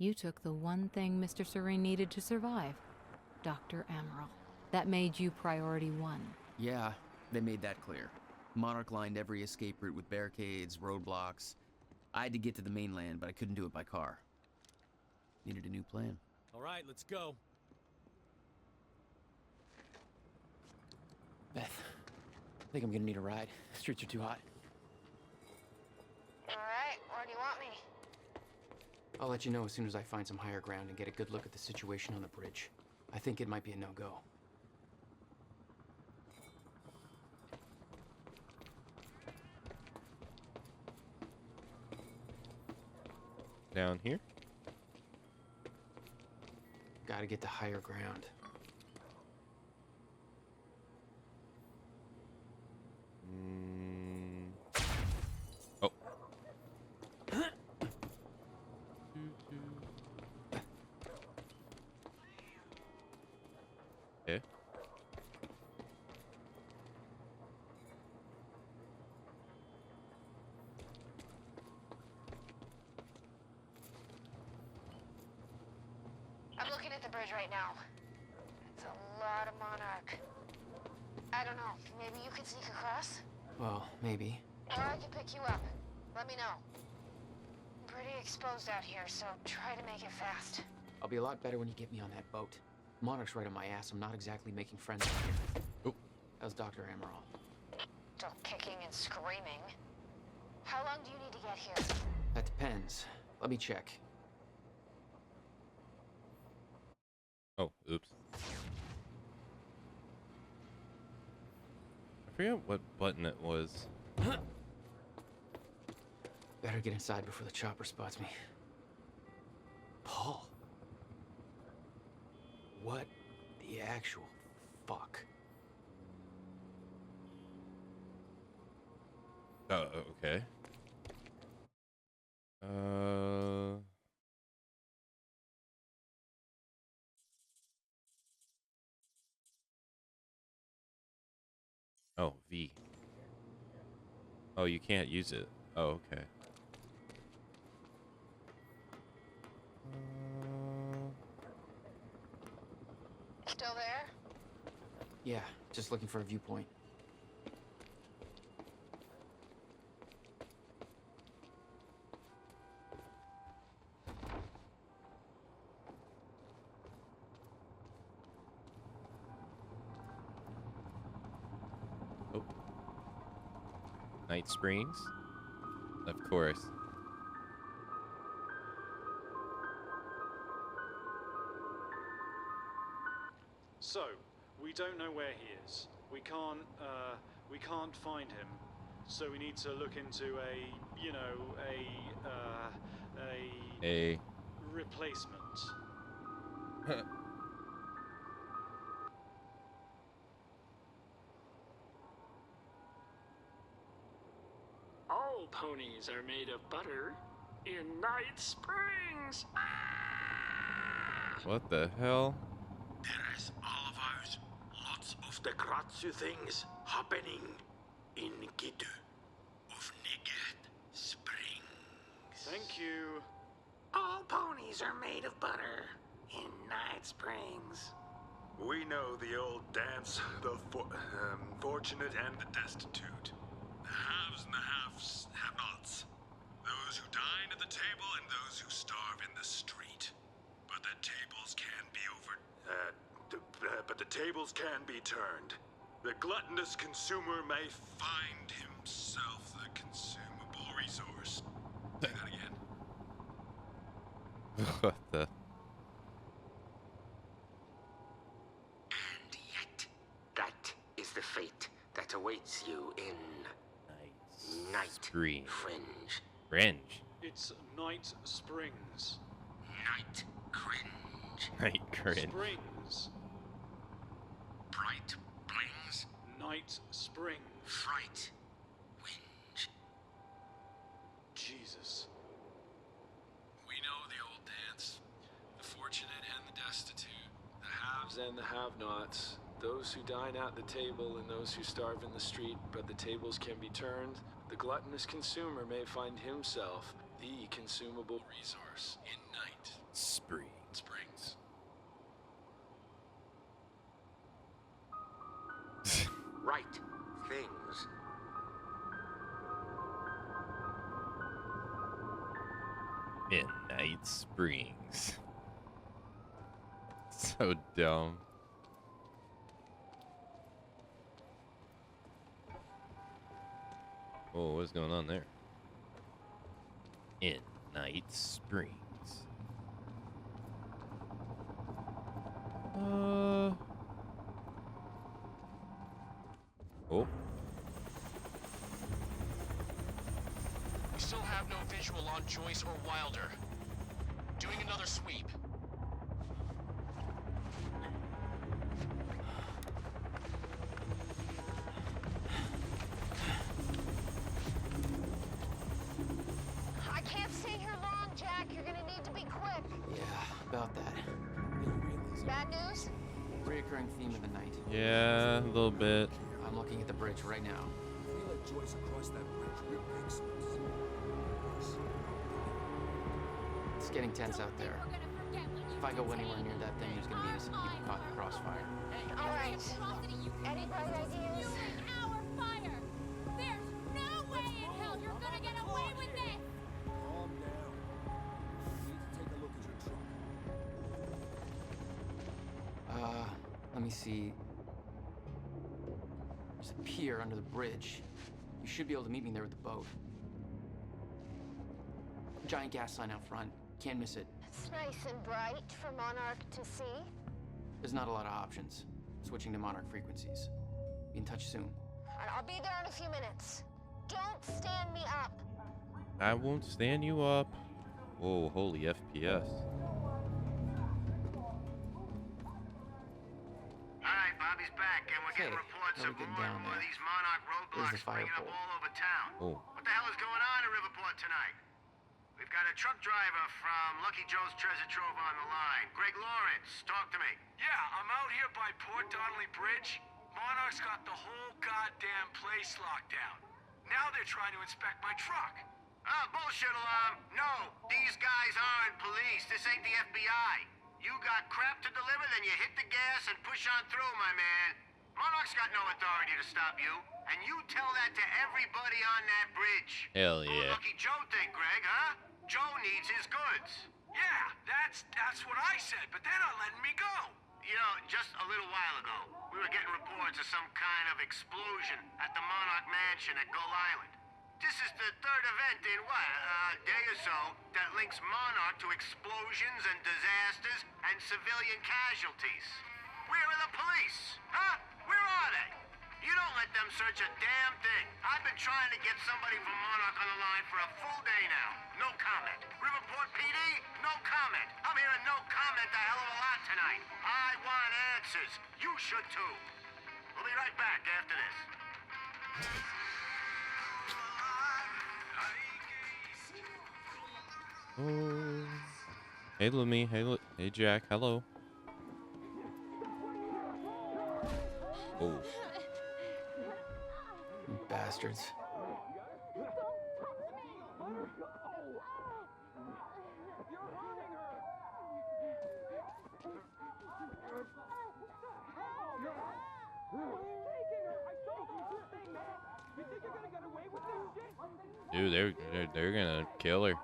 You took the one thing Mr. Serene needed to survive, Dr. Amaral. That made you priority one. Yeah, they made that clear. Monarch lined every escape route with barricades, roadblocks. I had to get to the mainland, but I couldn't do it by car. Needed a new plan. All right, let's go. Beth, I think I'm gonna need a ride. The streets are too hot. Alright, where do you want me? I'll let you know as soon as I find some higher ground and get a good look at the situation on the bridge. I think it might be a no-go. Down here? Gotta get to higher ground. Oh. Okay. I'm looking at the bridge right now. It's a lot of Monarch. I don't know, maybe you could sneak across? Well, maybe. Or I can pick you up. Let me know. I'm pretty exposed out here, so try to make it fast. I'll be a lot better when you get me on that boat. Monarch's right on my ass. I'm not exactly making friends out here. Oh. That was Dr. Amaral. Don't kicking and screaming. How long do you need to get here? That depends. Let me check. Oh, oops. I forget what button it was. Better get inside before the chopper spots me. Paul. What the actual fuck? Oh, okay. Oh, V. Oh, you can't use it. Oh, okay. Still there? Yeah, just looking for a viewpoint. Oh. Night Springs? Of course. So, we don't know where he is. We can't find him. So we need to look into a replacement. All ponies are made of butter in Night Springs. Ah! What the hell? There is all of ours. Lots of the Kratzu things happening in Gitu of Nigat Springs. Thank you. All ponies are made of butter in Night Springs. We know the old dance, the fortunate and the destitute. The haves and the have-nots. Those who dine at the table and those who starve in the street. But the tables can be but the tables can be turned. The gluttonous consumer may find himself the consumable resource. Say that again. What the? And yet, that is the fate that awaits you in Night Springs. Fringe. Fringe. It's Night Springs. Night Cringe. Night Cringe. Springs. Bright blings. Night Springs. Fright. Whinge. Jesus. We know the old dance. The fortunate and the destitute. The haves and the have-nots. Those who dine at the table and those who starve in the street, but the tables can be turned. The gluttonous consumer may find himself the consumable resource in Night In Night Springs. So dumb. Oh, what's going on there? In Night Springs. Oh. We still have no visual on Joyce or Wilder. Doing another sweep. I can't stay here long, Jack. You're gonna need to be quick. Yeah, about that. Bad news? Reoccurring theme of the night. Yeah, a little bit. I'm looking at the bridge right now. If we let Joyce across that bridge, we're experts. It's getting tense out there. If I go anywhere near that thing, there's gonna be innocent people caught in the crossfire. All right. Any bright ideas? Our fire! There's no way in hell you're gonna get away with this! Calm down. We need to take a look at your truck. Let me see. There's a pier under the bridge. You should be able to meet me there with the boat. Giant gas sign out front. Can't miss it. It's nice and bright for Monarch to see. There's not a lot of options. Switching to Monarch frequencies. Be in touch soon. And I'll be there in a few minutes. Don't stand me up. I won't stand you up. Whoa, holy FPS. Alright, Bobby's back, and we're getting Okay, reports how of we getting more down and more of there? these Monarch There's roadblocks the fire springing up pole. all over town. Oh. What the hell is going on in Riverport tonight? We've got a truck driver from Lucky Joe's Treasure Trove on the line. Greg Lawrence, talk to me. Yeah, I'm out here by Port Donnelly Bridge. Monarch's got the whole goddamn place locked down. Now they're trying to inspect my truck. Ah, bullshit alarm. No, these guys aren't police. This ain't the FBI. You got crap to deliver, then you hit the gas and push on through, my man. Monarch's got no authority to stop you, and you tell that to everybody on that bridge. Hell Oh, yeah. Lucky Joe thing, Greg, huh? Joe needs his goods. Yeah, that's what I said, but they're not letting me go. You know, just a little while ago, we were getting reports of some kind of explosion at the Monarch Mansion at Gull Island. This is the third event in what, a day or so, that links Monarch to explosions and disasters and civilian casualties. Where are the police? Huh? Where are they? You don't let them search a damn thing. I've been trying to get somebody from Monarch on the line for a full day now. No comment. Riverport PD? No comment. I'm hearing no comment a hell of a lot tonight. I want answers. You should too. We'll be right back after this. Oh. Hey, Lumi. Hey, Jack. Hello. Oh. You bastards. Dude, they're gonna kill her.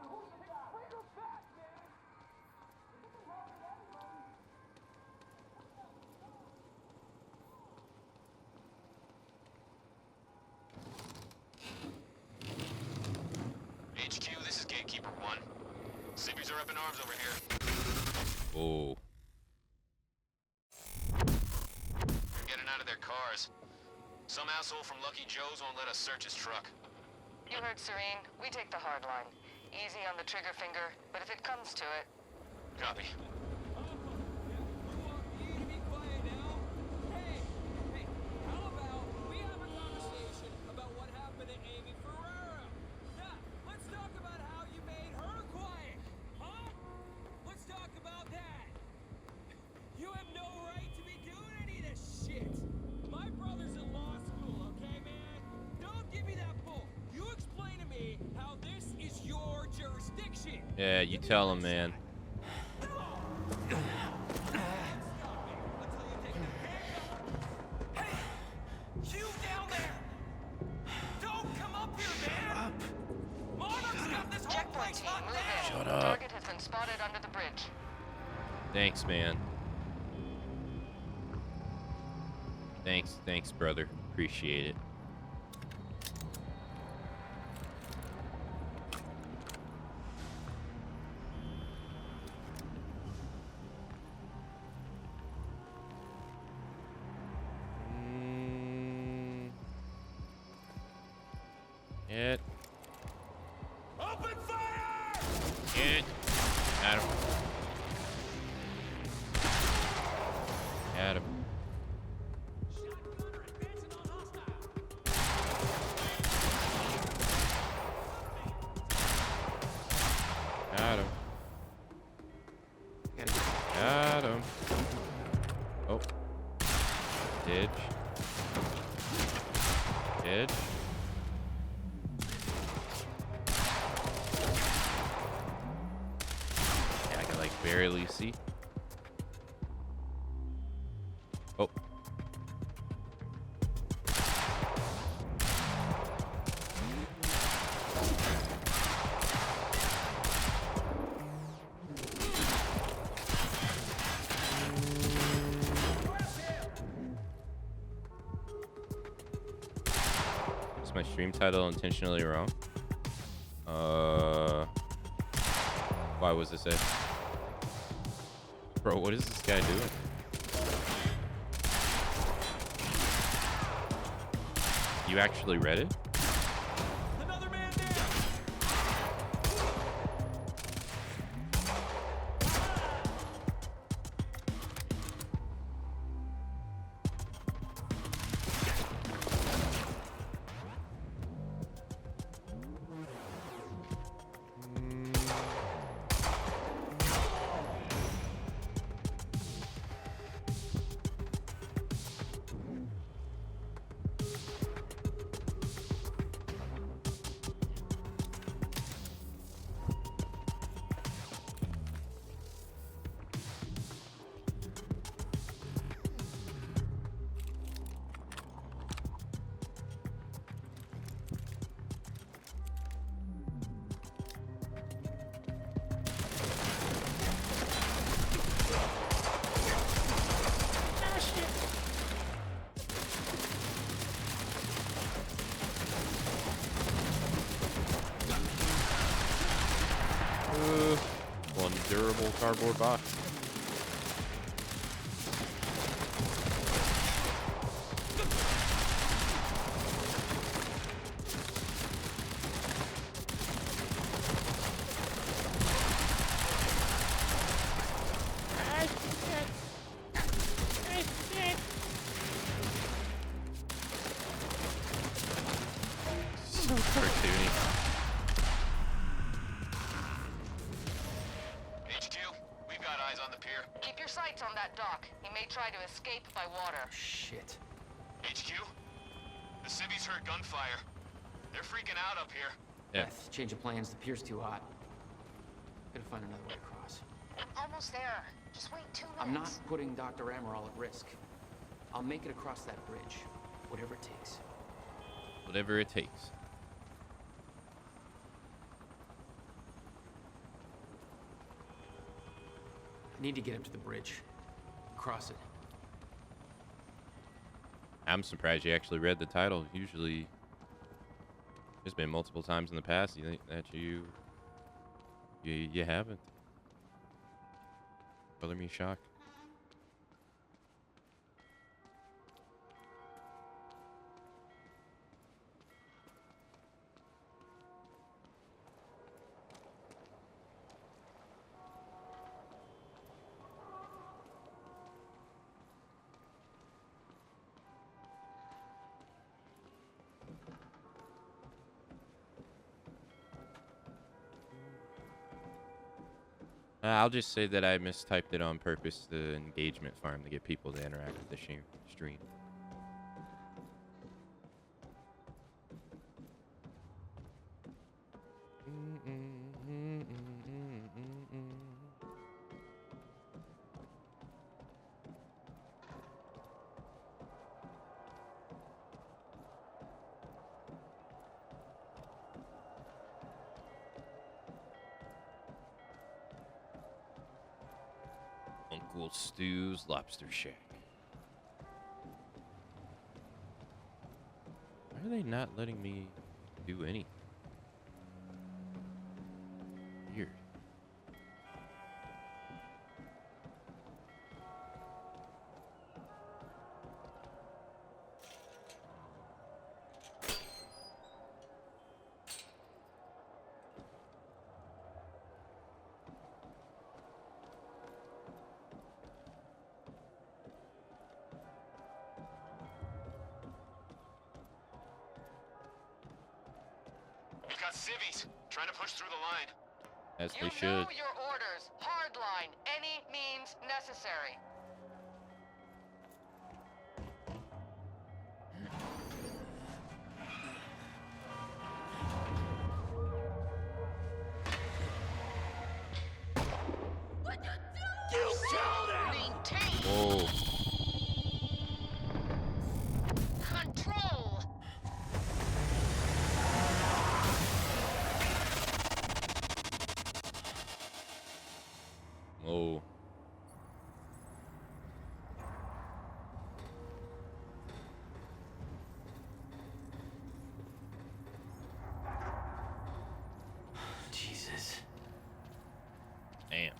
HQ, this is Gatekeeper 1. Civvies are up in arms over here. Oh. They're getting out of their cars. Some asshole from Lucky Joe's won't let us search his truck. You heard Serene. We take the hard line. Easy on the trigger finger, but if it comes to it... Copy. Yeah, you tell him, man. You down there! Don't come up here, man! Monarch's got this whole place locked down! Shut up. spotted under the bridge. Thanks, man. Thanks, brother. Appreciate it. It. Open fire! It. Got him. Got him. Got him. Got him. Oh. Didge. Didge. Yeah, I can like barely see. Oh. Is my stream title intentionally wrong? Why was this it? Bro, what is this guy doing? You actually read it? One durable cardboard box. So cartoony. HQ, we've got eyes on the pier. Keep your sights on that dock. He may try to escape by water. Shit. HQ, the civvies heard gunfire. They're freaking out up here. Yeah. Change of plans. The pier's too hot. Gotta find another way across. Almost there. Just wait 2 minutes. I'm not putting Dr. Amaral at risk. I'll make it across that bridge. Whatever it takes. Whatever it takes. I need to get up to the bridge. Cross it. I'm surprised you actually read the title. Usually, there's been multiple times in the past you think that you haven't. Color me shocked. I'll just say that I mistyped it on purpose, the engagement farm, to get people to interact with the stream. Uncle Stu's Lobster Shack. Why are they not letting me do anything? Weird. We got civvies trying to push through the line. As You they should. know your orders. Hardline. Any means necessary. Maintain Whoa. control. Whoa. Jesus. Damn.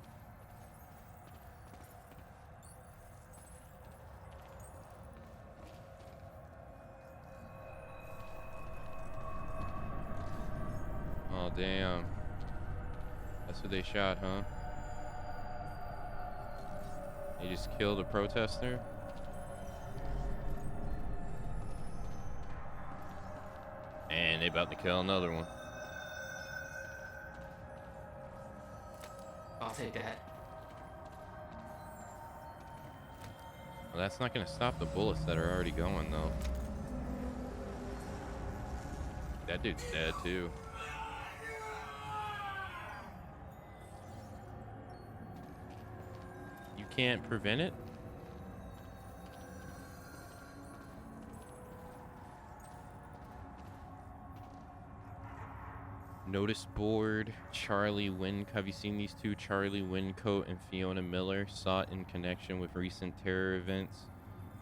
Oh, damn. That's what they shot, huh? They just killed a protester? And they about to kill another one. I'll take that. Well, that's not gonna stop the bullets that are already going, though. That dude's dead, too. You can't prevent it? Notice board, Charlie Wyncote. Have you seen these two? Charlie Wyncote and Fiona Miller, sought in connection with recent terror events.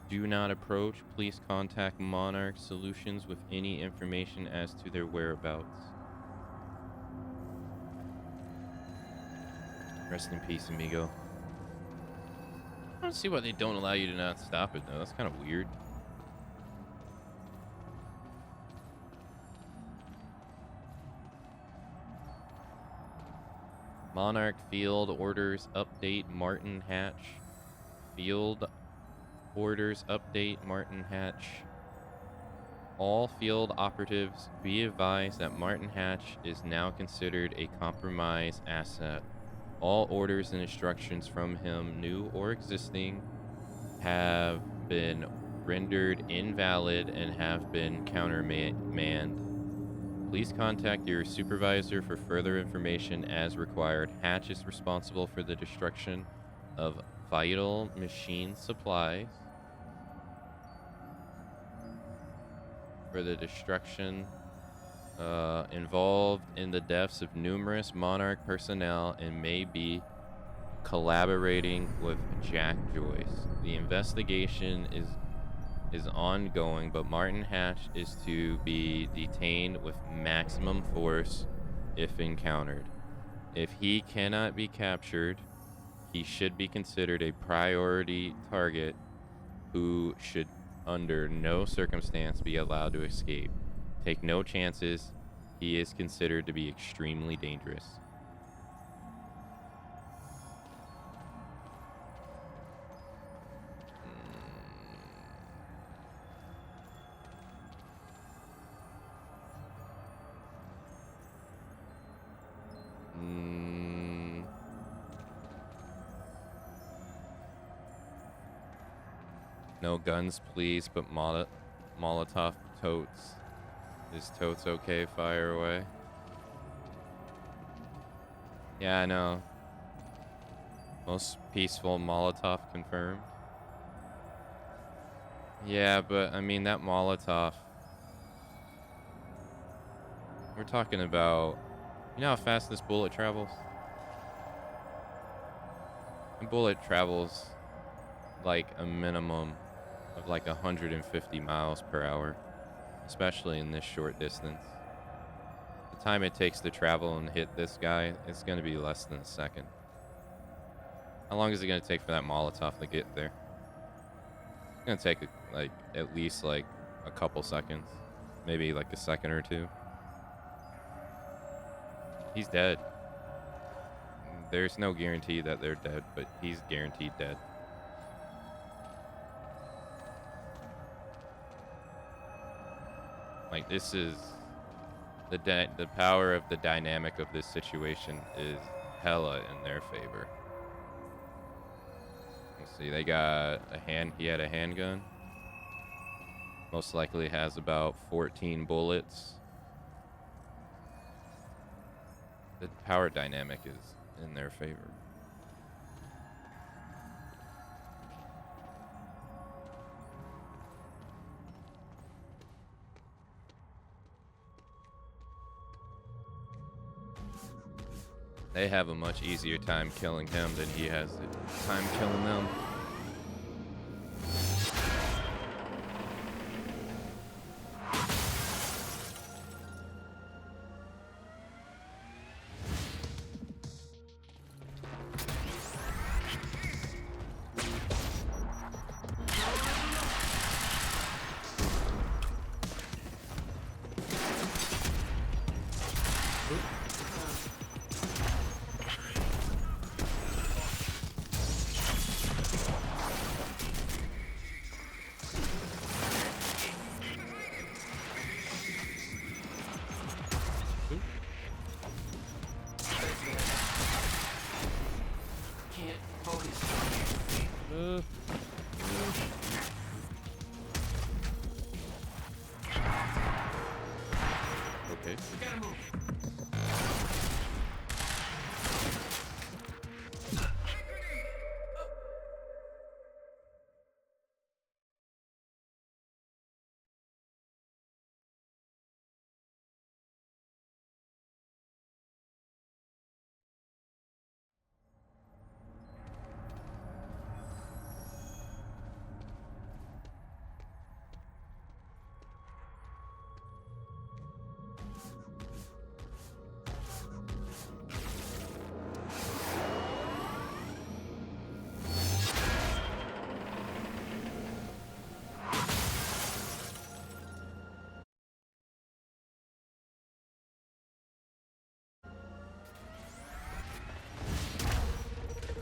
Do not approach. Please contact Monarch Solutions with any information as to their whereabouts. Rest in peace, amigo. I don't see why they don't allow you to not stop it, though. That's kind of weird. Monarch Field Orders Update Martin Hatch. Field Orders Update Martin Hatch. All field operatives be advised that Martin Hatch is now considered a compromised asset. All orders and instructions from him, new or existing, have been rendered invalid and have been countermanded. Please contact your supervisor for further information as required. Hatch is responsible for the destruction of vital machine supplies. Involved in the deaths of numerous Monarch personnel and may be collaborating with Jack Joyce. The investigation is ongoing, but Martin Hatch is to be detained with maximum force if encountered. If he cannot be captured, he should be considered a priority target who should under no circumstance be allowed to escape. Take no chances. He is considered to be extremely dangerous. No guns, please, but Molotov totes. Is totes okay? Fire away. Yeah, I know. Most peaceful Molotov confirmed. Yeah, but I mean that Molotov. We're talking about, you know how fast this bullet travels? A bullet travels like a minimum of like 150 miles per hour, especially in this short distance. The time it takes to travel and hit this guy, it's going to be less than a second. How long is it going to take for that Molotov to get there? It's going to take like at least like a couple seconds, maybe like a second or two. He's dead. There's no guarantee that they're dead, but he's guaranteed dead. Like, this is the power of the dynamic of this situation is hella in their favor. Let's see, they got he had a handgun. Most likely has about 14 bullets. The power dynamic is in their favor. They have a much easier time killing him than he has time killing them. Okay.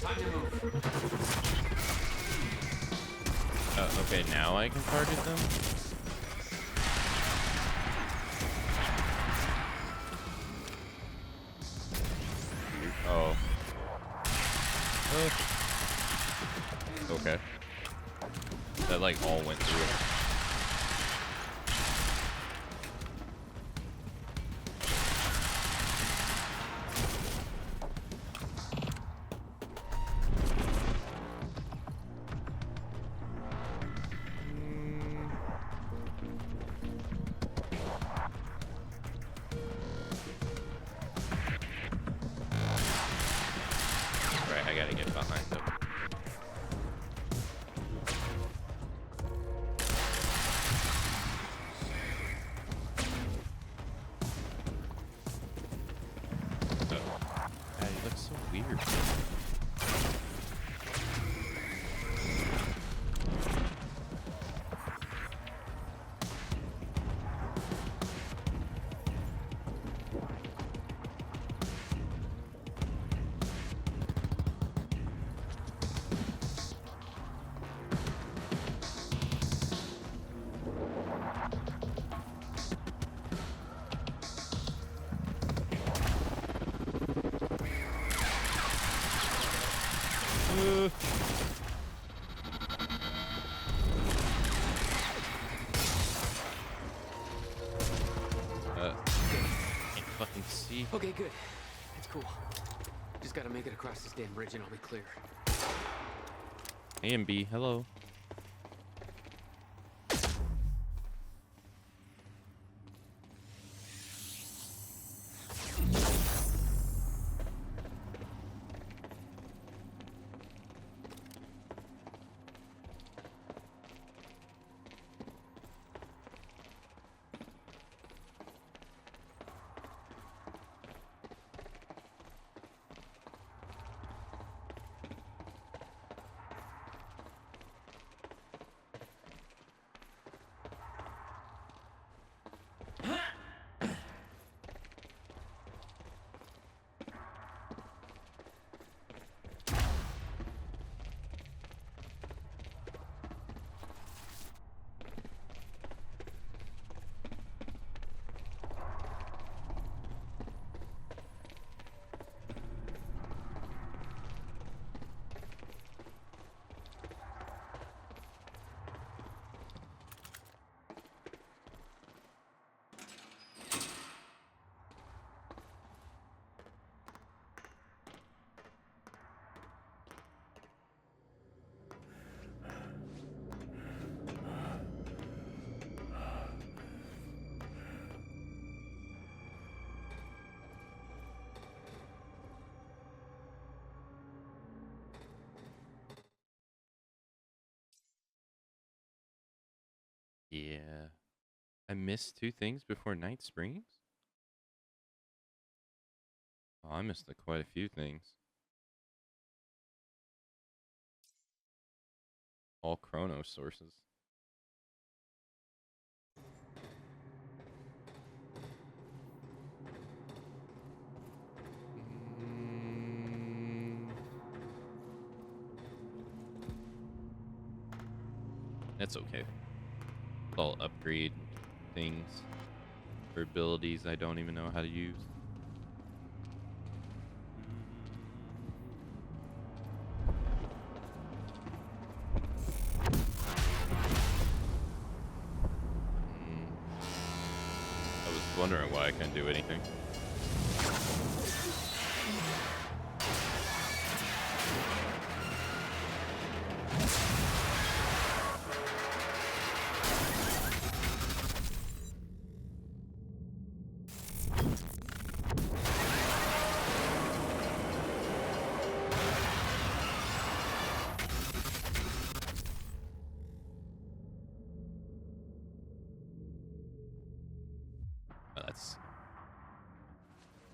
Time to move. Okay, now I can target them? Oh. Okay. That like all went through. Right, I gotta get behind them. God, he looks so weird. Can't fucking see. Okay, good. It's cool. Just gotta make it across this damn bridge and I'll be clear. A and B, hello. Yeah. I missed 2 things before night springs? Oh, I missed quite a few things. All chrono sources. It's okay. I'll upgrade things for abilities I don't even know how to use. I was wondering why I couldn't do anything. Oh,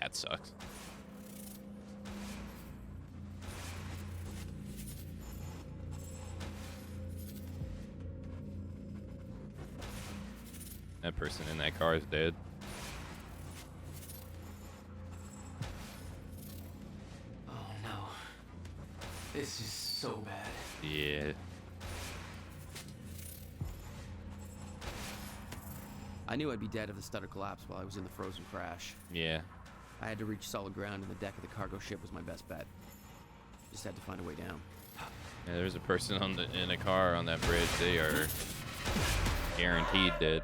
that sucks. That person in that car is dead. Oh no. This is so bad. Yeah. I knew I'd be dead if the stutter collapsed while I was in the frozen crash. Yeah. I had to reach solid ground, and the deck of the cargo ship was my best bet. Just had to find a way down. Yeah, there's a person in a car on that bridge. They are guaranteed dead.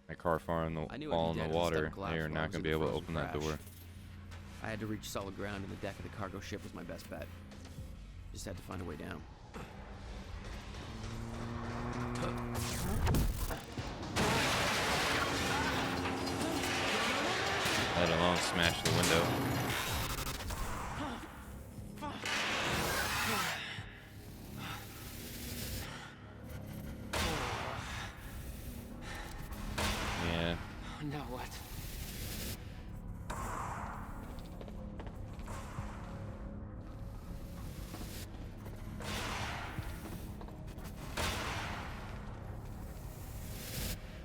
That car far in the water, they are not going to be able to open that door. I had to reach solid ground, and the deck of the cargo ship was my best bet. Just had to find a way down. Let alone smash the window. Yeah. Now what?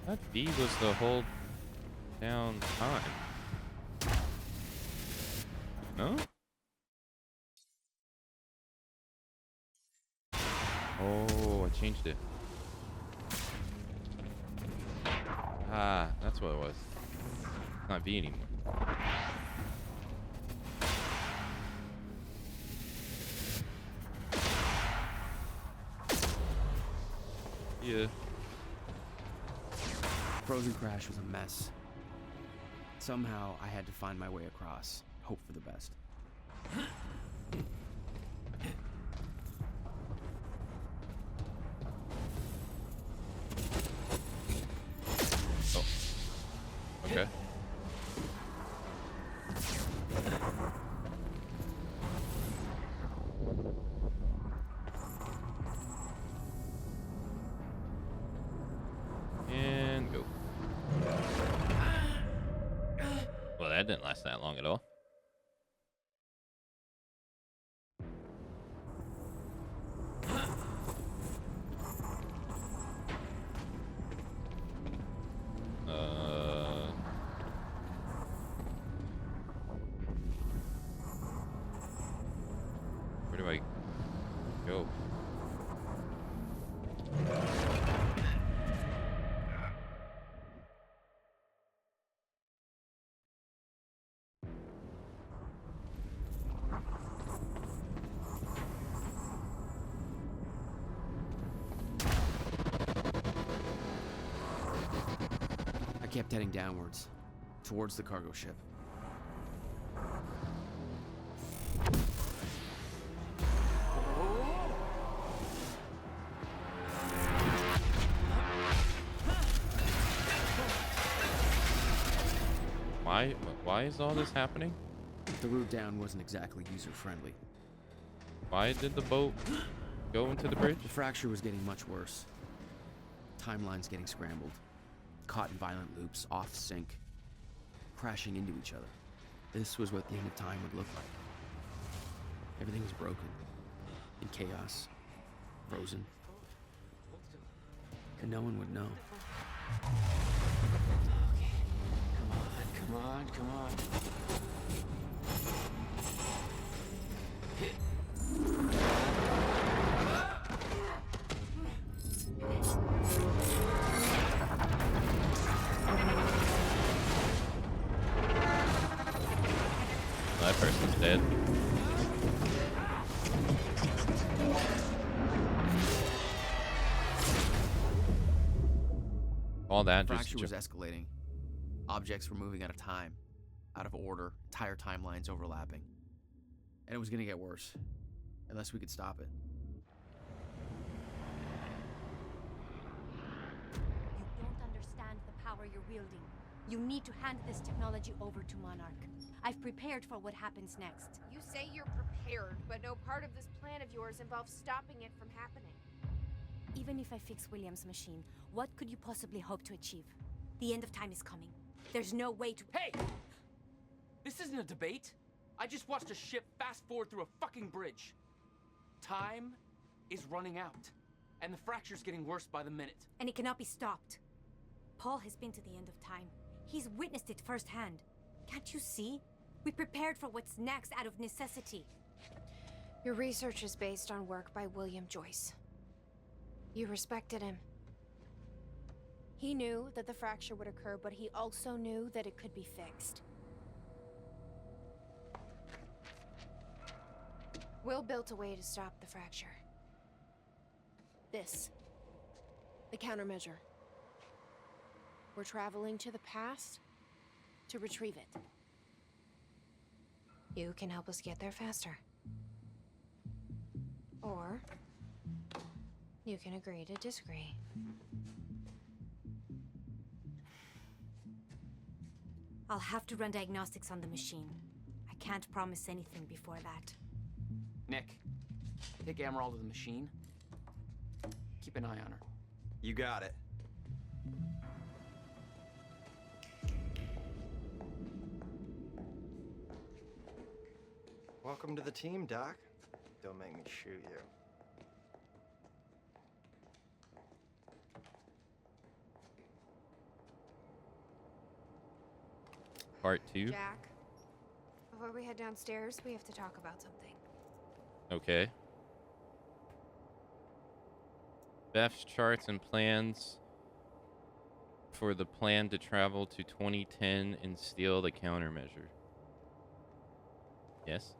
That V was the whole down time. No? Oh, I changed it. Ah, that's what it was. It's not V anymore. Yeah. Frozen crash was a mess. Somehow, I had to find my way across. Hope for the best. Oh. Okay. And go. Well, that didn't last that long at all. Where do I go? I kept heading downwards, towards the cargo ship. Why is all this happening? The route down wasn't exactly user-friendly. Why did the boat go into the bridge? The fracture was getting much worse. Timelines getting scrambled. Caught in violent loops, off sync. Crashing into each other. This was what the end of time would look like. Everything was broken. In chaos. Frozen. And no one would know. Okay. Come on, come on. That person's dead. All that The just fracture was escalating. Objects were moving out of time, out of order, entire timelines overlapping. And it was gonna get worse, unless we could stop it. You don't understand the power you're wielding. You need to hand this technology over to Monarch. I've prepared for what happens next. You say you're prepared, but no part of this plan of yours involves stopping it from happening. Even if I fix William's machine, what could you possibly hope to achieve? The end of time is coming. There's no way to— Hey! This isn't a debate. I just watched a ship fast forward through a fucking bridge. Time is running out, and the fracture's getting worse by the minute. And it cannot be stopped. Paul has been to the end of time. He's witnessed it firsthand. Can't you see? We prepared for what's next out of necessity. Your research is based on work by William Joyce. You respected him. He knew that the fracture would occur, but he also knew that it could be fixed. Will built a way to stop the fracture. This. The countermeasure. We're traveling to the past to retrieve it. You can help us get there faster. Or you can agree to disagree. I'll have to run diagnostics on the machine. I can't promise anything before that. Nick, take Amaral to the machine. Keep an eye on her. You got it. Welcome to the team, Doc. Don't make me shoot you. Part 2. Jack, before we head downstairs, we have to talk about something. Okay. Beth's charts and plans for the plan to travel to 2010 and steal the countermeasure. Yes?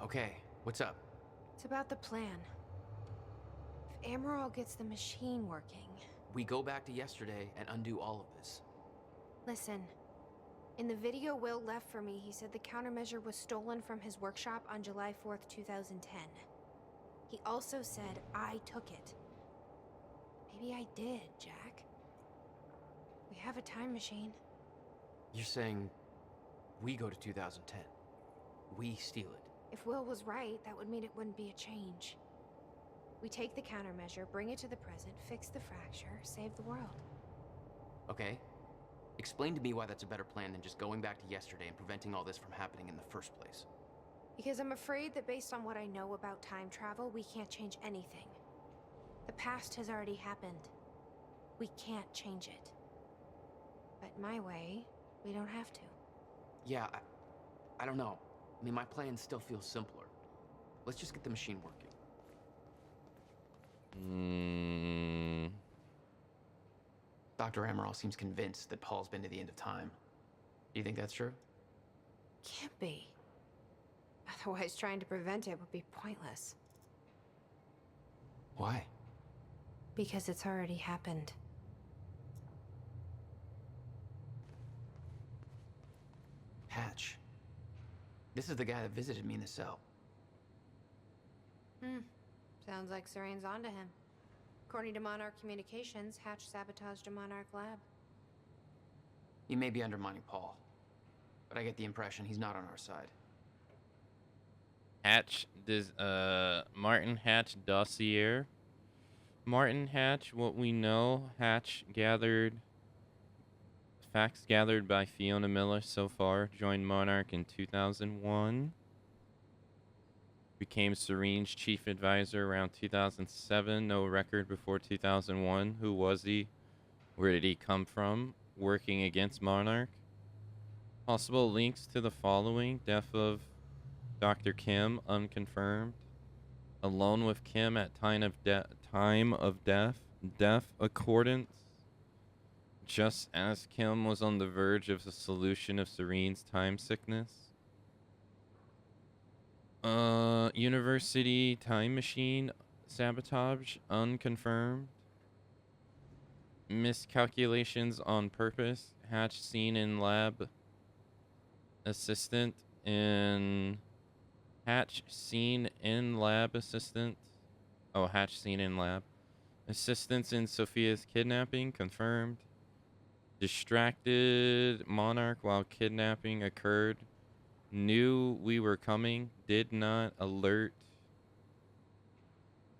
Okay, what's up? It's about the plan. If Amaral gets the machine working... We go back to yesterday and undo all of this. Listen. In the video Will left for me, he said the countermeasure was stolen from his workshop on July 4th, 2010. He also said I took it. Maybe I did, Jack. We have a time machine. You're saying we go to 2010. We steal it. If Will was right, that would mean it wouldn't be a change. We take the countermeasure, bring it to the present, fix the fracture, save the world. Okay. Explain to me why that's a better plan than just going back to yesterday and preventing all this from happening in the first place. Because I'm afraid that based on what I know about time travel, we can't change anything. The past has already happened. We can't change it. But my way, we don't have to. Yeah, I don't know. I mean, my plan still feels simpler. Let's just get the machine working. Dr. Amaral seems convinced that Paul's been to the end of time. Do you think that's true? Can't be. Otherwise, trying to prevent it would be pointless. Why? Because it's already happened. Hatch. This is the guy that visited me in the cell. Sounds like Serene's onto him. According to Monarch Communications, Hatch sabotaged a Monarch lab. He may be undermining Paul, but I get the impression he's not on our side. Martin Hatch dossier. Martin Hatch, what we know, Hatch gathered facts gathered by Fiona Miller so far, joined Monarch in 2001. Became Serene's chief advisor around 2007. No record before 2001. Who was he? Where did he come from? Working against Monarch. Possible links to the following. Death of Dr. Kim, unconfirmed. Alone with Kim at time of death. Death accordance. Just as Kim was on the verge of the solution of Serene's time sickness. University time machine sabotage, unconfirmed. Miscalculations on purpose. Hatch seen in lab. Assistant in... Hatch seen in lab assistant. Oh, Hatch seen in lab. Assistance in Sophia's kidnapping, confirmed. Distracted Monarch while kidnapping occurred. Knew we were coming. Did not alert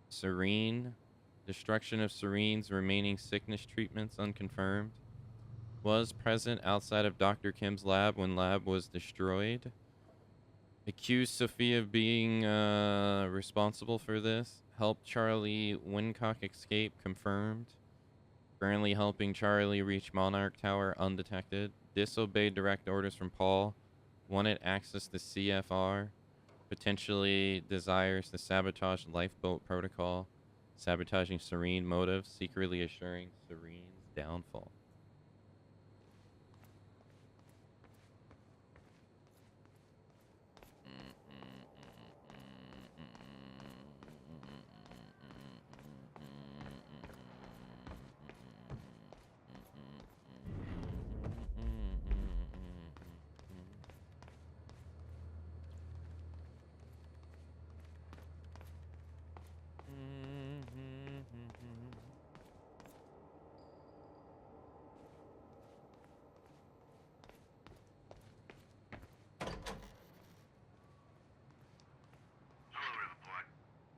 Serene. Destruction of Serene's remaining sickness treatments, unconfirmed. Was present outside of Dr. Kim's lab when lab was destroyed. Accused Sophia of being responsible for this. Helped Charlie Wincock escape, confirmed. Currently helping Charlie reach Monarch Tower undetected. Disobeyed direct orders from Paul. Wanted access to CFR. Potentially desires to sabotage lifeboat protocol. Sabotaging Serene motive. Secretly assuring Serene's downfall. Hello, Riverport.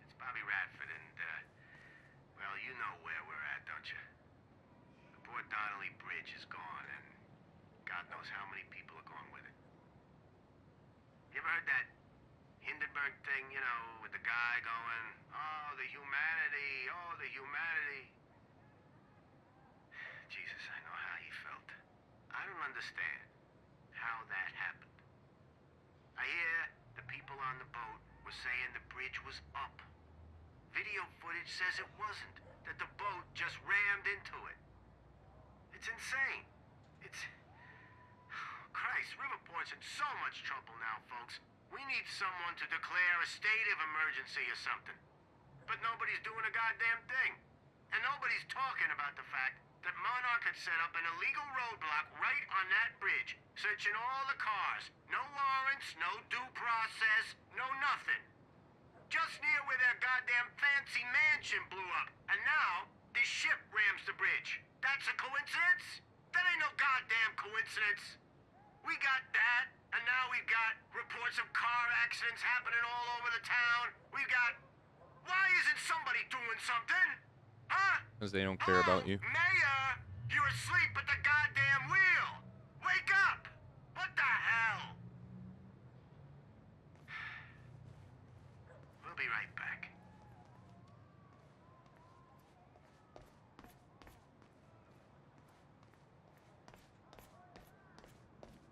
It's Bobby Radford, and, well, you know where we're at, don't you? The Port Donnelly Bridge is gone, and God knows how many people are going with it. You ever heard that Hindenburg thing, you know, with the guy going, oh, the humanity, oh, the humanity. Jesus, I know how he felt. I don't understand how that happened. I hear the people on the boat were saying the bridge was up. Video footage says it wasn't, that the boat just rammed into it. It's insane. It's... Christ, Riverport's in so much trouble now, folks. We need someone to declare a state of emergency or something. But nobody's doing a goddamn thing. And nobody's talking about the fact that Monarch had set up an illegal roadblock right on that bridge, searching all the cars. No warrants, no due process, no nothing. Just near where their goddamn fancy mansion blew up. And now, this ship rams the bridge. That's a coincidence? That ain't no goddamn coincidence. We got that, and now we've got reports of car accidents happening all over the town. We've got... Why isn't somebody doing something? Huh? Because they don't care about you. Mayor, you're asleep at the goddamn wheel. Wake up! What the hell? We'll be right back.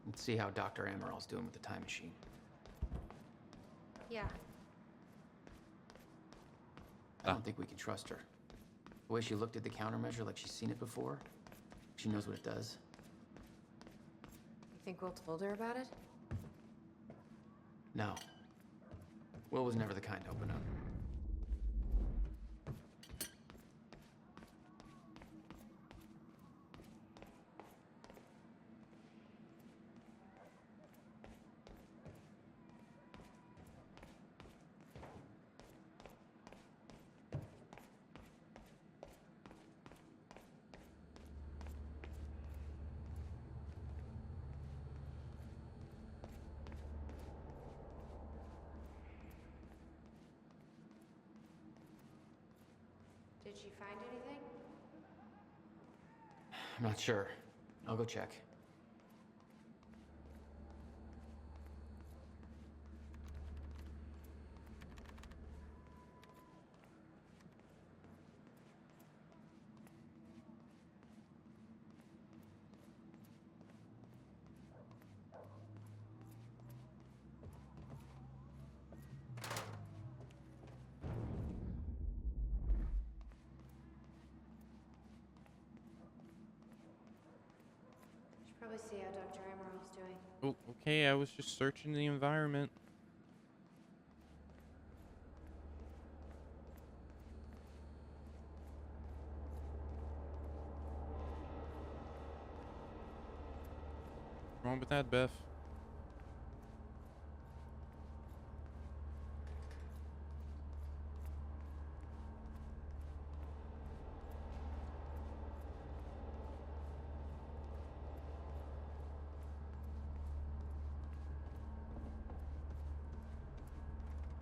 Let's see how Dr. Amaral's doing with the time machine. Yeah. I don't think we can trust her. The way she looked at the countermeasure like she's seen it before, she knows what it does. You think Will told her about it? No. Will was never the kind to open up. Did she find anything? I'm not sure. I'll go check. Should probably see how Dr. Emerald's doing. Oh, okay, I was just searching the environment. What's wrong with that, Beth?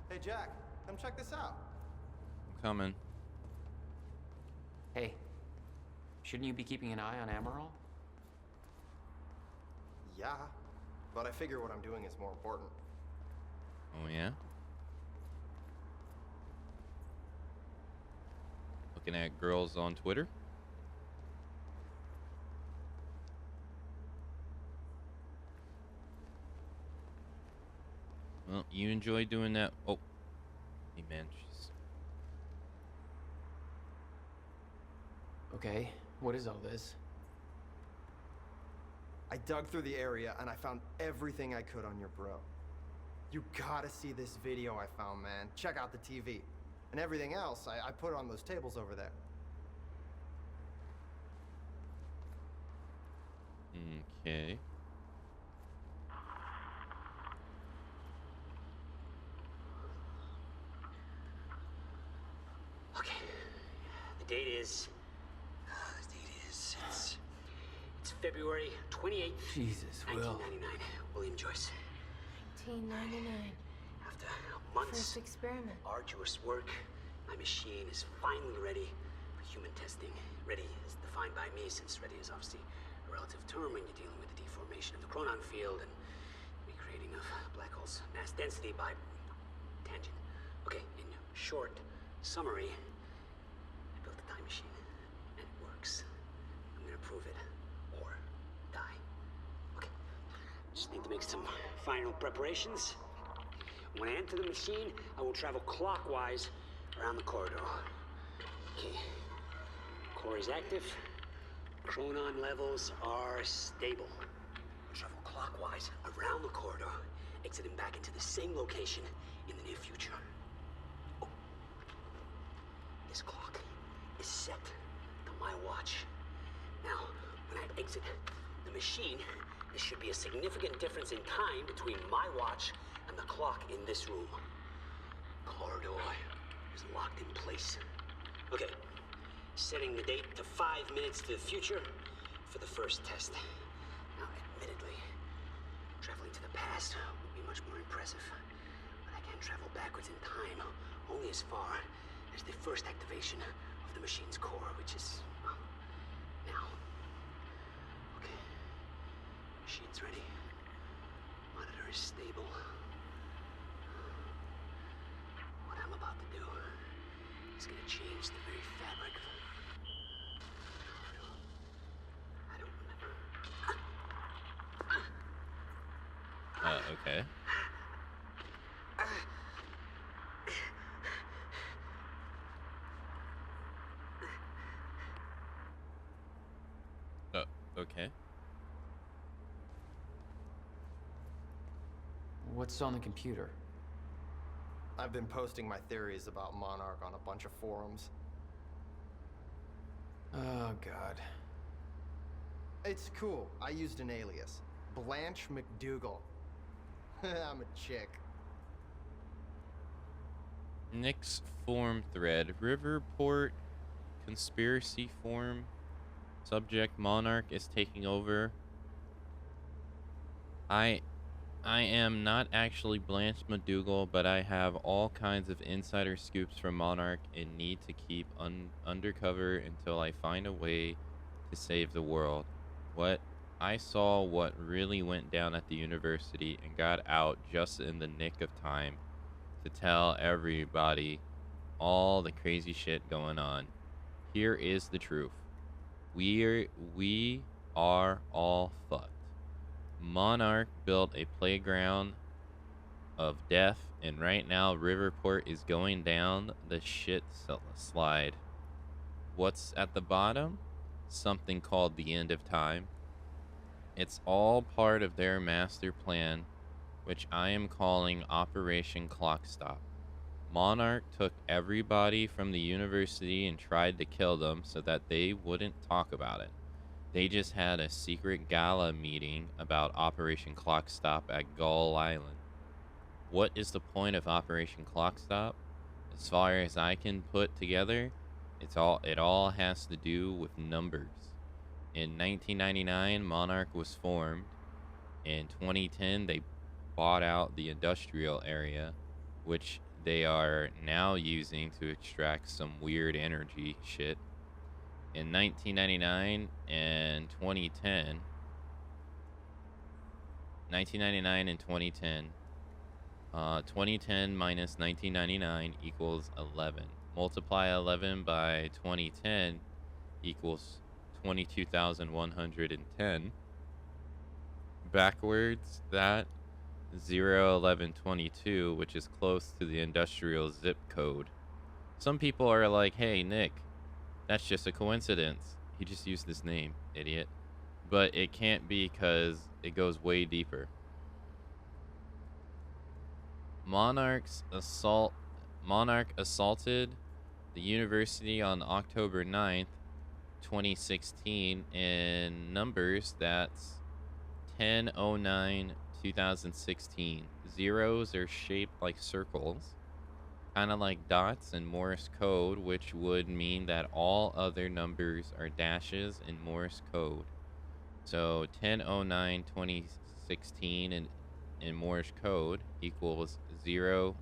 Hey, Jack, come check this out. I'm coming. Hey, shouldn't you be keeping an eye on Amaral? Yeah, but I figure what I'm doing is more important. Oh, yeah? Looking at girls on Twitter? Well, you enjoy doing that. Oh. Hey, man, she's... Okay, what is all this? I dug through the area and I found everything I could on your bro. You gotta see this video I found, man. Check out the TV. And everything else, I put on those tables over there. Okay. Okay. The date is... It's February 28th, Jesus, Will. 1999. William Joyce. 1999. After months First experiment. arduous work, my machine is finally ready for human testing. Ready is defined by me, since ready is obviously a relative term when you're dealing with the deformation of the chronon field and recreating of black holes' mass density by tangent. Okay, in short summary, I built a time machine, and it works. I'm gonna prove it, or die. Okay, just need to make some final preparations. When I enter the machine, I will travel clockwise around the corridor. Okay. Core is active. Chronon levels are stable. I'll travel clockwise around the corridor, exiting back into the same location in the near future. Oh. This clock is set to my watch. Now, when I exit the machine, there should be a significant difference in time between my watch and the clock in this room. Corridor is locked in place. Okay, setting the date to 5 minutes to the future for the first test. Now, admittedly, traveling to the past would be much more impressive, but I can travel backwards in time only as far as the first activation of the machine's core, which is, well, now. Okay, machine's ready. Monitor is stable. What I'm about to do is gonna change the very fabric of... I don't remember. Okay. Okay. What's on the computer? I've been posting my theories about Monarch on a bunch of forums. Oh, God. It's cool. I used an alias. Blanche McDougal. I'm a chick. Nick's forum thread. Riverport conspiracy forum. Subject Monarch is taking over. I am not actually Blanche McDougal, but I have all kinds of insider scoops from Monarch and need to keep undercover until I find a way to save the world. I saw what really went down at the university and got out just in the nick of time to tell everybody all the crazy shit going on. Here is the truth. We are all fucked. Monarch built a playground of death, and right now Riverport is going down the shit slide. What's at the bottom? Something called the end of time. It's all part of their master plan, which I am calling Operation Clock Stop. Monarch took everybody from the university and tried to kill them so that they wouldn't talk about it. They just had a secret gala meeting about Operation Clock Stop at Gull Island. What is the point of Operation Clock Stop? As far as I can put together, it all has to do with numbers. In 1999, Monarch was formed. In 2010, they bought out the industrial area, which they are now using to extract some weird energy shit. In 1999 and 2010, 2010 minus 1999 equals 11. Multiply 11 by 2010 equals 22,110. Backwards, that 01122, which is close to the industrial zip code. Some people are like, hey, Nick, that's just a coincidence. He just used this name, idiot. But it can't be because it goes way deeper. Monarch assaulted the university on October 9th, 2016 in numbers that's 10/09/2016. Zeros are shaped like circles, kind of like dots in Morse code, which would mean that all other numbers are dashes in Morse code. So 10/09/2016 in Morse code equals 000.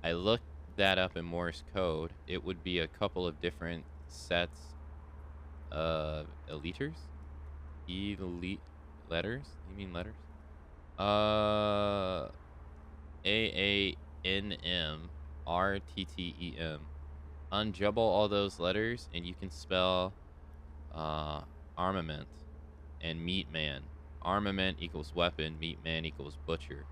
I looked that up in Morse code. It would be a couple of different sets of letters. Elite letters? You mean letters? AANMRTTEM. Unjumble all those letters and you can spell armament and meat man. Armament equals weapon, meat man equals butcher.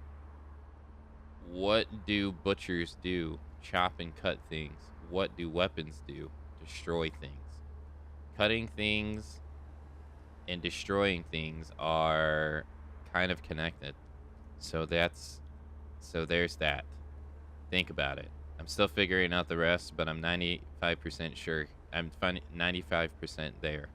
What do butchers do? Chop and cut things. What do weapons do? Destroy things. Cutting things and destroying things are kind of connected. So there's that. Think about it. I'm still figuring out the rest, but I'm 95% sure. I'm 95% there.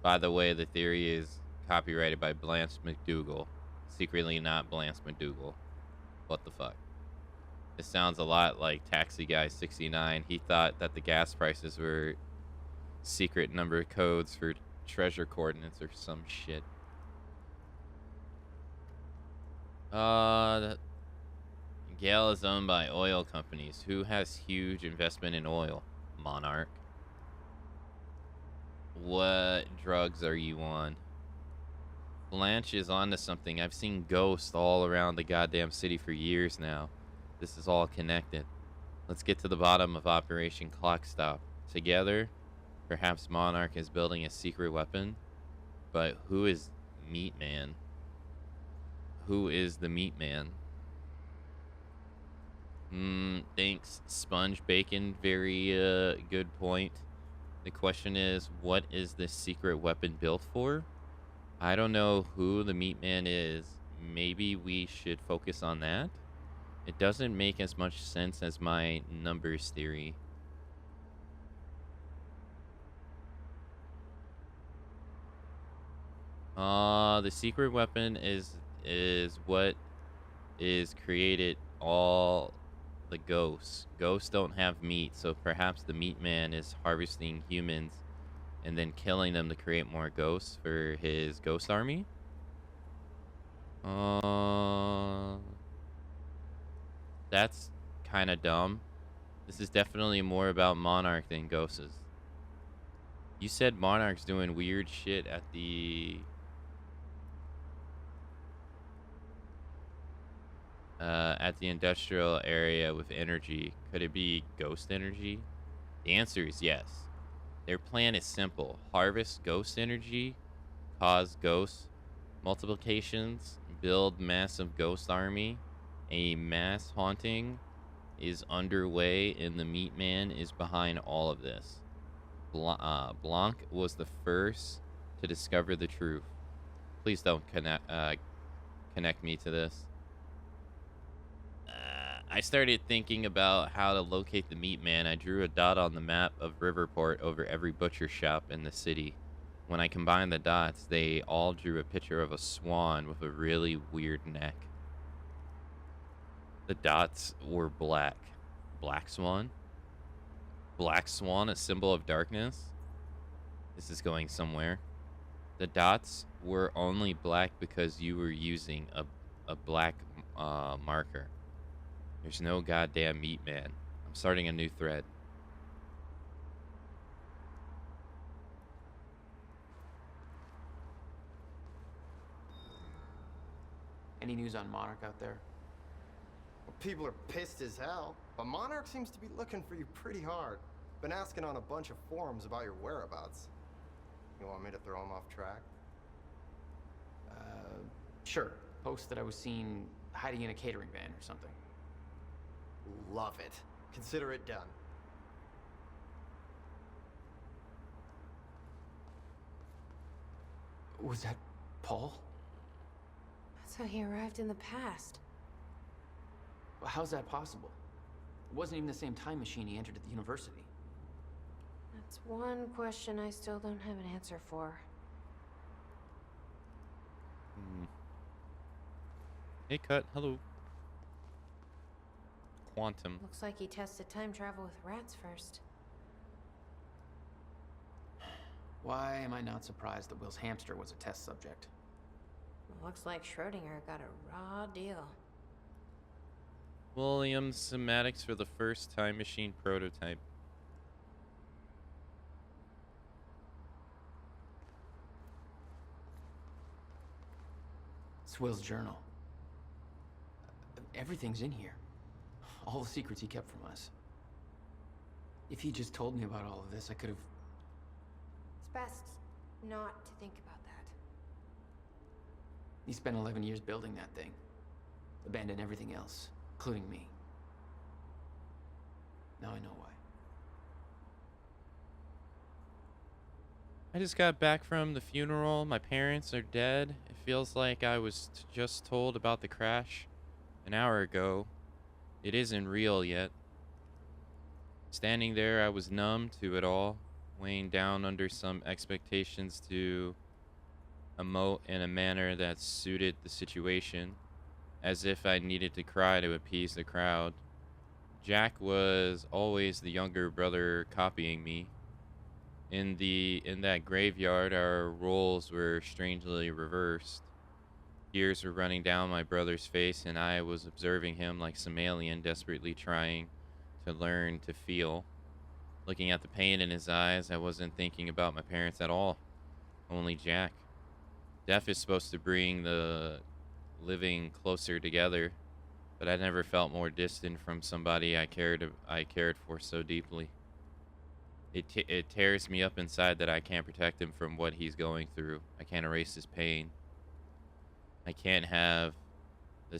By the way, the theory is copyrighted by Blanche McDougal. Secretly not Blanche McDougal. What the fuck? This sounds a lot like Taxi Guy 69. He thought that the gas prices were secret number codes for treasure coordinates or some shit. Gale is owned by oil companies. Who has huge investment in oil? Monarch. What drugs are you on? Blanche is onto something. I've seen ghosts all around the goddamn city for years now. This is all connected. Let's get to the bottom of Operation Clock Stop. Together, perhaps Monarch is building a secret weapon. But who is Meat Man? Who is the Meat Man? Thanks, Sponge Bacon. Very good point. The question is, what is this secret weapon built for? I don't know who the Meat Man is. Maybe we should focus on that? It doesn't make as much sense as my numbers theory. The secret weapon is what is created all the ghosts. Ghosts don't have meat, so perhaps the Meat Man is harvesting humans and then killing them to create more ghosts for his ghost army? That's kind of dumb. This is definitely more about Monarch than Ghosts. You said Monarch's doing weird shit at the industrial area with energy. Could it be ghost energy? The answer is yes. Their plan is simple. Harvest ghost energy, cause ghost multiplications, build massive ghost army. A mass haunting is underway, and the Meat Man is behind all of this. Blanc was the first to discover the truth. Please don't connect me to this. I started thinking about how to locate the Meat Man. I drew a dot on the map of Riverport over every butcher shop in the city. When I combined the dots, they all drew a picture of a swan with a really weird neck. The dots were black. Black swan? Black swan, a symbol of darkness? This is going somewhere. The dots were only black because you were using a black marker. There's no goddamn Meat Man. I'm starting a new thread. Any news on Monarch out there? Well, people are pissed as hell, but Monarch seems to be looking for you pretty hard. Been asking on a bunch of forums about your whereabouts. You want me to throw him off track? Sure. Post that I was seen hiding in a catering van or something. Love it. Consider it done. Was that Paul? That's how he arrived in the past. How's that possible? It wasn't even the same time machine he entered at the university. That's one question I still don't have an answer for. Hey, Cut. Hello. Quantum. Looks like he tested time travel with rats first. Why am I not surprised that Will's hamster was a test subject? Looks like Schrodinger got a raw deal. Williams schematics for the first time machine prototype. It's Will's journal. Everything's in here. All the secrets he kept from us. If he just told me about all of this, I could have... It's best not to think about that. He spent 11 years building that thing. Abandoned everything else, including me. Now I know why. I just got back from the funeral. My parents are dead. It feels like I was just told about the crash an hour ago. It isn't real yet. Standing there, I was numb to it all, weighing down under some expectations to emote in a manner that suited the situation, as if I needed to cry to appease the crowd. Jack was always the younger brother copying me. In that graveyard, our roles were strangely reversed. Tears were running down my brother's face, and I was observing him like some alien desperately trying to learn to feel. Looking at the pain in his eyes, I wasn't thinking about my parents at all. Only Jack. Death is supposed to bring the living closer together, but I never felt more distant from somebody I cared for so deeply. It tears me up inside that I can't protect him from what he's going through. I can't erase his pain. I can't have the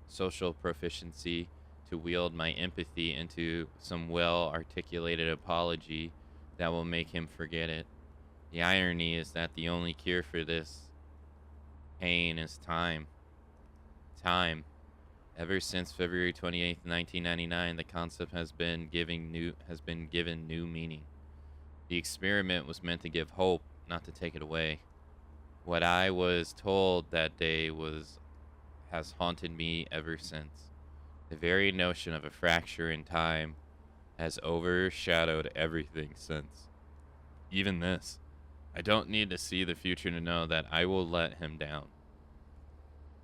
social proficiency to wield my empathy into some well-articulated apology that will make him forget it. The irony is that the only cure for this pain is time. Time. Ever since February 28th, 1999, the concept has been given new meaning. The experiment was meant to give hope, not to take it away. What I was told that day has haunted me ever since. The very notion of a fracture in time has overshadowed everything since. Even this. I don't need to see the future to know that I will let him down.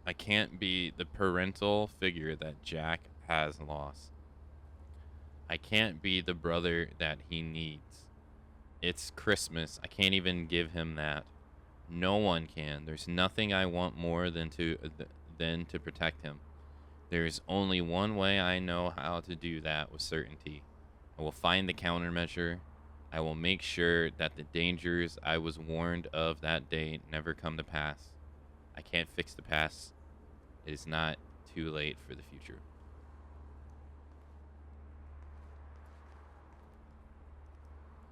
I can't be the parental figure that Jack has lost. I can't be the brother that he needs. It's Christmas. I can't even give him that. No one can. There's nothing I want more than to protect him. There's only one way I know how to do that with certainty. I will find the countermeasure. I will make sure that the dangers I was warned of that day never come to pass. I can't fix the past. It is not too late for the future.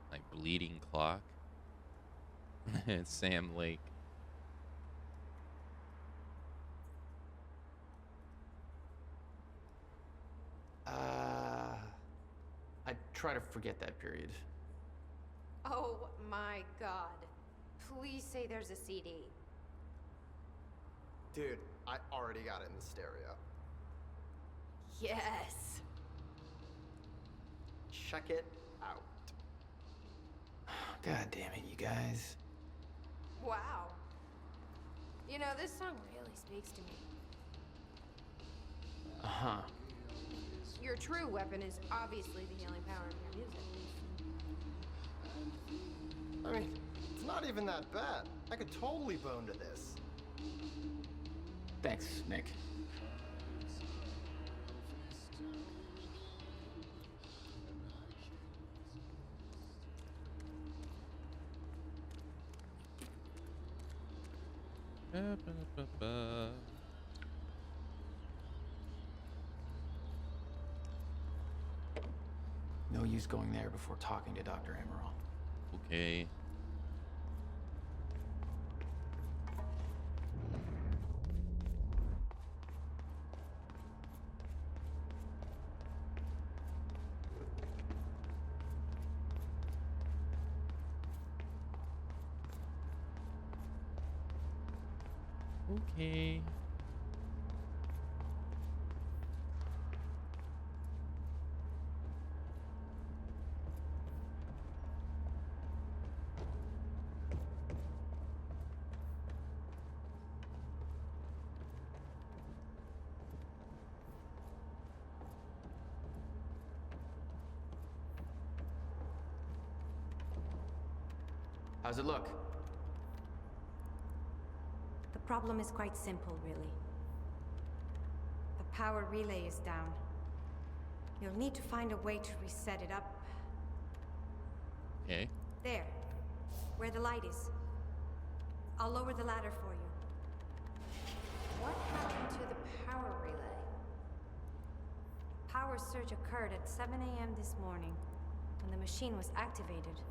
Like bleeding clock. It's Sam Lake. I try to forget that period. Oh my god. Please say there's a CD. Dude, I already got it in the stereo. Yes. Check it out. God damn it, you guys. Wow. You know, this song really speaks to me. Uh-huh. Your true weapon is obviously the healing power of your music. I mean, it's not even that bad. I could totally bone to this. Thanks, Nick. No use going there before talking to Dr. Amaral. Okay. Okay. How's it look? The problem is quite simple, really. The power relay is down. You'll need to find a way to reset it up. Okay. There, where the light is. I'll lower the ladder for you. What happened to the power relay? Power surge occurred at 7 a.m. this morning, when the machine was activated.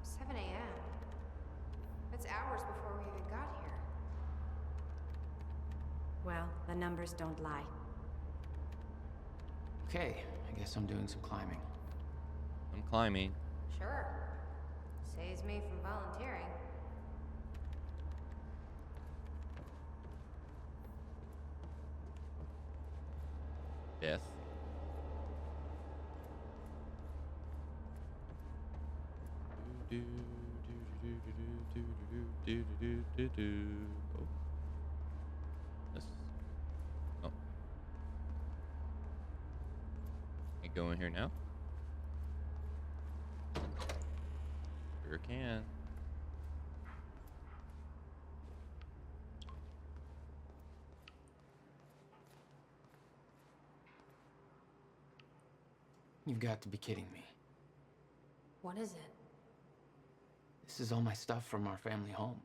7 a.m.? That's hours before we even got here. Well, the numbers don't lie. Okay, I guess I'm doing some climbing. I'm climbing. Sure. Saves me from volunteering. Death. Oh. This. Oh. Can I go in here now? Sure can. You've got to be kidding me. What is it? This is all my stuff from our family home.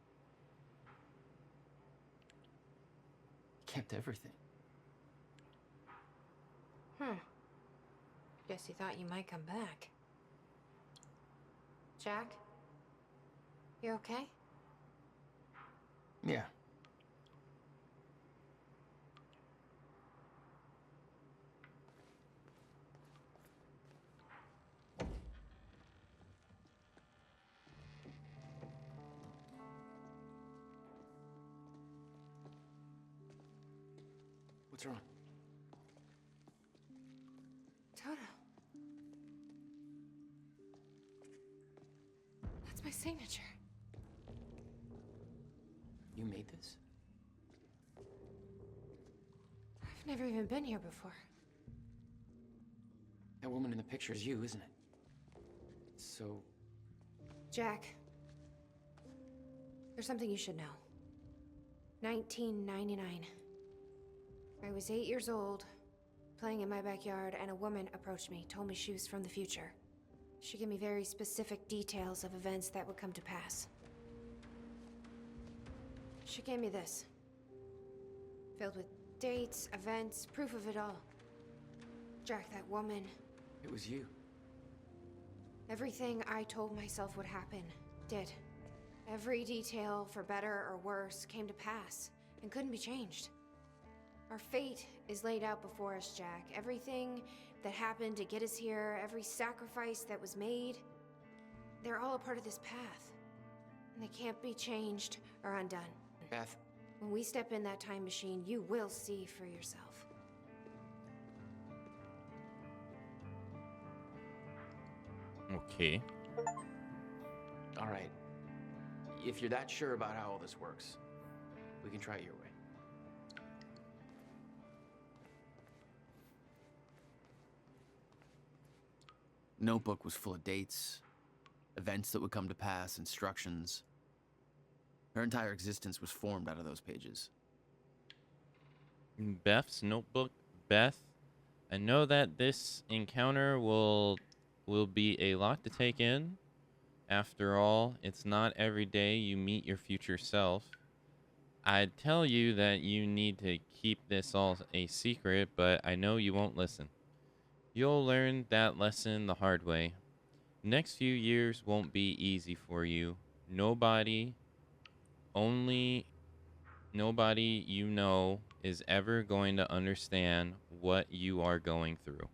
Kept everything. Guess you thought you might come back. Jack? You okay? Yeah. What's wrong? Toto. That's my signature. You made this? I've never even been here before. That woman in the picture is you, isn't it? So... Jack, there's something you should know. 1999. I was 8 years old, playing in my backyard, and a woman approached me, told me she was from the future. She gave me very specific details of events that would come to pass. She gave me this. Filled with dates, events, proof of it all. Jack, that woman... It was you. Everything I told myself would happen, did. Every detail, for better or worse, came to pass, and couldn't be changed. Our fate is laid out before us, Jack. Everything that happened to get us here, every sacrifice that was made, they're all a part of this path. And they can't be changed or undone. Beth. When we step in that time machine, you will see for yourself. Okay. All right. If you're that sure about how all this works, we can try it your way. Notebook was full of dates, events that would come to pass, instructions. Her entire existence was formed out of those pages. Beth's notebook. Beth, I know that this encounter will be a lot to take in. After all, it's not every day you meet your future self. I'd tell you that you need to keep this all a secret, but I know you won't listen. You'll learn that lesson the hard way. Next few years won't be easy for you. Nobody you know is ever going to understand what you are going through.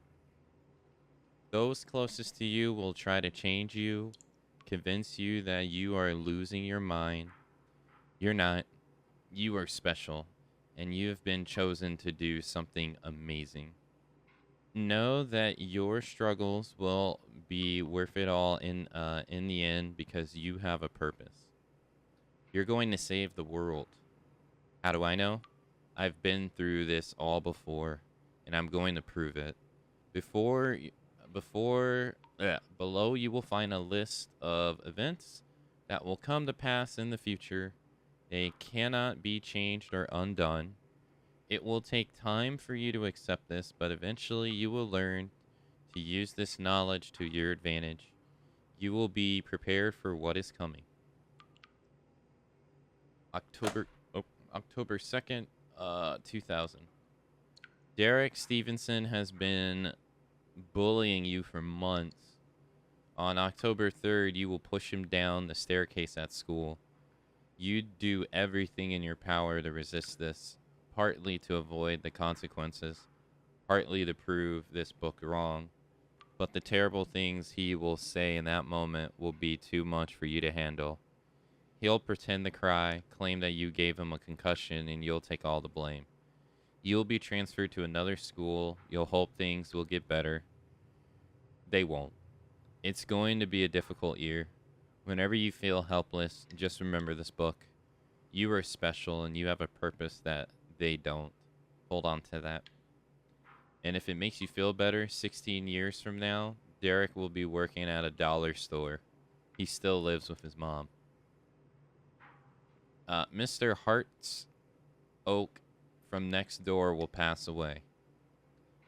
Those closest to you will try to change you, convince you that you are losing your mind. You're not. You are special, and you have been chosen to do something amazing. Know that your struggles will be worth it all in the end because you have a purpose. You're going to save the world. How do I know? I've been through this all before, and I'm going to prove it. Below you will find a list of events that will come to pass in the future. They cannot be changed or undone. It will take time for you to accept this, but eventually you will learn to use this knowledge to your advantage. You will be prepared for what is coming. October 2nd, 2000. Derek Stevenson has been bullying you for months. On October 3rd, you will push him down the staircase at school. You do everything in your power to resist this, partly to avoid the consequences, partly to prove this book wrong. But the terrible things he will say in that moment will be too much for you to handle. He'll pretend to cry, claim that you gave him a concussion, and you'll take all the blame. You'll be transferred to another school. You'll hope things will get better. They won't. It's going to be a difficult year. Whenever you feel helpless, just remember this book. You are special, and you have a purpose that they don't. Hold on to that. And if it makes you feel better, 16 years from now, Derek will be working at a dollar store. He still lives with his mom. Mr. Hart's Oak from next door will pass away.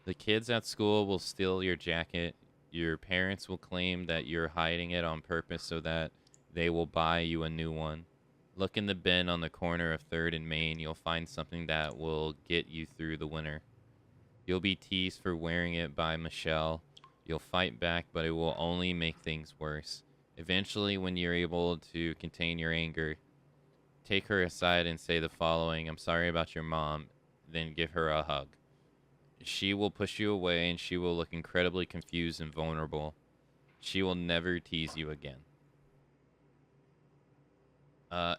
The kids at school will steal your jacket. Your parents will claim that you're hiding it on purpose so that they will buy you a new one. Look in the bin on the corner of 3rd and Main. You'll find something that will get you through the winter. You'll be teased for wearing it by Michelle. You'll fight back, but it will only make things worse. Eventually, when you're able to contain your anger, take her aside and say the following: "I'm sorry about your mom," then give her a hug. She will push you away, and she will look incredibly confused and vulnerable. She will never tease you again.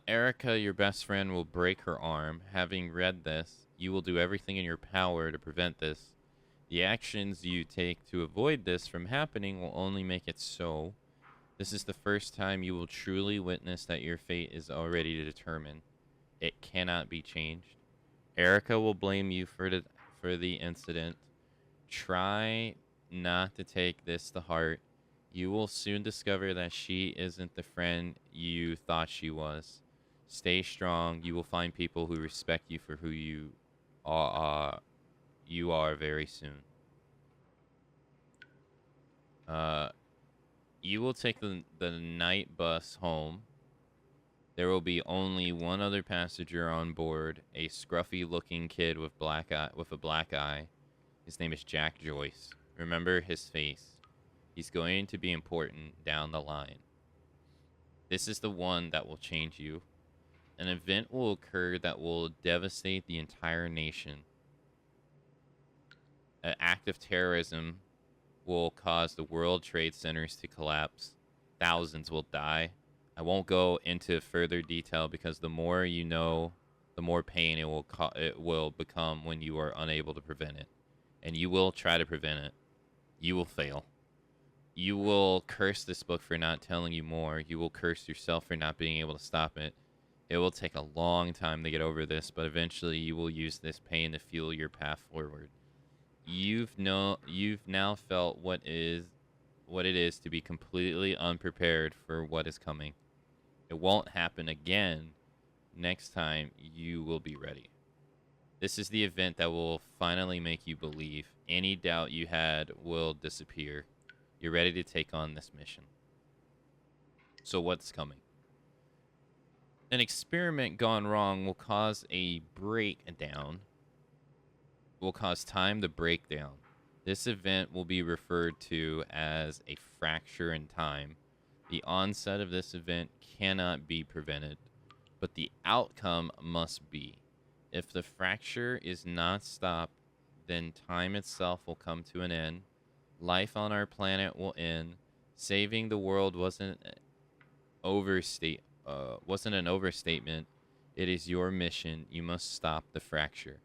Erica, your best friend, will break her arm. Having read this, you will do everything in your power to prevent this. The actions you take to avoid this from happening will only make it so. This is the first time you will truly witness that your fate is already determined. It cannot be changed. Erica will blame you for for the incident. Try not to take this to heart. You will soon discover that she isn't the friend you thought she was. Stay strong. You will find people who respect you for who you are very soon. You will take the night bus home. There will be only one other passenger on board, a scruffy-looking kid with a black eye. His name is Jack Joyce. Remember his face. He's going to be important down the line. This is the one that will change you. An event will occur that will devastate the entire nation. An act of terrorism will cause the World Trade Centers to collapse. Thousands will die. I won't go into further detail because the more you know, the more pain it will become when you are unable to prevent it. And you will try to prevent it. You will fail. You will curse this book for not telling you more. You will curse yourself for not being able to stop it. It will take a long time to get over this, but eventually you will use this pain to fuel your path forward. You've now felt what it is to be completely unprepared for what is coming. It won't happen again. Next time, you will be ready. This is the event that will finally make you believe. Any doubt you had will disappear. You're ready to take on this mission. So what's coming? An experiment gone wrong will cause a breakdown. Will cause time to break down. This event will be referred to as a fracture in time. The onset of this event cannot be prevented, but the outcome must be. If the fracture is not stopped, then time itself will come to an end. Life on our planet will end. Saving the world wasn't an overstatement. It is your mission. You must stop the fracture.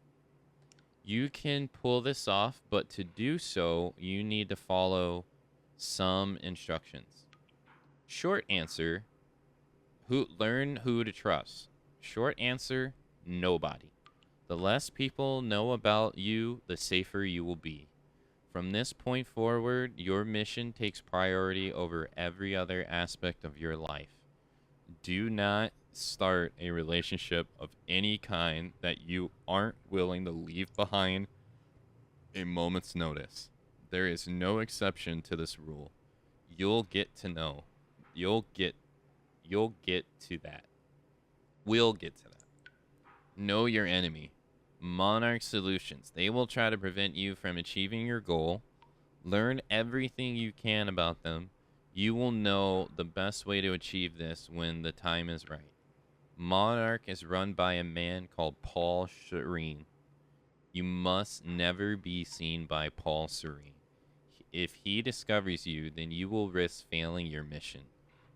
You can pull this off, but to do so, you need to follow some instructions. Short answer, learn who to trust. Short answer, nobody. The less people know about you, the safer you will be. From this point forward, your mission takes priority over every other aspect of your life. Do not start a relationship of any kind that you aren't willing to leave behind a moment's notice. There is no exception to this rule. You'll get to know. You'll get to that. We'll get to that. Know your enemy. Monarch Solutions. They will try to prevent you from achieving your goal. Learn everything you can about them. You will know the best way to achieve this when the time is right. Monarch is run by a man called Paul Serene. You must never be seen by Paul Serene. If he discovers you, then you will risk failing your mission.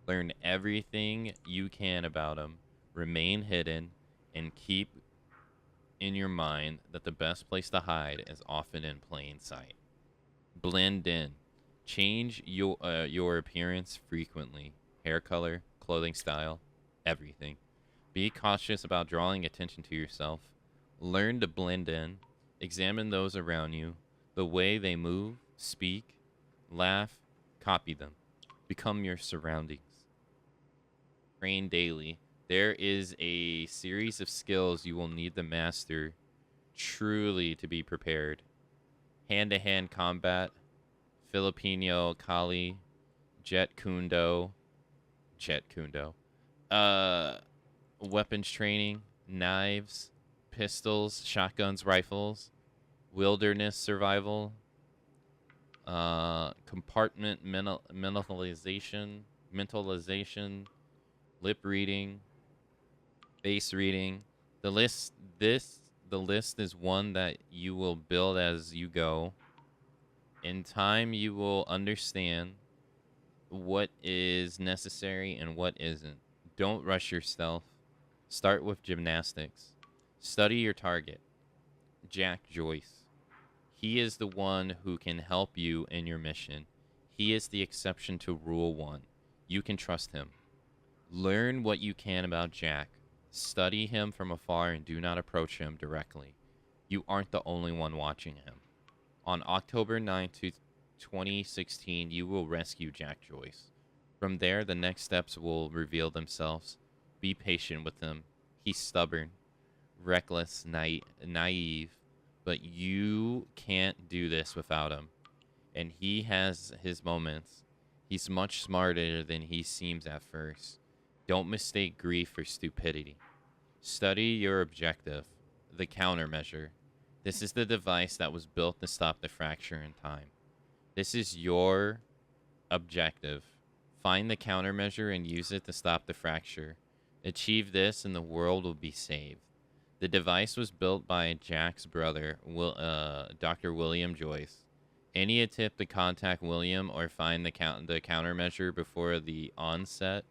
Learn everything you can about him. Remain hidden and keep in your mind that the best place to hide is often in plain sight. Blend in. Change your appearance frequently. Hair color, clothing style, everything. Be cautious about drawing attention to yourself. Learn to blend in. Examine those around you. The way they move, speak, laugh, copy them. Become your surroundings. Train daily. There is a series of skills you will need to master truly to be prepared. Hand-to-hand combat, Filipino Kali, Jet Kundo, weapons training, knives, pistols, shotguns, rifles, wilderness survival, mentalization, lip reading, face reading. The list is one that you will build as you go. In time, you will understand what is necessary and what isn't. Don't rush yourself. Start with gymnastics. Study your target. Jack Joyce. He is the one who can help you in your mission. He is the exception to Rule 1. You can trust him. Learn what you can about Jack. Study him from afar and do not approach him directly. You aren't the only one watching him. On October 9th, 2016, you will rescue Jack Joyce. From there, the next steps will reveal themselves. Be patient with him. He's stubborn, reckless, naive, but you can't do this without him. And he has his moments. He's much smarter than he seems at first. Don't mistake grief for stupidity. Study your objective, the countermeasure. This is the device that was built to stop the fracture in time. This is your objective. Find the countermeasure and use it to stop the fracture. Achieve this and the world will be saved. The device was built by Jack's brother, Dr. William Joyce. Any attempt to contact William or find the countermeasure before the onset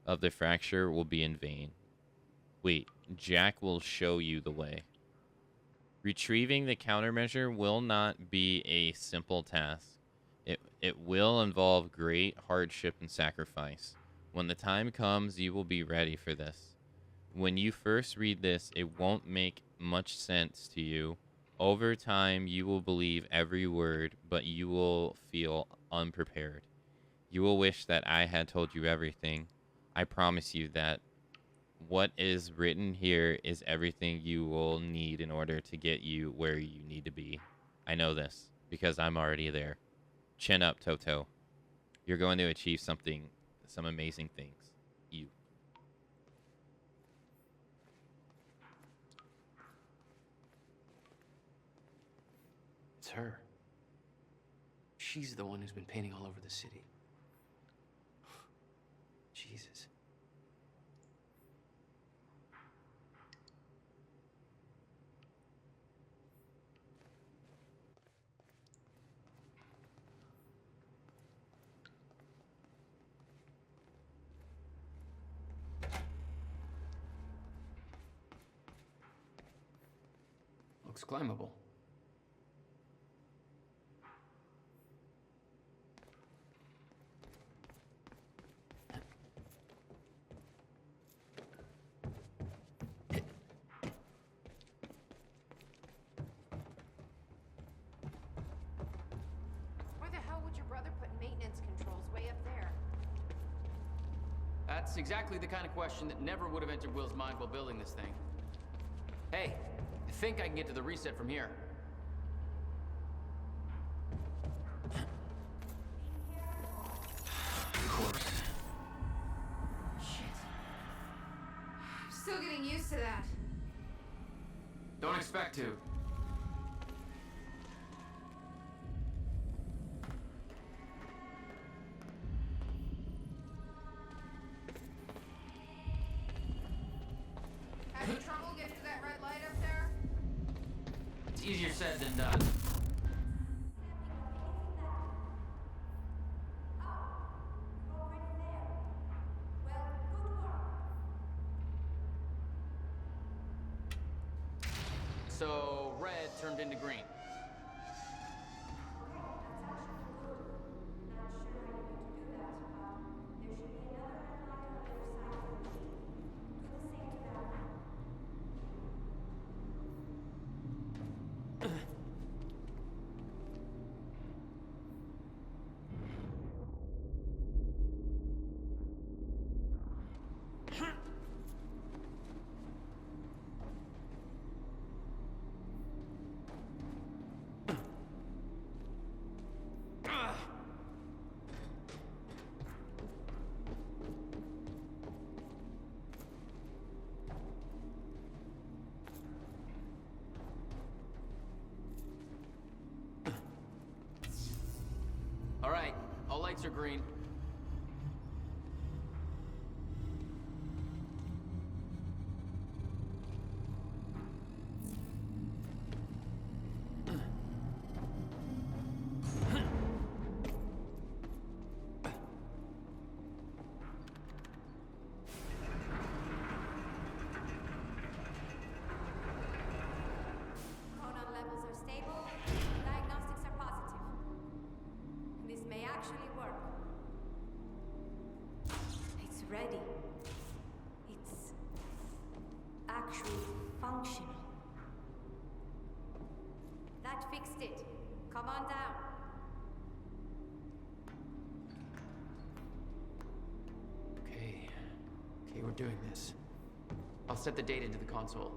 of the fracture will be in vain. Wait, Jack will show you the way. Retrieving the countermeasure will not be a simple task. It will involve great hardship and sacrifice. When the time comes, you will be ready for this. When you first read this, it won't make much sense to you. Over time, you will believe every word, but you will feel unprepared. You will wish that I had told you everything. I promise you that what is written here is everything you will need in order to get you where you need to be. I know this, because I'm already there. Chin up, Toto. You're going to achieve some amazing things. You. It's her. She's the one who's been painting all over the city. Jesus. Looks climbable. Why the hell would your brother put maintenance controls way up there? That's exactly the kind of question that never would have entered Will's mind while building this thing. Hey, I think I can get to the reset from here. Of course. Shit. I'm still getting used to that. Don't expect to. Having trouble getting to that red light up there? It's easier said than done. So, red turned into green. All right, all lights are green. Chronon levels are stable, diagnostics are positive. This may actually work. It's ready. It's actually functional. fixed it. Come on down. Okay, we're doing this. I'll set the date into the console.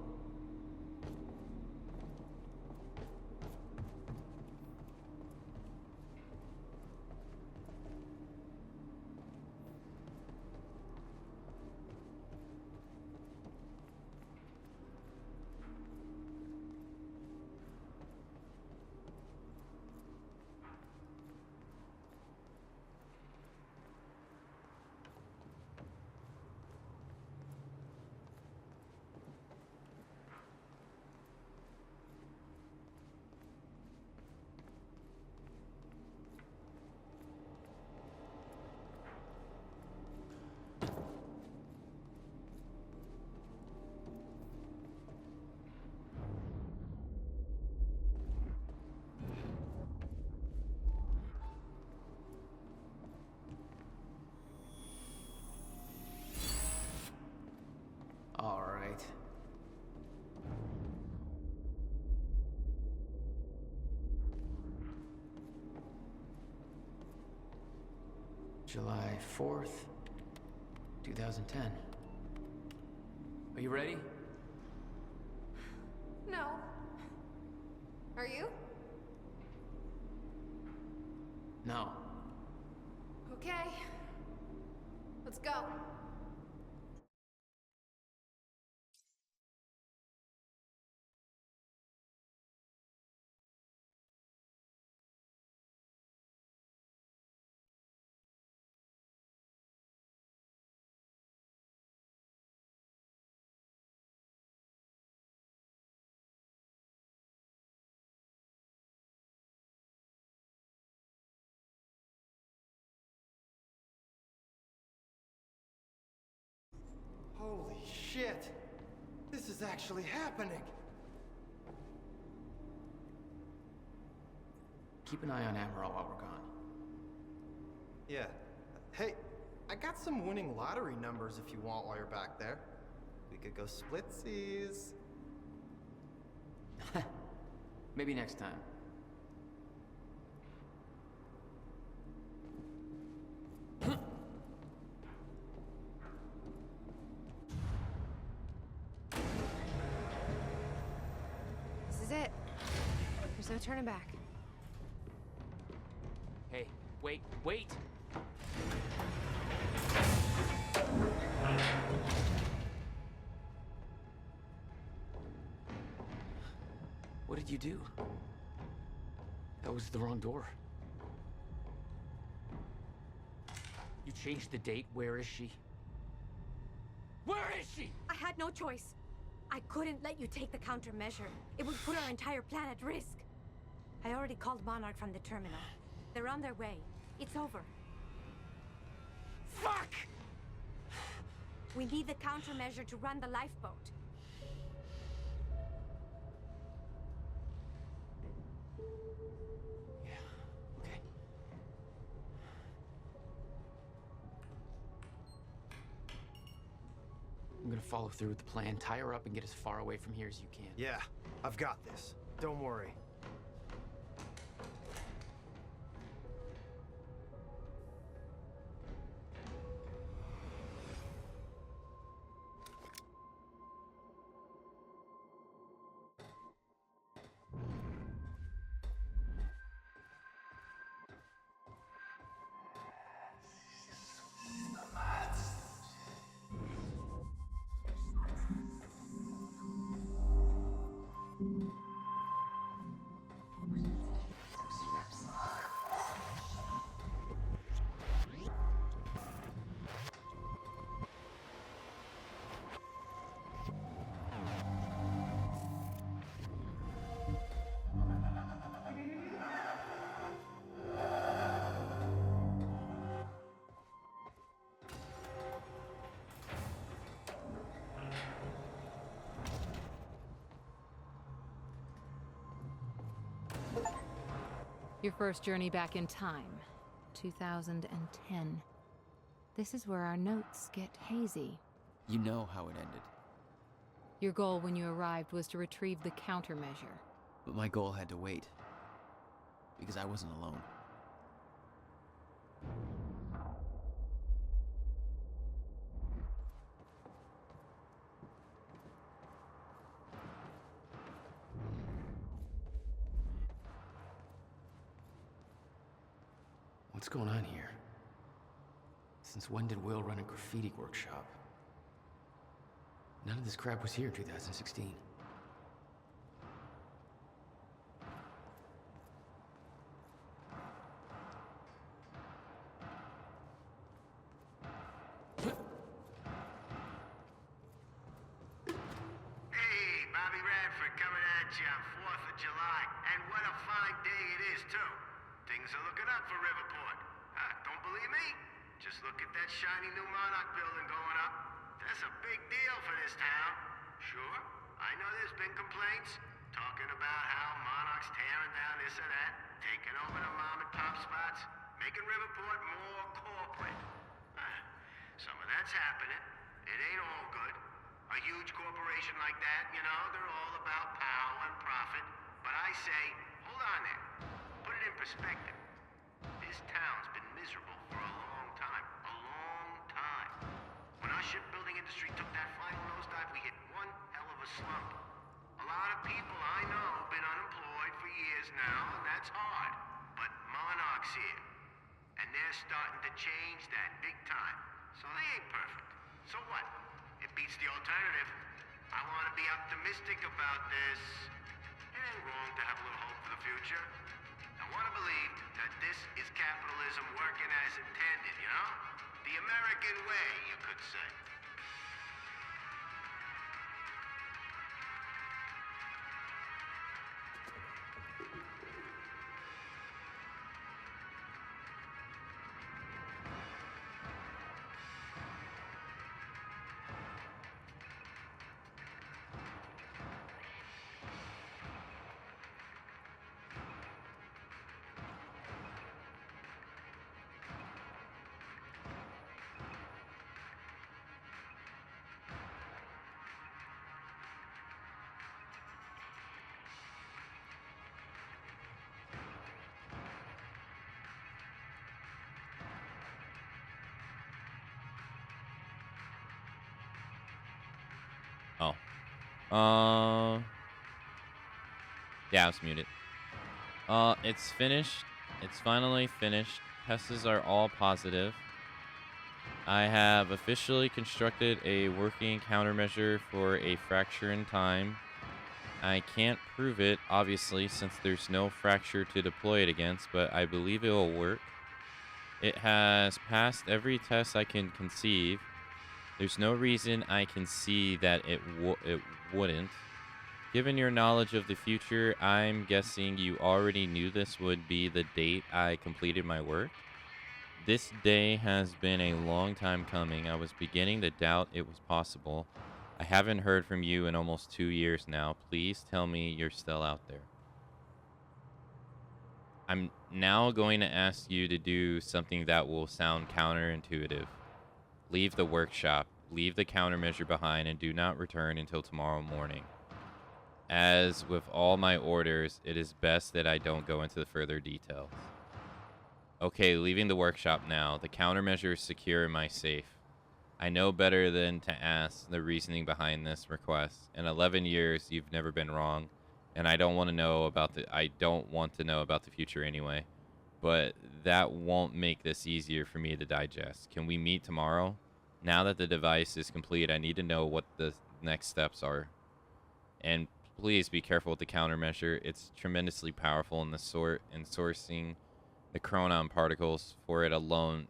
All right. July 4th, 2010. Are you ready? No. Are you? No. Okay. Let's go. Holy shit! This is actually happening! Keep an eye on Amaral while we're gone. Yeah. Hey, I got some winning lottery numbers if you want while you're back there. We could go splitsies. Maybe next time. This is it. There's no turning back. Hey, wait! What did you do? That was the wrong door. You changed the date. Where is she? Where is she? I had no choice. I couldn't let you take the countermeasure. It would put our entire plan at risk. I already called Monarch from the terminal. They're on their way. It's over. Fuck! We need the countermeasure to run the lifeboat. I'm gonna follow through with the plan, tie her up, and get as far away from here as you can. Yeah, I've got this. Don't worry. Your first journey back in time, 2010. This is where our notes get hazy. You know how it ended. Your goal when you arrived was to retrieve the countermeasure. But my goal had to wait. because I wasn't alone. What's going on here? Since when did Will run a graffiti workshop? None of this crap was here in 2016. Hey, Bobby Radford coming at you on 4th of July. And what a fine day it is, too. Things are looking up for Riverport. Don't believe me? Just look at that shiny new Monarch building going up. That's a big deal for this town. Sure, I know there's been complaints, talking about how Monarch's tearing down this or that, taking over the mom and pop spots, making Riverport more corporate. Some of that's happening. It ain't all good. A huge corporation like that, you know, they're all about power and profit. But I say, hold on there. Put it in perspective. This town's been miserable for a long time. A long time. When our shipbuilding industry took that final nosedive, we hit one hell of a slump. A lot of people I know have been unemployed for years now, and that's hard. But Monarch's here. And they're starting to change that big time. So they ain't perfect. So what? It beats the alternative. I want to be optimistic about this. It ain't wrong to have a little hope for the future. I want to believe that this is capitalism working as intended, you know? The American way, you could say. Yeah, I was muted. It's finished. It's finally finished. Tests are all positive. I have officially constructed a working countermeasure for a fracture in time. I can't prove it, obviously, since there's no fracture to deploy it against, but I believe it will work. It has passed every test I can conceive. There's no reason I can see that it wouldn't. Given your knowledge of the future, I'm guessing you already knew this would be the date I completed my work. This day has been a long time coming. I was beginning to doubt it was possible. I haven't heard from you in almost 2 years now. Please tell me you're still out there. I'm now going to ask you to do something that will sound counterintuitive. Leave the workshop, leave the countermeasure behind, and do not return until tomorrow morning. As with all my orders, it is best that I don't go into the further details. Okay, leaving the workshop now. The countermeasure is secure in my safe. I know better than to ask the reasoning behind this request. In 11 years, you've never been wrong, and I don't want to know about the future anyway. But that won't make this easier for me to digest. Can we meet tomorrow? Now that the device is complete, I need to know what the next steps are. And please be careful with the countermeasure. It's tremendously powerful in sourcing the chronon particles for it alone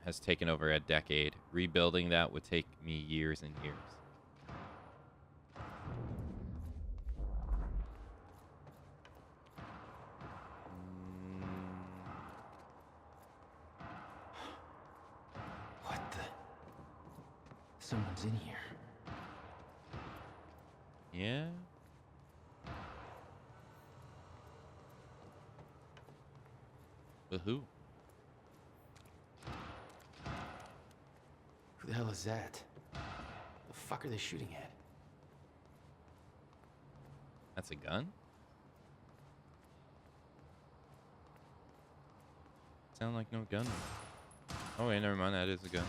has taken over a decade. Rebuilding that would take me years and years. What the? Someone's in here. Yeah? But who? Who the hell is that? The fuck are they shooting at? That's a gun? sound like no gun. Oh wait, never mind. That is a gun.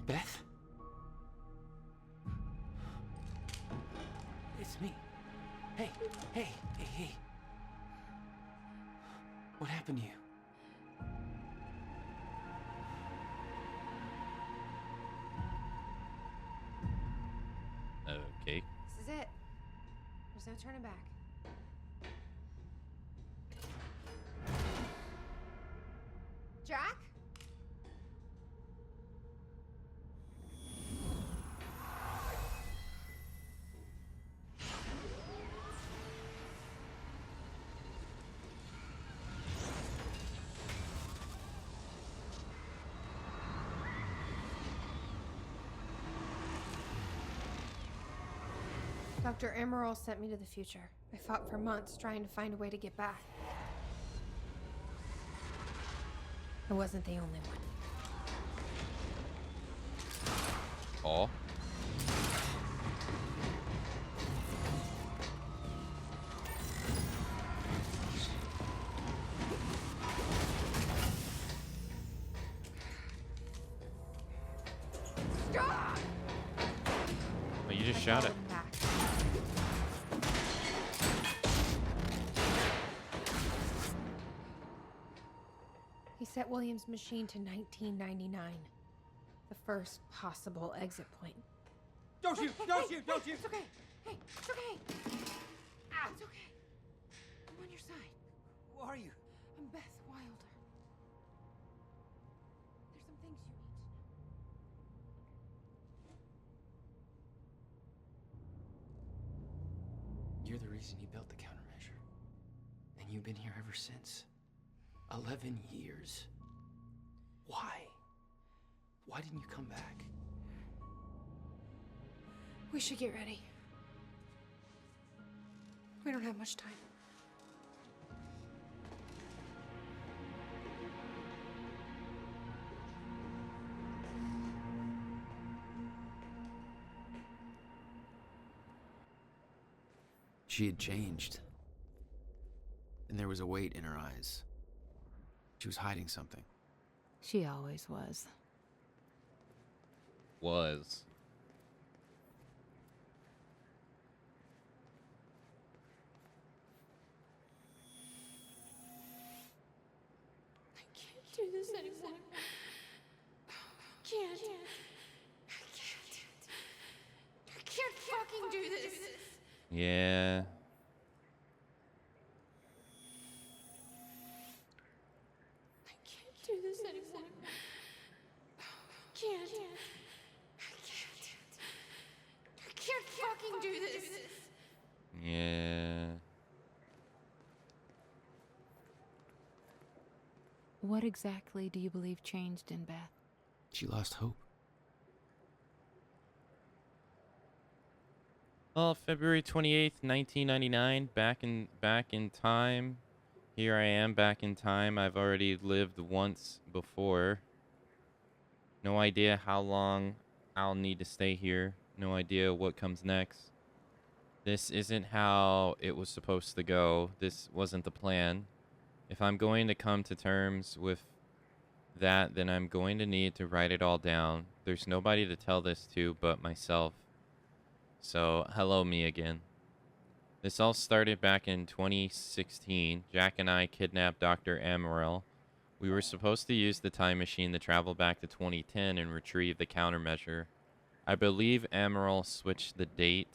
Beth? It's me. Hey, hey, hey, hey. What happened to you? Okay. This is it. There's no turning back. Jack? Dr. Emerald sent me to the future. I fought for months trying to find a way to get back. I wasn't the only one. Oh. Stop! Well, you just shot it. He set William's machine to 1999. The first possible exit point. Don't shoot! Don't shoot! Don't shoot! It's okay. Hey, it's okay. It's okay. I'm on your side. Who are you? I'm Beth Wilder. There's some things you need to know. You're the reason he built the countermeasure. And you've been here ever since. 11 years. Why? Why didn't you come back? We should get ready. We don't have much time. She had changed. And there was a weight in her eyes. She was hiding something. She always was. Was. I can't do this anymore. I can't. I can't fucking do this. Yeah. I can't do this anymore. I can't. I can't fucking do this. Yeah. What exactly do you believe changed in Beth? She lost hope. Well, February 28th, 1999, back in time. Here I am back in time. I've already lived once before. No idea how long I'll need to stay here. No idea what comes next. This isn't how it was supposed to go. This wasn't the plan. If I'm going to come to terms with that, then I'm going to need to write it all down. There's nobody to tell this to but myself. So, hello me again. This all started back in 2016. Jack and I kidnapped Dr. Amaral. We were supposed to use the time machine to travel back to 2010 and retrieve the countermeasure. I believe Amaral switched the date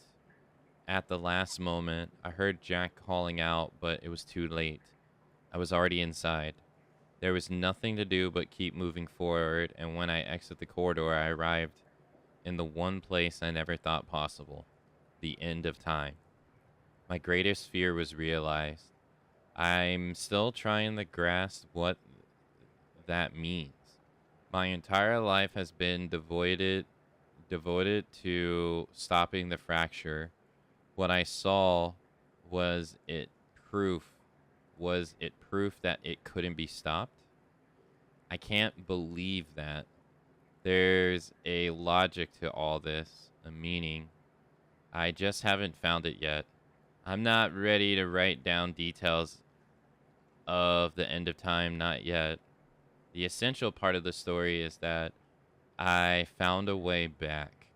at the last moment. I heard Jack calling out, but it was too late. I was already inside. There was nothing to do but keep moving forward, and when I exit the corridor, I arrived in the one place I never thought possible, the end of time. My greatest fear was realized. I'm still trying to grasp what that means. My entire life has been devoted to stopping the fracture. What I saw was it proof that it couldn't be stopped? I can't believe that. There's a logic to all this, a meaning. I just haven't found it yet. I'm not ready to write down details of the end of time, not yet. The essential part of the story is that I found a way back.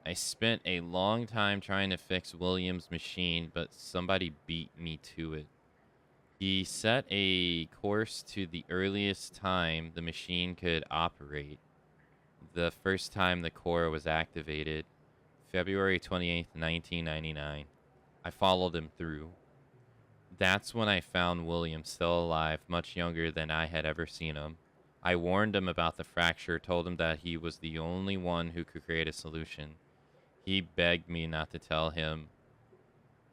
I spent a long time trying to fix William's machine, but somebody beat me to it. He set a course to the earliest time the machine could operate. The first time the core was activated, February 28th, 1999. I followed him through. That's when I found William still alive, much younger than I had ever seen him. I warned him about the fracture, told him that he was the only one who could create a solution. He begged me not to tell him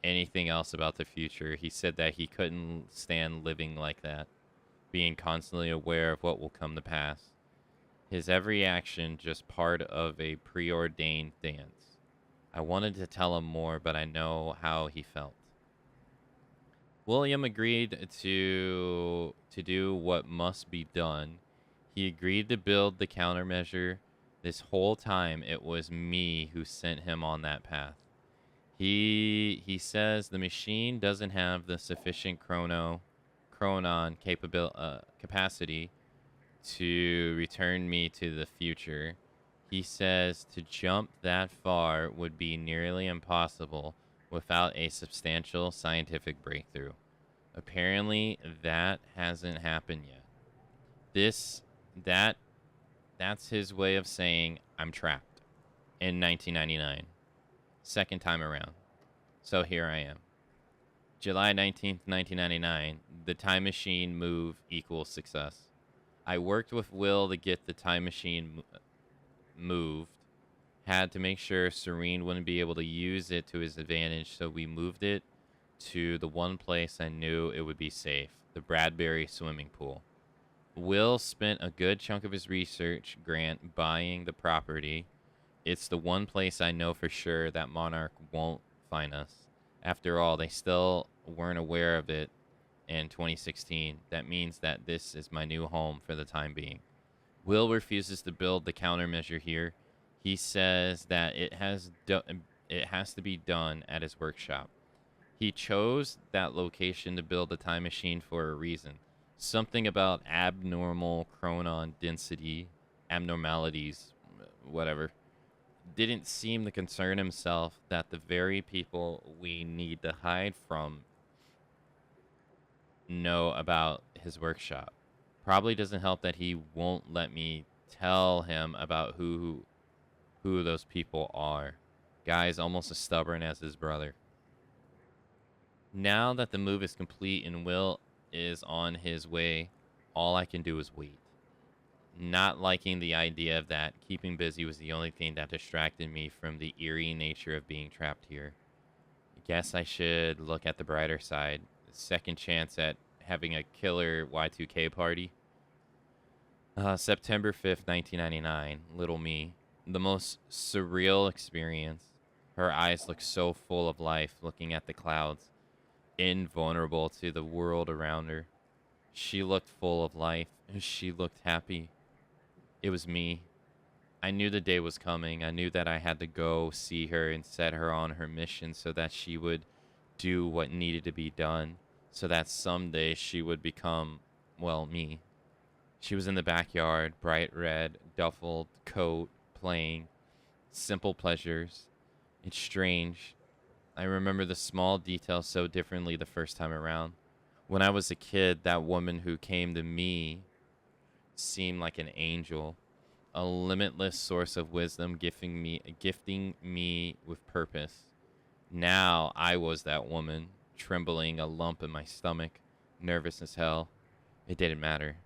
anything else about the future. He said that he couldn't stand living like that, being constantly aware of what will come to pass. His every action just part of a preordained dance. I wanted to tell him more, but I know how he felt. William agreed to do what must be done. He agreed to build the countermeasure. This whole time, it was me who sent him on that path. He says the machine doesn't have the sufficient chronon capacity to return me to the future. He says to jump that far would be nearly impossible without a substantial scientific breakthrough. Apparently, that hasn't happened yet. That's his way of saying I'm trapped in 1999. Second time around. So here I am. July 19th, 1999. The time machine move equals success. I worked with Will to get the time machine moved. Had to make sure Serene wouldn't be able to use it to his advantage, so we moved it to the one place I knew it would be safe, the Bradbury swimming pool. Will spent a good chunk of his research grant buying the property. It's the one place I know for sure that Monarch won't find us. After all, they still weren't aware of it in 2016. That means that this is my new home for the time being. Will refuses to build the countermeasure here. He says that it has to be done at his workshop. He chose that location to build the time machine for a reason. Something about abnormal chronon density, abnormalities, whatever, didn't seem to concern himself that the very people we need to hide from know about his workshop. Probably doesn't help that he won't let me tell him about who those people are. Guy's almost as stubborn as his brother. Now that the move is complete and Will is on his way, all I can do is wait. Not liking the idea of that, keeping busy was the only thing that distracted me from the eerie nature of being trapped here. Guess I should look at the brighter side. Second chance at having a killer Y2K party. September 5th, 1999. Little me. The most surreal experience. Her eyes look so full of life, looking at the clouds, invulnerable to the world around her. She looked full of life. She looked happy. It was me. I knew the day was coming. I knew that I had to go see her and set her on her mission so that she would do what needed to be done, so that someday she would become, well, me. She was in the backyard, bright red, duffel coat, playing. Simple pleasures. It's strange. I remember the small details so differently the first time around. When I was a kid, that woman who came to me seemed like an angel, a limitless source of wisdom, gifting me with purpose. Now I was that woman, trembling, a lump in my stomach, nervous as hell. It didn't matter.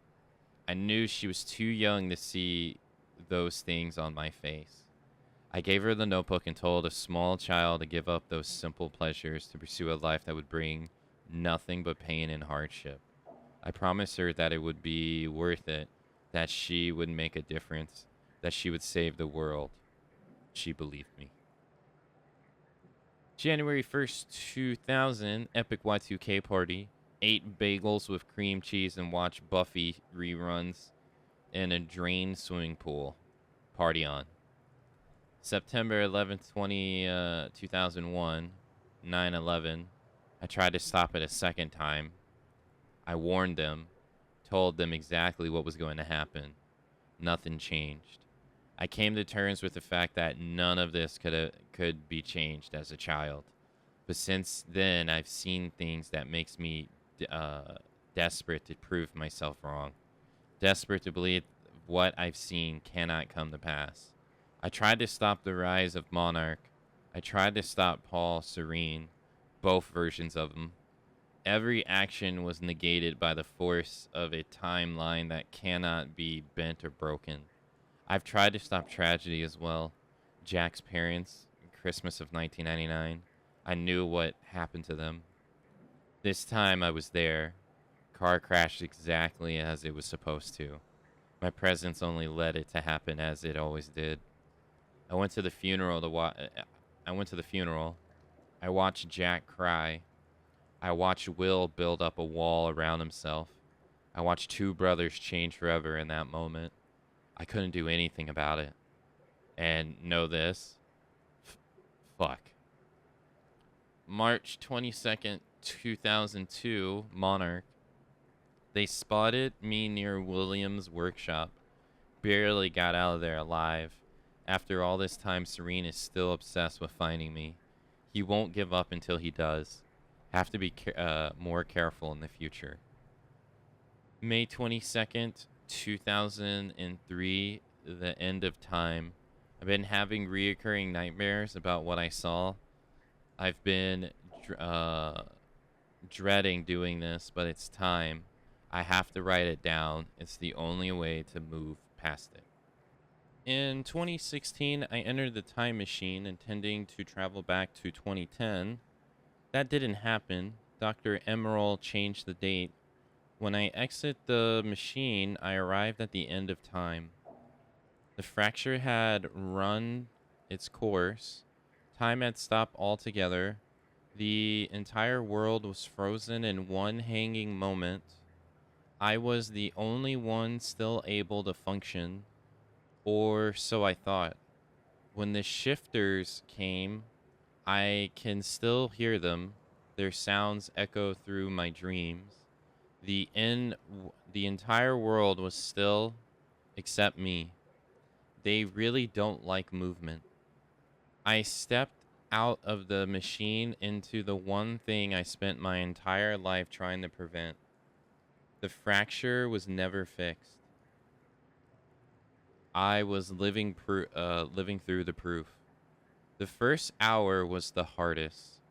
I knew she was too young to see those things on my face. I gave her the notebook and told a small child to give up those simple pleasures to pursue a life that would bring nothing but pain and hardship. I promised her that it would be worth it, that she would make a difference, that she would save the world. She believed me. January 1st, 2000, epic Y2K party. 8 bagels with cream cheese and watch Buffy reruns in a drained swimming pool. Party on. September 11th, 2001, 9/11. I tried to stop it a second time. I warned them, told them exactly what was going to happen. Nothing changed. I came to terms with the fact that none of this could be changed as a child. But since then, I've seen things that makes me desperate to prove myself wrong. Desperate to believe what I've seen cannot come to pass. I tried to stop the rise of Monarch. I tried to stop Paul Serene, both versions of them. Every action was negated by the force of a timeline that cannot be bent or broken. I've tried to stop tragedy as well. Jack's parents, Christmas of 1999. I knew what happened to them. This time I was there. Car crashed exactly as it was supposed to. My presence only led it to happen as it always did. I went to the funeral I watched Jack cry. I watched Will build up a wall around himself. I watched 2 brothers change forever in that moment. I couldn't do anything about it. And know this? Fuck. March 22nd, 2002, Monarch. They spotted me near William's workshop. Barely got out of there alive. After all this time, Serene is still obsessed with finding me. He won't give up until he does. Have to be more careful in the future. May 22nd, 2003, the end of time. I've been having reoccurring nightmares about what I saw. I've been dreading doing this, but it's time. I have to write it down. It's the only way to move past it. In 2016, I entered the time machine intending to travel back to 2010. That didn't happen. Dr. Emerald changed the date. When I exit the machine, I arrived at the end of time. The fracture had run its course. Time had stopped altogether. The entire world was frozen in one hanging moment. I was the only one still able to function, or so I thought. When the shifters came, I can still hear them. Their sounds echo through my dreams. The entire world was still except me. They really don't like movement. I stepped out of the machine into the one thing I spent my entire life trying to prevent. The fracture was never fixed. I was living through the proof. The first hour was the hardest.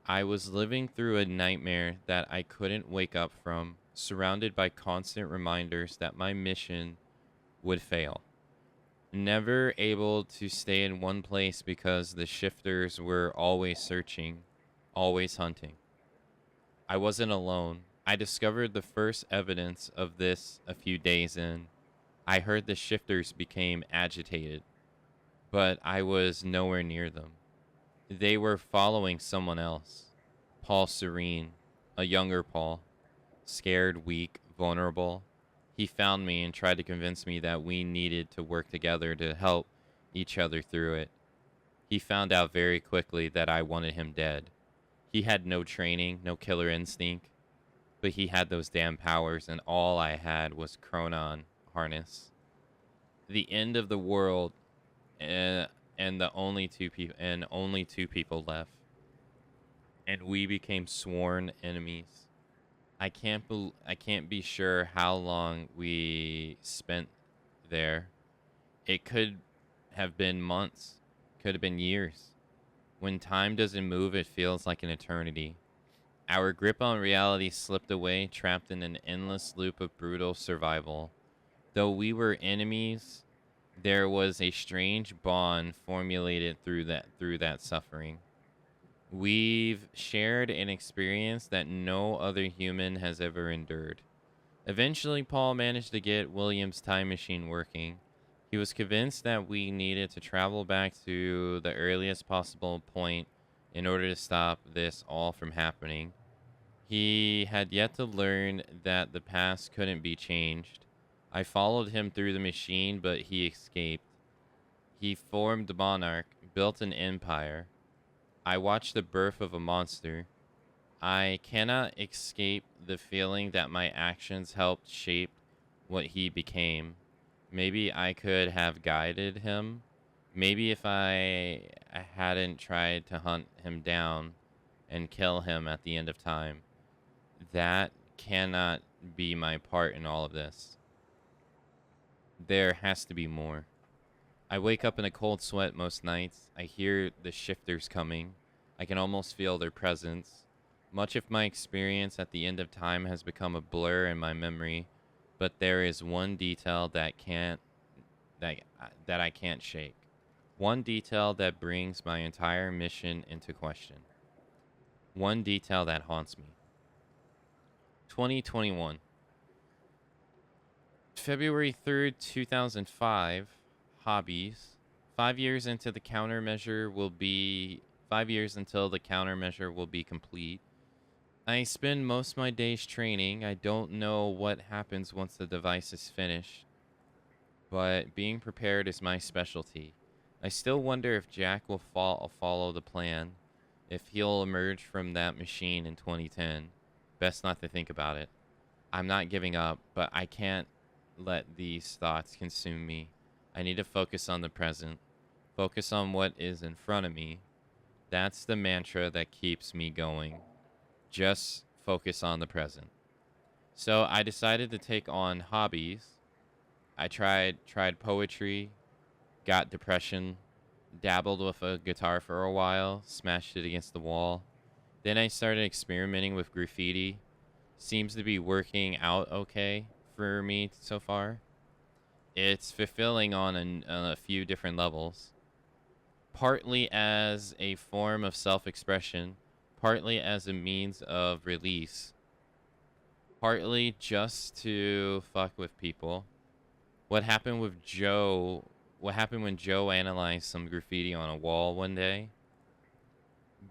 I was living through a nightmare that I couldn't wake up from, surrounded by constant reminders that my mission would fail. Never able to stay in one place because the shifters were always searching, always hunting. I wasn't alone. I discovered the first evidence of this a few days in. I heard the shifters became agitated, but I was nowhere near them. They were following someone else. Paul Serene, a younger Paul. Scared, weak, vulnerable. He found me and tried to convince me that we needed to work together to help each other through it. He found out very quickly that I wanted him dead. He had no training, no killer instinct, but he had those damn powers, and all I had was Chronon harness. The end of the world, and only two people left, and we became sworn enemies. I can't be sure how long we spent there. It could have been months, could have been years. When time doesn't move, it feels like an eternity. Our grip on reality slipped away, trapped in an endless loop of brutal survival. Though we were enemies, there was a strange bond formulated through that suffering. We've shared an experience that no other human has ever endured. Eventually, Paul managed to get William's time machine working. He was convinced that we needed to travel back to the earliest possible point in order to stop this all from happening. He had yet to learn that the past couldn't be changed. I followed him through the machine, but he escaped. He formed Monarch, built an empire. I watched the birth of a monster. I cannot escape the feeling that my actions helped shape what he became. Maybe I could have guided him. Maybe if I hadn't tried to hunt him down and kill him at the end of time. That cannot be my part in all of this. There has to be more. I wake up in a cold sweat most nights. I hear the shifters coming. I can almost feel their presence. Much of my experience at the end of time has become a blur in my memory, but there is one detail that I can't shake. One detail that brings my entire mission into question. One detail that haunts me. 2021. February 3rd, 2005. Hobbies. 5 years into the countermeasure will be 5 years until the countermeasure will be complete. I spend most of my days training. I don't know what happens once the device is finished, but being prepared is my specialty. I still wonder if Jack will follow the plan, if he'll emerge from that machine in 2010. Best not to think about it. I'm not giving up, but I can't let these thoughts consume me. I need to focus on the present. Focus on what is in front of me. That's the mantra that keeps me going. Just focus on the present. So I decided to take on hobbies. I tried poetry, got depression, dabbled with a guitar for a while, smashed it against the wall. Then I started experimenting with graffiti. Seems to be working out okay for me so far. It's fulfilling on a few different levels. Partly as a form of self-expression, partly as a means of release, partly just to fuck with people. What happened when Joe analyzed some graffiti on a wall one day,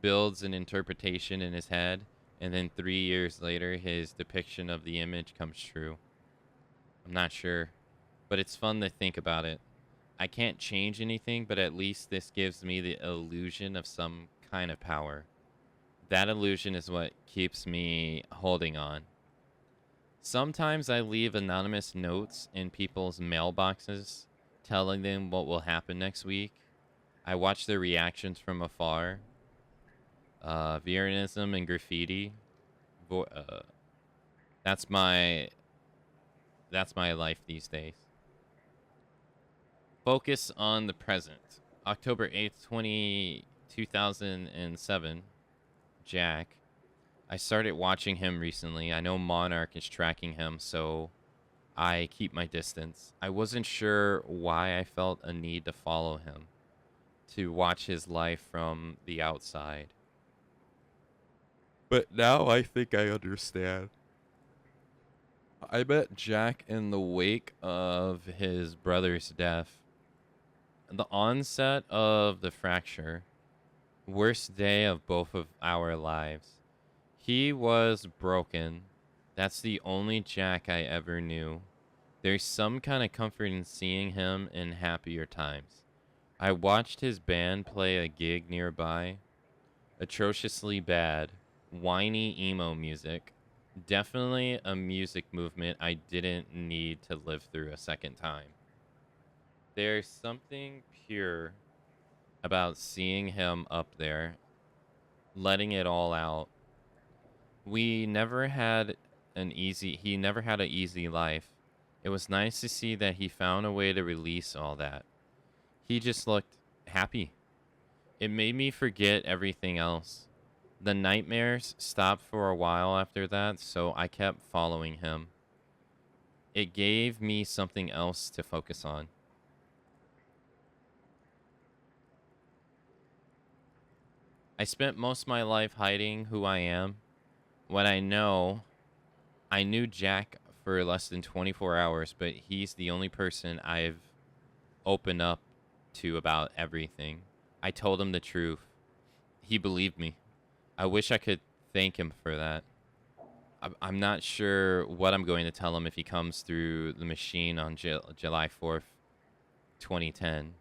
builds an interpretation in his head, and then 3 years later his depiction of the image comes true. I'm not sure, but it's fun to think about it. I can't change anything, but at least this gives me the illusion of some kind of power. That illusion is what keeps me holding on. Sometimes I leave anonymous notes in people's mailboxes telling them what will happen next week. I watch their reactions from afar. Veganism and graffiti. That's my life these days. Focus on the present. October 8th, 2007. Jack. I started watching him recently. I know Monarch is tracking him, so I keep my distance. I wasn't sure why I felt a need to follow him, to watch his life from the outside. But now I think I understand. I met Jack in the wake of his brother's death. The onset of the fracture. Worst day of both of our lives. He was broken. That's the only Jack I ever knew. There's some kind of comfort in seeing him in happier times. I watched his band play a gig nearby. Atrociously bad. Whiny emo music. Definitely a music movement I didn't need to live through a second time. There's something pure about seeing him up there, letting it all out. He never had an easy life. It was nice to see that he found a way to release all that. He just looked happy. It made me forget everything else. The nightmares stopped for a while after that, so I kept following him. It gave me something else to focus on. I spent most of my life hiding who I am. What I knew Jack for less than 24 hours, but he's the only person I've opened up to about everything. I told him the truth. He believed me. I wish I could thank him for that. I'm not sure what I'm going to tell him if he comes through the machine on July 4th, 2010.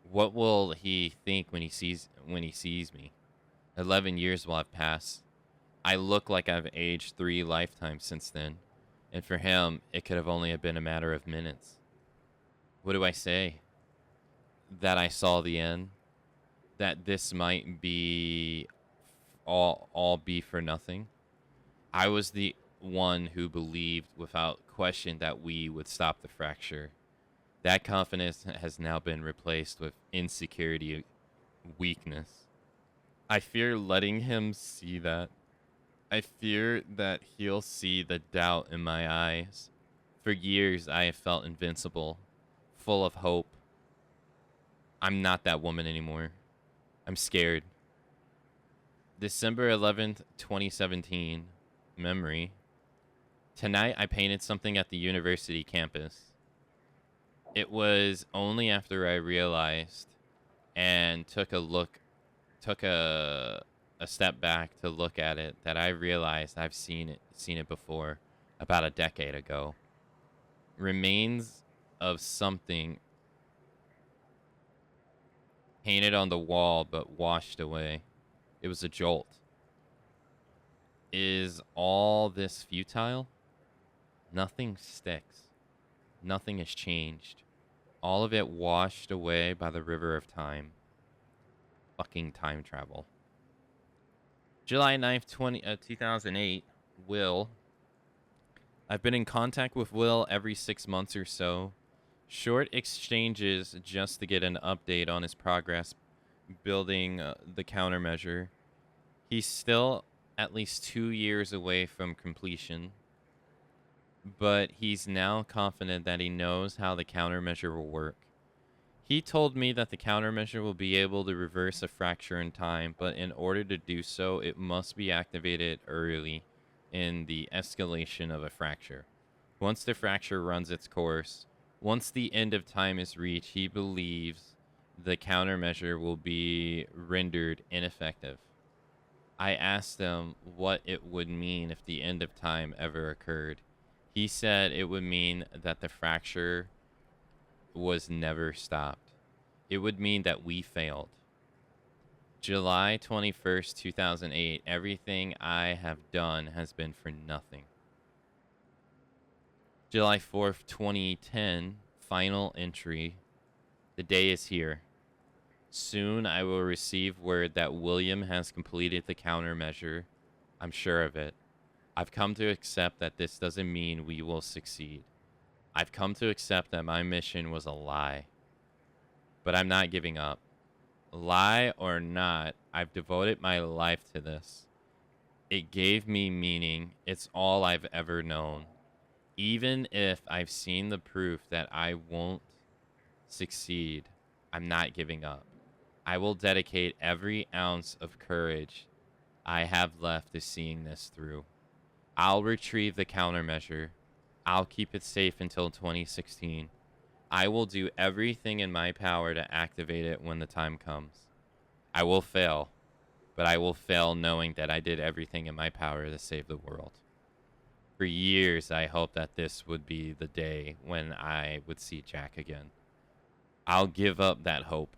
What will he think when he sees me? 11 years will have passed. I look like I've aged 3 lifetimes since then, and for him, it could have only been a matter of minutes. What do I say? That I saw the end? That this might be all be for nothing? I was the one who believed without question that we would stop the fracture. That confidence has now been replaced with insecurity, weakness. I fear letting him see that. I fear that he'll see the doubt in my eyes. For years, I have felt invincible, full of hope. I'm not that woman anymore. I'm scared. December 11th, 2017. Memory. Tonight, I painted something at the university campus. It was only after I realized and took a step back to look at it that I realized I've seen it before, about a decade ago. Remains of something painted on the wall but washed away. It was a jolt. Is all this futile? Nothing sticks. Nothing has changed. All of it washed away by the river of time. Fucking time travel. July 9th, 2008. Will. I've been in contact with Will every 6 months or so. Short exchanges just to get an update on his progress building the countermeasure. He's still at least 2 years away from completion, but he's now confident that he knows how the countermeasure will work. He told me that the countermeasure will be able to reverse a fracture in time, but in order to do so, it must be activated early in the escalation of a fracture. Once the fracture runs its course, once the end of time is reached, he believes the countermeasure will be rendered ineffective. I asked him what it would mean if the end of time ever occurred. He said it would mean that the fracture was never stopped. It would mean that we failed. July 21st, 2008. Everything I have done has been for nothing. July 4th, 2010. Final entry. The day is here. Soon I will receive word that William has completed the countermeasure. I'm sure of it. I've come to accept that this doesn't mean we will succeed. I've come to accept that my mission was a lie. But I'm not giving up. Lie or not, I've devoted my life to this. It gave me meaning. It's all I've ever known. Even if I've seen the proof that I won't succeed, I'm not giving up. I will dedicate every ounce of courage I have left to seeing this through. I'll retrieve the countermeasure. I'll keep it safe until 2016. I will do everything in my power to activate it when the time comes. I will fail, but I will fail knowing that I did everything in my power to save the world. For years, I hoped that this would be the day when I would see Jack again. I'll give up that hope.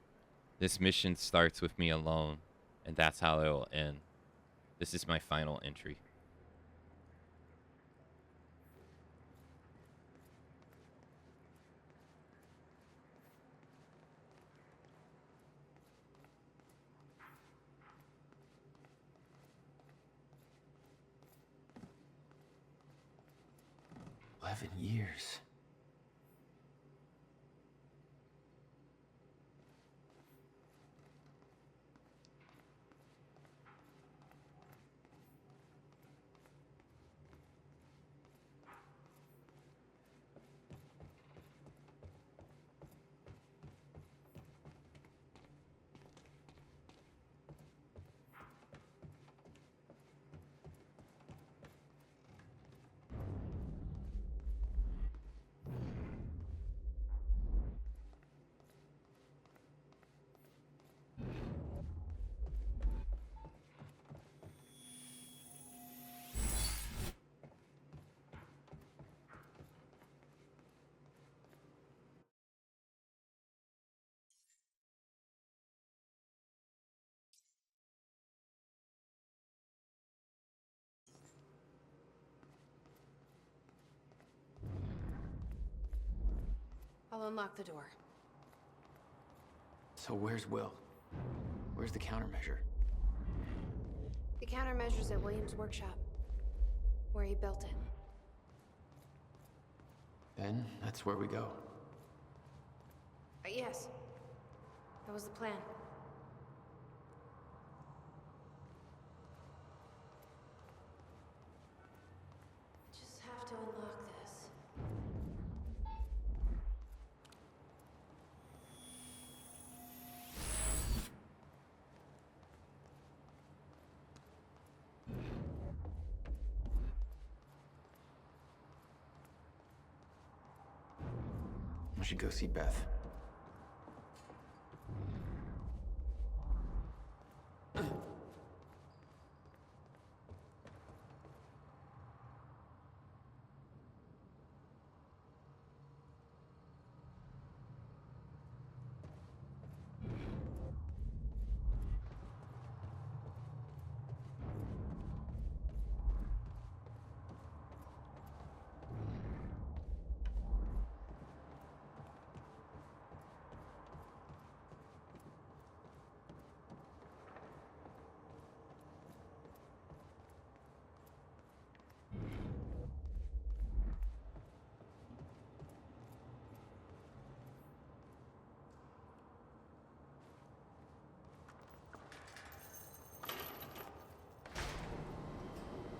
This mission starts with me alone, and that's how it will end. This is my final entry. Years. I'll unlock the door. So where's Will? Where's the countermeasure? The countermeasure's at William's workshop, where he built it. Then that's where we go. Yes. That was the plan. Just have to unlock this. I should go see Beth.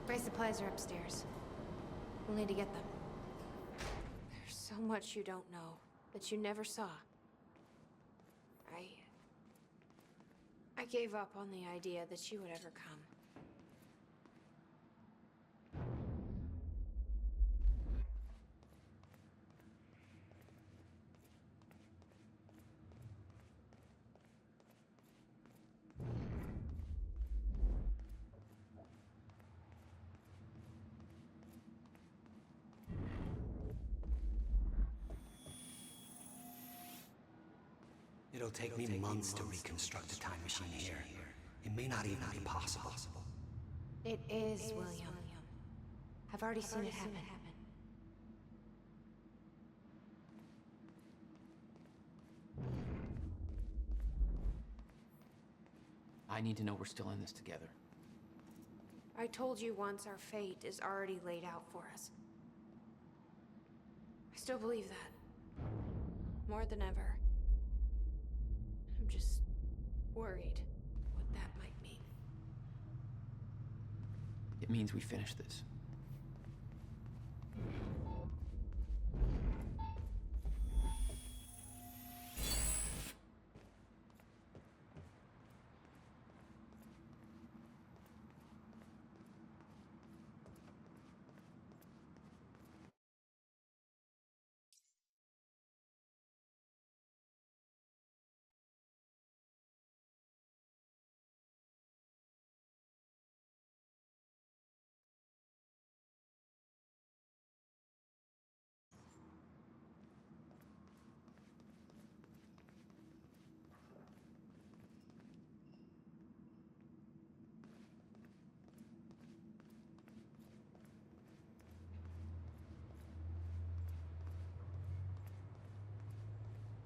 My supplies are upstairs. We'll need to get them. There's so much you don't know that you never saw. I gave up on the idea that she would ever come. It'll take me months to reconstruct a time machine here. It may not even be possible. It is, William. I've already seen it happen. I need to know we're still in this together. I told you once our fate is already laid out for us. I still believe that. More than ever. I'm just worried what that might mean. It means we finish this.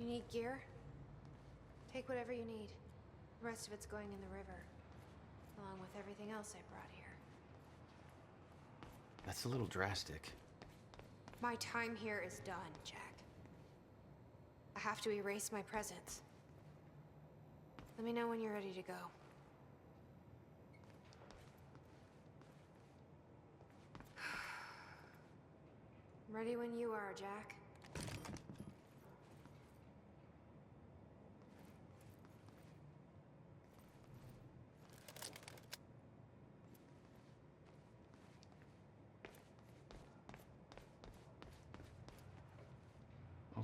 You need gear? Take whatever you need. The rest of it's going in the river, along with everything else I brought here. That's a little drastic. My time here is done, Jack. I have to erase my presence. Let me know when you're ready to go. I'm ready when you are, Jack.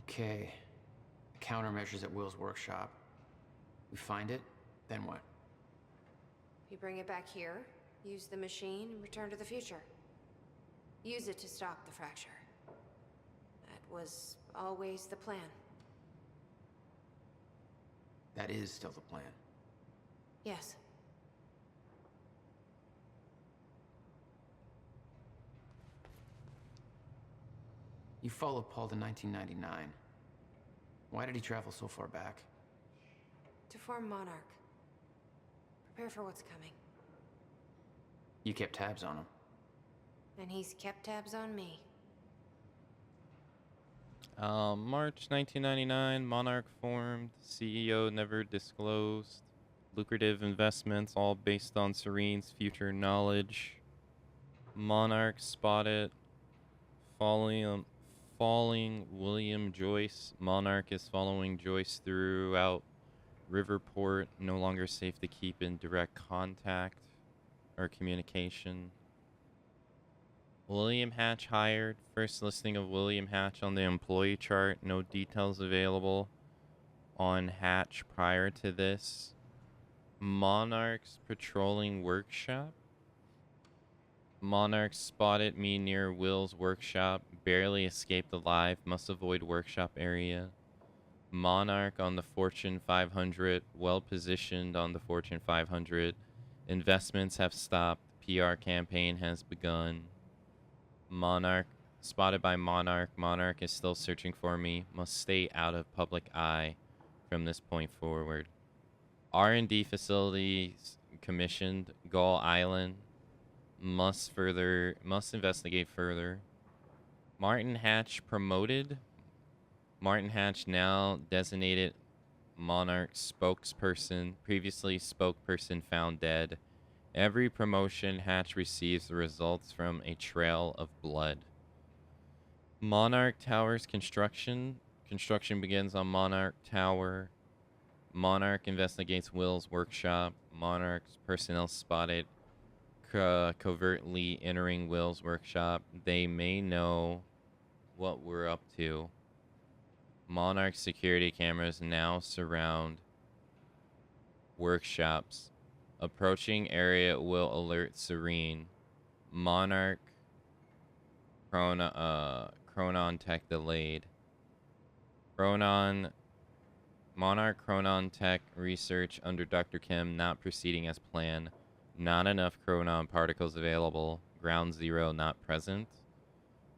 Okay. The countermeasure's at Will's workshop. We find it, then what? You bring it back here, use the machine, and return to the future. Use it to stop the fracture. That was always the plan. That is still the plan. Yes. You followed Paul to 1999. Why did he travel so far back? To form Monarch. Prepare for what's coming. You kept tabs on him. And he's kept tabs on me. March 1999, Monarch formed. CEO never disclosed. Lucrative investments, all based on Serene's future knowledge. Monarch spotted falling William Joyce. Monarch is following Joyce throughout Riverport. No longer safe to keep in direct contact or communication. William Hatch hired. First listing of William Hatch on the employee chart. No details available on Hatch prior to this. Monarch's patrolling workshop. Monarch spotted me near Will's workshop. Barely escaped alive. Must avoid workshop area. Monarch on the Fortune 500. Well positioned on the Fortune 500. Investments have stopped. PR campaign has begun. Monarch. Spotted by Monarch. Monarch is still searching for me. Must stay out of public eye from this point forward. R&D facilities commissioned. Gull Island. Must investigate further. Martin Hatch promoted. Martin Hatch now designated Monarch spokesperson. Previously spokesperson found dead. Every promotion Hatch receives the results from a trail of blood. Monarch Tower's construction. Construction begins on Monarch Tower. Monarch investigates Will's workshop. Monarch's personnel spotted covertly entering Will's workshop. They may know what we're up to. Monarch security cameras now surround workshops. Approaching area will alert Serene. Monarch Chronon Tech delayed. Monarch Chronon Tech research under Dr. Kim not proceeding as planned. Not enough chronon particles available. Ground Zero not present.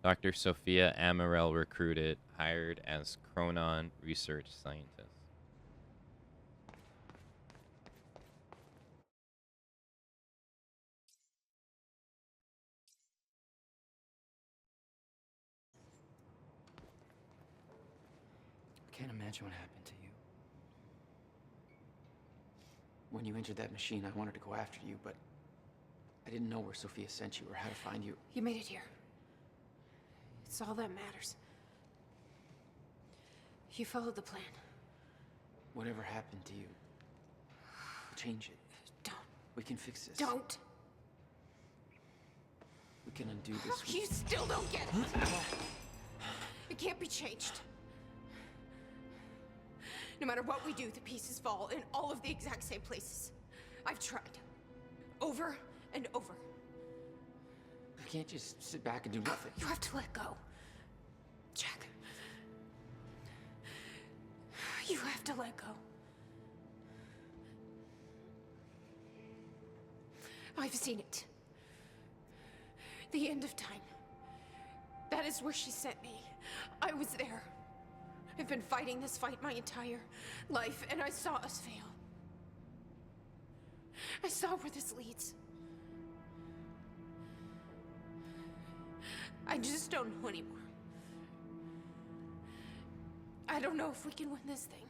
Dr. Sophia Amarel recruited, hired as chronon research scientist. I can't imagine what happened to you. When you entered that machine, I wanted to go after you, but I didn't know where Sophia sent you or how to find you. You made it here. It's all that matters. You followed the plan. Whatever happened to you, change it. Don't. We can fix this. Don't. We can undo this. You still don't get it. It can't be changed. No matter what we do, the pieces fall in all of the exact same places. I've tried. Over and over. I can't just sit back and do nothing. You have to let go. Jack. You have to let go. I've seen it. The end of time. That is where she sent me. I was there. I've been fighting this fight my entire life, and I saw us fail. I saw where this leads. I just don't know anymore. I don't know if we can win this thing.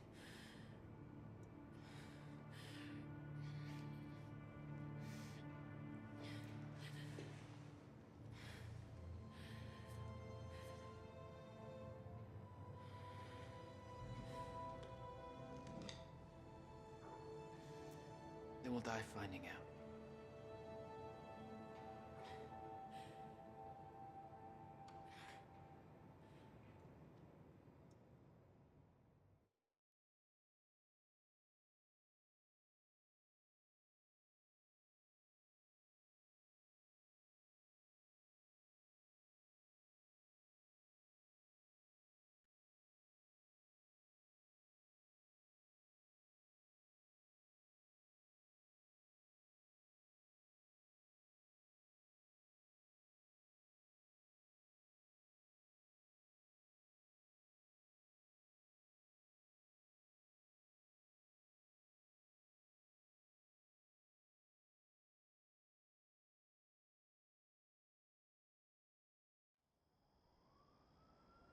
Then we'll die finding out.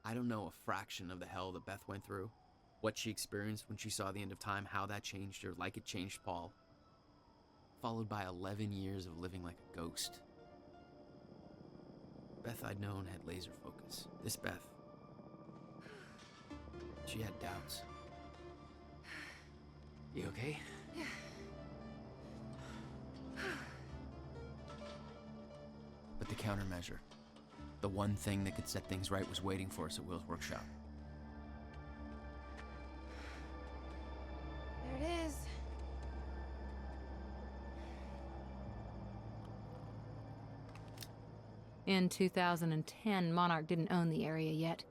I don't know a fraction of the hell that Beth went through, what she experienced when she saw the end of time, how that changed her like it changed Paul. Followed by 11 years of living like a ghost. Beth I'd known had laser focus. This Beth, she had doubts. You okay? But the countermeasure, the one thing that could set things right, was waiting for us at Will's workshop. There it is. In 2010, Monarch didn't own the area yet.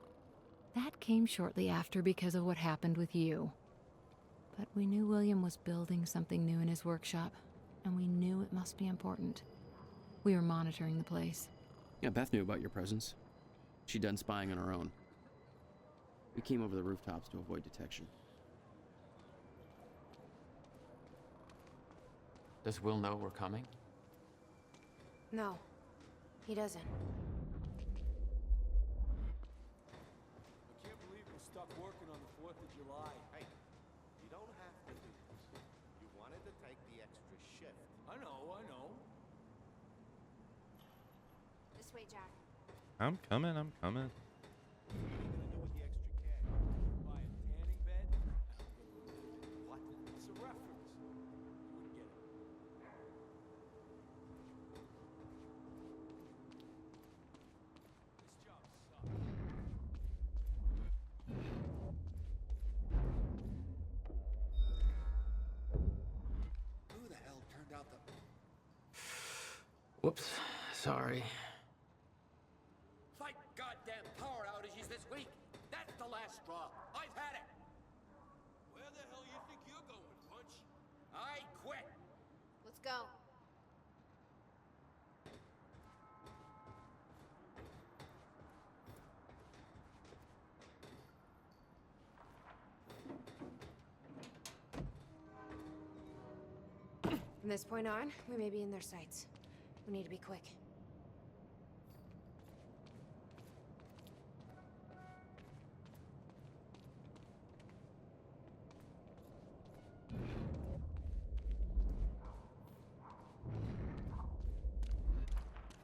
That came shortly after because of what happened with you. But we knew William was building something new in his workshop, and we knew it must be important. We were monitoring the place. Yeah, Beth knew about your presence. She'd done spying on her own. We came over the rooftops to avoid detection. Does Will know we're coming? No, he doesn't. I can't believe we're stuck working on the 4th of July. Hey, you don't have to do this. You wanted to take the extra shift. I know. This way, Jack. I'm coming. What are you gonna do with the extra cash? Buy a tanning bed? What? It's a reference. You wouldn't get it. This job sucks. Who the hell turned out the... Whoops. Sorry. 5 goddamn power outages this week. That's the last straw. I've had it. Where the hell you think you're going, Punch? I quit. Let's go. From this point on, we may be in their sights. We need to be quick.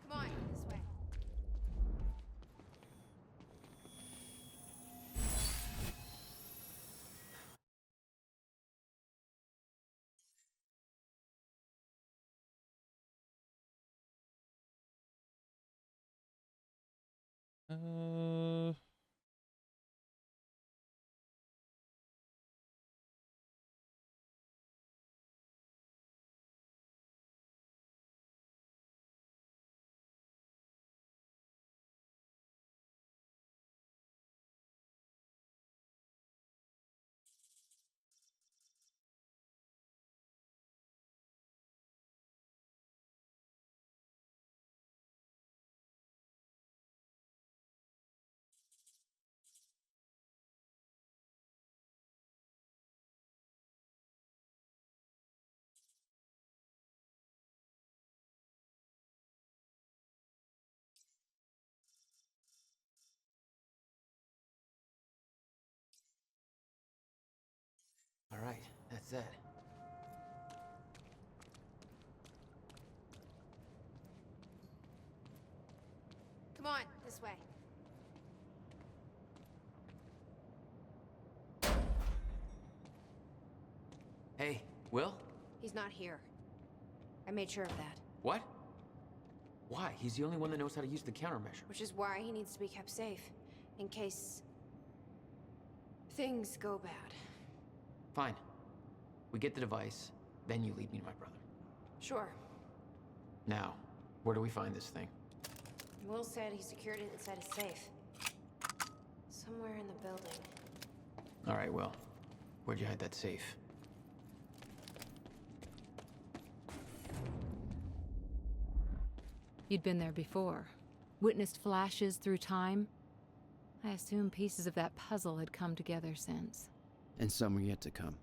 Come on, this way. All right, that's it. Come on, this way. Hey, Will? He's not here. I made sure of that. What? Why? He's the only one that knows how to use the countermeasure. Which is why he needs to be kept safe. In case... things go bad. Fine. We get the device, then you lead me to my brother. Sure. Now, where do we find this thing? Will said he secured it inside his safe. Somewhere in the building. All right, Will. Where'd you hide that safe? You'd been there before. Witnessed flashes through time. I assume pieces of that puzzle had come together since. And some are yet to come.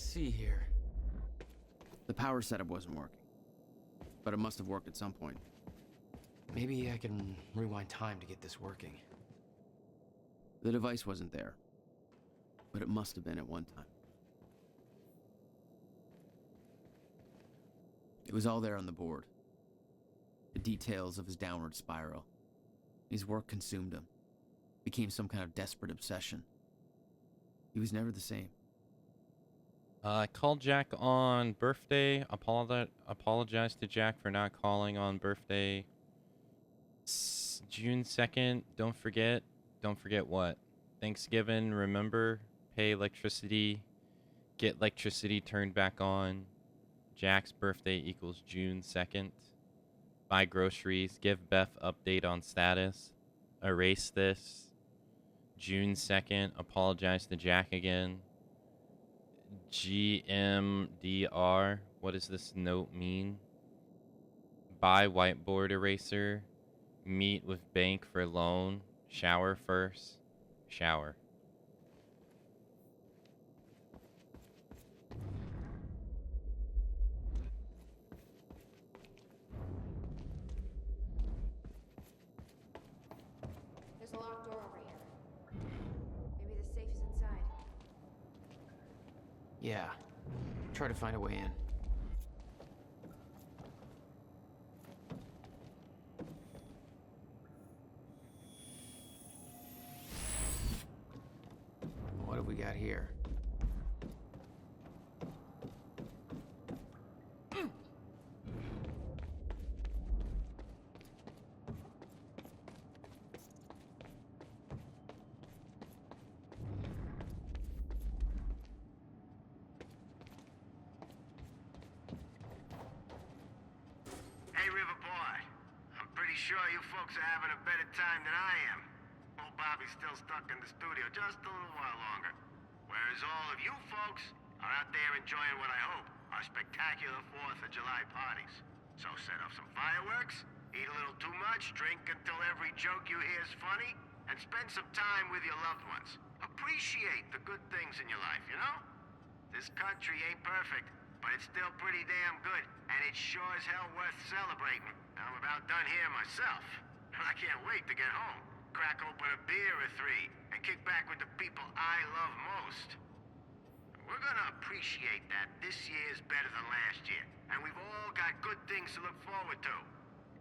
see here. The power setup wasn't working, but it must have worked at some point. Maybe I can rewind time to get this working. The device wasn't there, but it must have been at one time. It was all there on the board. The details of his downward spiral. His work consumed him. Became some kind of desperate obsession. He was never the same. I called Jack on birthday. Apologize to Jack for not calling on birthday. June 2nd. Don't forget. Don't forget what? Thanksgiving. Remember. Pay electricity. Get electricity turned back on. Jack's birthday equals June 2nd. Buy groceries. Give Beth update on status. Erase this. June 2nd. Apologize to Jack again. GMDR. What does this note mean? Buy whiteboard eraser. Meet with bank for loan. Shower first. Shower. There's a locked door over here. Maybe the safe is inside. Yeah. Try to find a way in. What have we got here? Hey, River Boy. I'm pretty sure you folks are having a better time than I am. Old Bobby's still stuck in the studio just a little while longer. Whereas all of you folks are out there enjoying what I hope are spectacular 4th of July parties. So set off some fireworks, eat a little too much, drink until every joke you hear is funny, and spend some time with your loved ones. Appreciate the good things in your life, you know? This country ain't perfect, but it's still pretty damn good, and it's sure as hell worth celebrating. I'm about done here myself, and I can't wait to get home, crack open a beer or 3, and kick back with the people I love most. We're gonna appreciate that this year's better than last year, and we've all got good things to look forward to.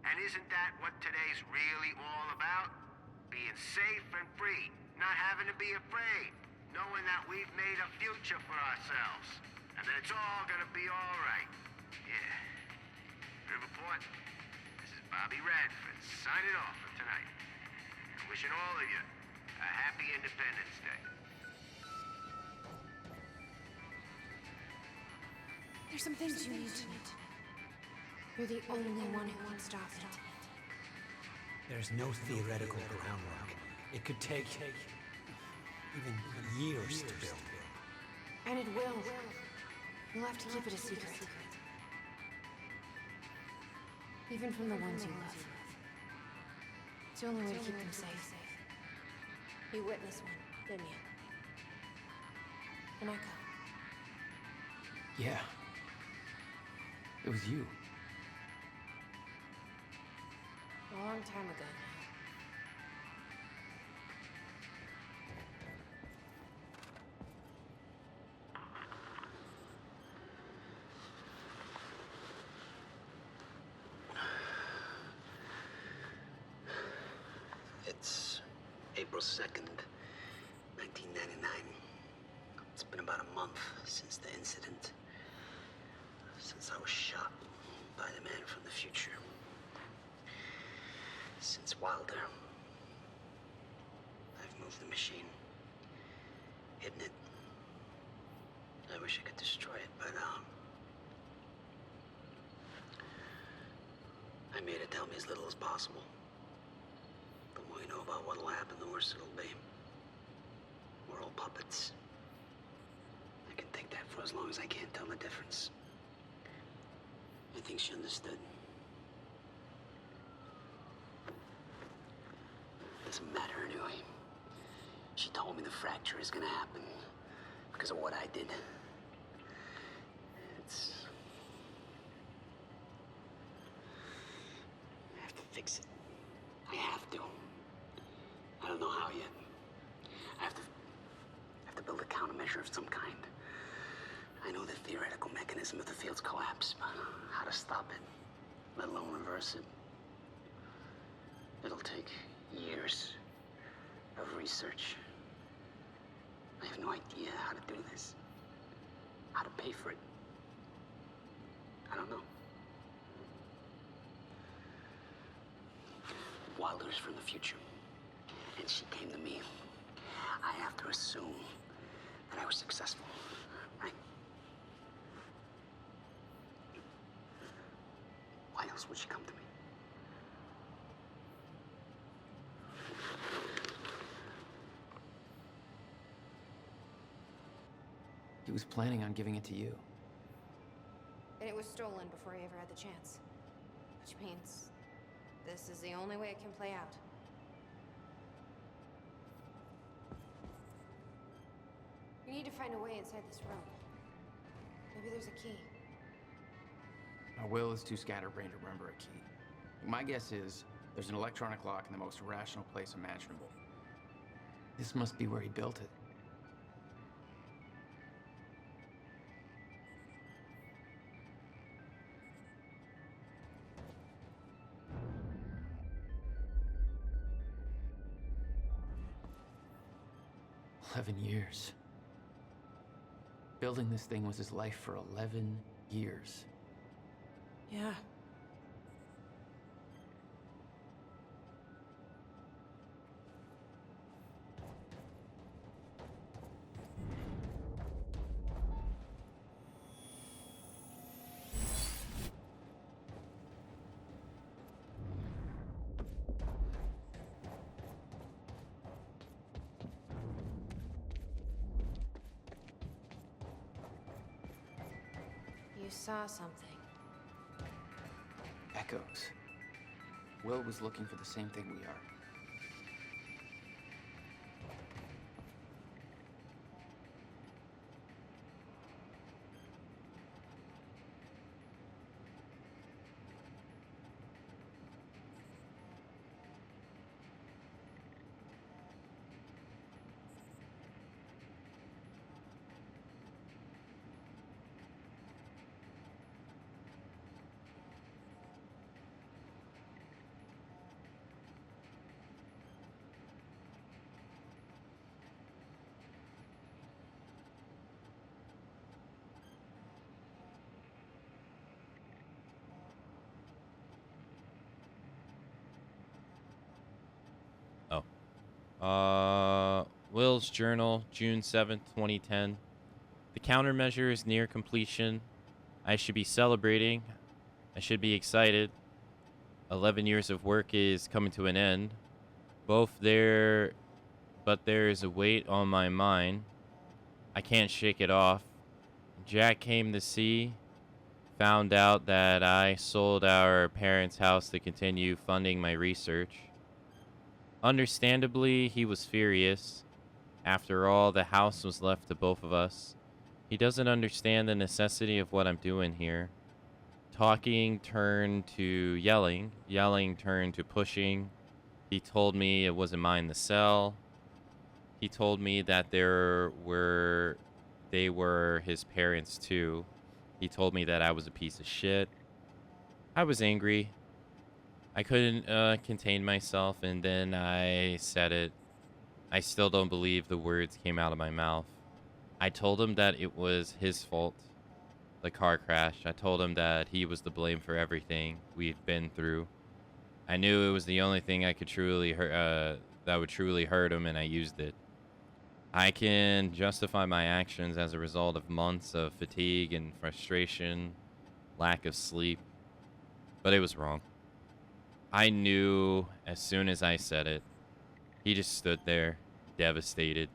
And isn't that what today's really all about? Being safe and free, not having to be afraid, knowing that we've made a future for ourselves, and that it's all gonna be all right. Yeah. Riverport, this is Bobby Radford signing off for tonight. And wishing all of you a happy Independence Day. There's some things you need to know. You're the only one who can stop it. There's no theoretical groundwork. It could take even years to build. And it will. You'll have to keep it a secret. Even from the ones you love. It's the only way to keep them safe. You witnessed one, didn't you? An echo. Yeah. It was you. A long time ago now. It's April 2nd, 1999. It's been about a month since the incident. Since I was shot by the man from the future. Since Wilder. I've moved the machine. Hidden it. I wish I could destroy it, but I made it tell me as little as possible. The more you know about what'll happen, the worse it'll be. We're all puppets. I can take that for as long as I can't tell the difference. I think she understood. Doesn't matter anyway. She told me the fracture is gonna happen because of what I did. fix it. I have to. I don't know how yet. I have to build a countermeasure of some kind. I know the theoretical mechanism of the field's collapse, but how to stop it, let alone reverse it. It'll take years of research. I have no idea how to do this. How to pay for it. I don't know. Wilder's from the future. And she came to me. I have to assume that I was successful, right? Why else would she come to me? He was planning on giving it to you. And it was stolen before he ever had the chance. Which means this is the only way it can play out. We need to find a way inside this room. Maybe there's a key. Now, Will is too scatterbrained to remember a key. My guess is there's an electronic lock in the most irrational place imaginable. This must be where he built it. $11 years. Building this thing was his life for 11 years. Yeah. You saw something. Echoes. Will was looking for the same thing we are. Will's journal, June 7th, 2010. The countermeasure is near completion. I should be celebrating. I should be excited. 11 years of work is coming to an end. But there is a weight on my mind. I can't shake it off. Jack came to see, found out that I sold our parents' house to continue funding my research. Understandably, he was furious. After all, the house was left to both of us. He doesn't understand the necessity of what I'm doing here. Talking turned to yelling. Yelling turned to pushing. He told me it wasn't mine to sell. He told me that they were his parents too. He told me that I was a piece of shit. I was angry. I couldn't contain myself, and then I said it. I still don't believe the words came out of my mouth. I told him that it was his fault, the car crash. I told him that he was to blame for everything we've been through. I knew it was the only thing I could truly that would truly hurt him, and I used it. I can justify my actions as a result of months of fatigue and frustration, lack of sleep, but it was wrong. I knew as soon as I said it. He just stood there, devastated,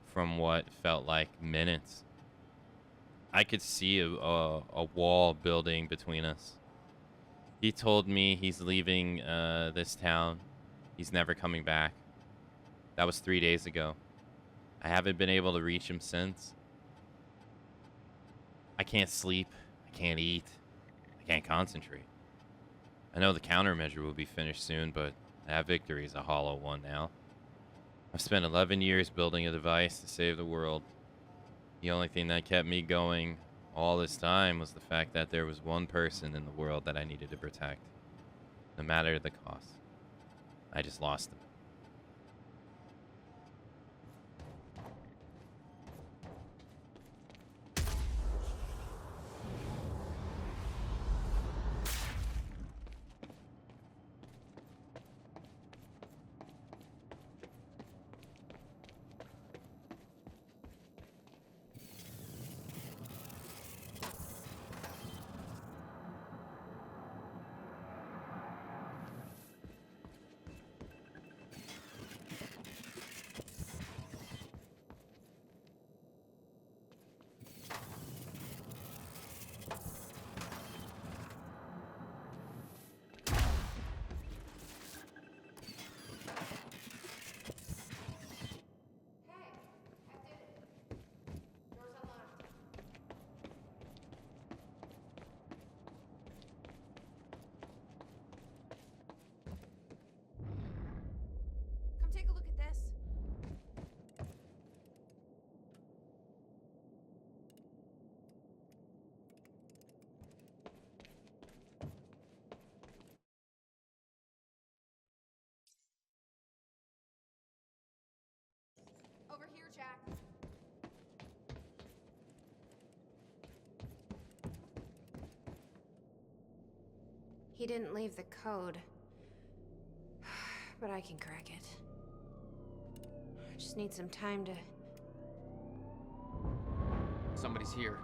from what felt like minutes. I could see a wall building between us. He told me he's leaving this town. He's never coming back. That was 3 days ago. I haven't been able to reach him since. I can't sleep. I can't eat. I can't concentrate. I know the countermeasure will be finished soon, but that victory is a hollow one now. I've spent 11 years building a device to save the world. The only thing that kept me going all this time was the fact that there was one person in the world that I needed to protect, no matter the cost. I just lost him. Come take a look at this. Over here, Jack. He didn't leave the code, but I can crack it. I just need some time to... Somebody's here.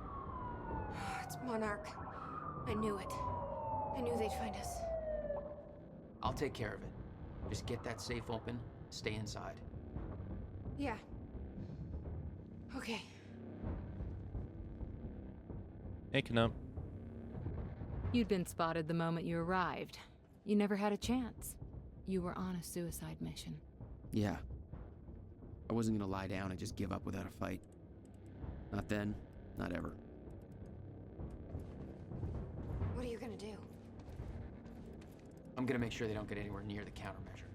It's Monarch. I knew it. I knew they'd find us. I'll take care of it. Just get that safe open, stay inside. Yeah. Okay. Hey, Knump. You'd been spotted the moment you arrived. You never had a chance. You were on a suicide mission. Yeah. I wasn't gonna lie down and just give up without a fight. Not then, not ever. What are you gonna do? I'm gonna make sure they don't get anywhere near the countermeasure.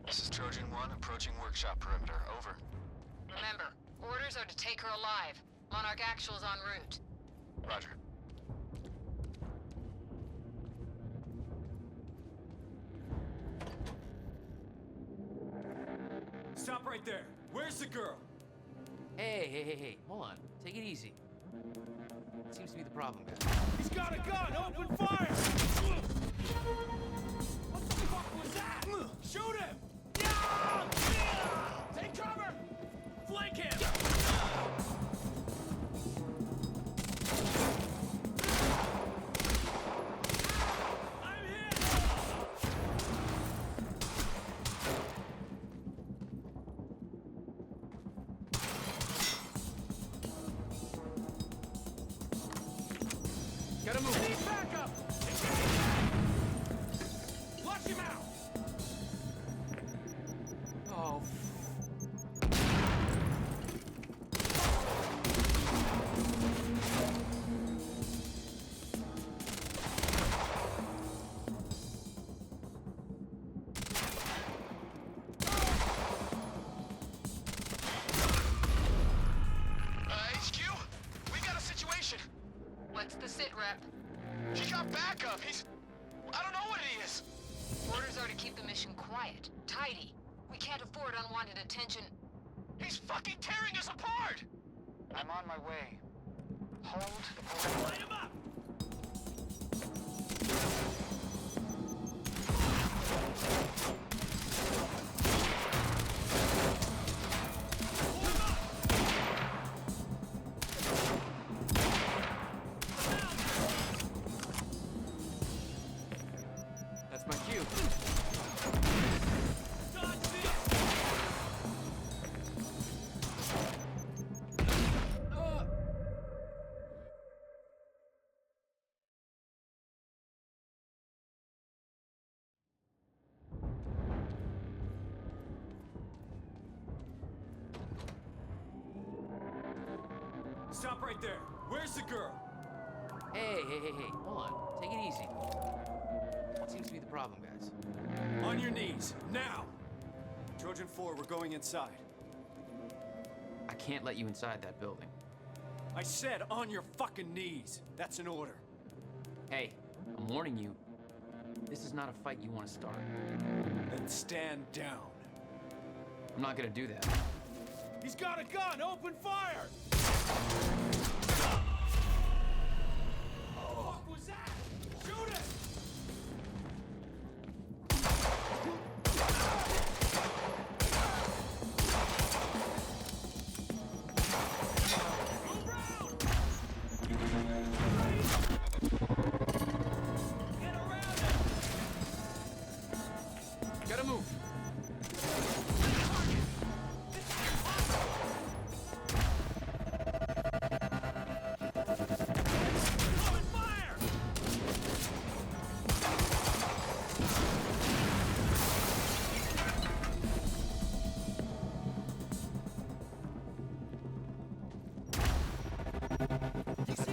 This is Trojan 1, approaching workshop perimeter. Over. Remember, orders are to take her alive. Monarch Actual's en route. Roger. Stop right there. Where's the girl? Hey. Hold on. Take it easy. What seems to be the problem, guys? He's got a gun! Open fire! What the fuck was that? Shoot him! Take cover! Flank him! I'm hit! Gotta move. Need backup! Flush him out! Oh, HQ? We got a situation. What's the sit rep? He got backup. I don't know what he is. Orders are to keep the mission quiet, tidy. We can't afford unwanted attention. He's fucking tearing us apart. I'm on my way. Hold. Light him up! that's my cue. right there. Where's the girl? Hey, hold on. Take it easy. What seems to be the problem, guys? On your knees, now! Trojan 4, we're going inside. I can't let you inside that building. I said on your fucking knees. That's an order. Hey, I'm warning you. This is not a fight you want to start. Then stand down. I'm not gonna do that. He's got a gun! Open fire! What was that? Shoot it! Gotta move.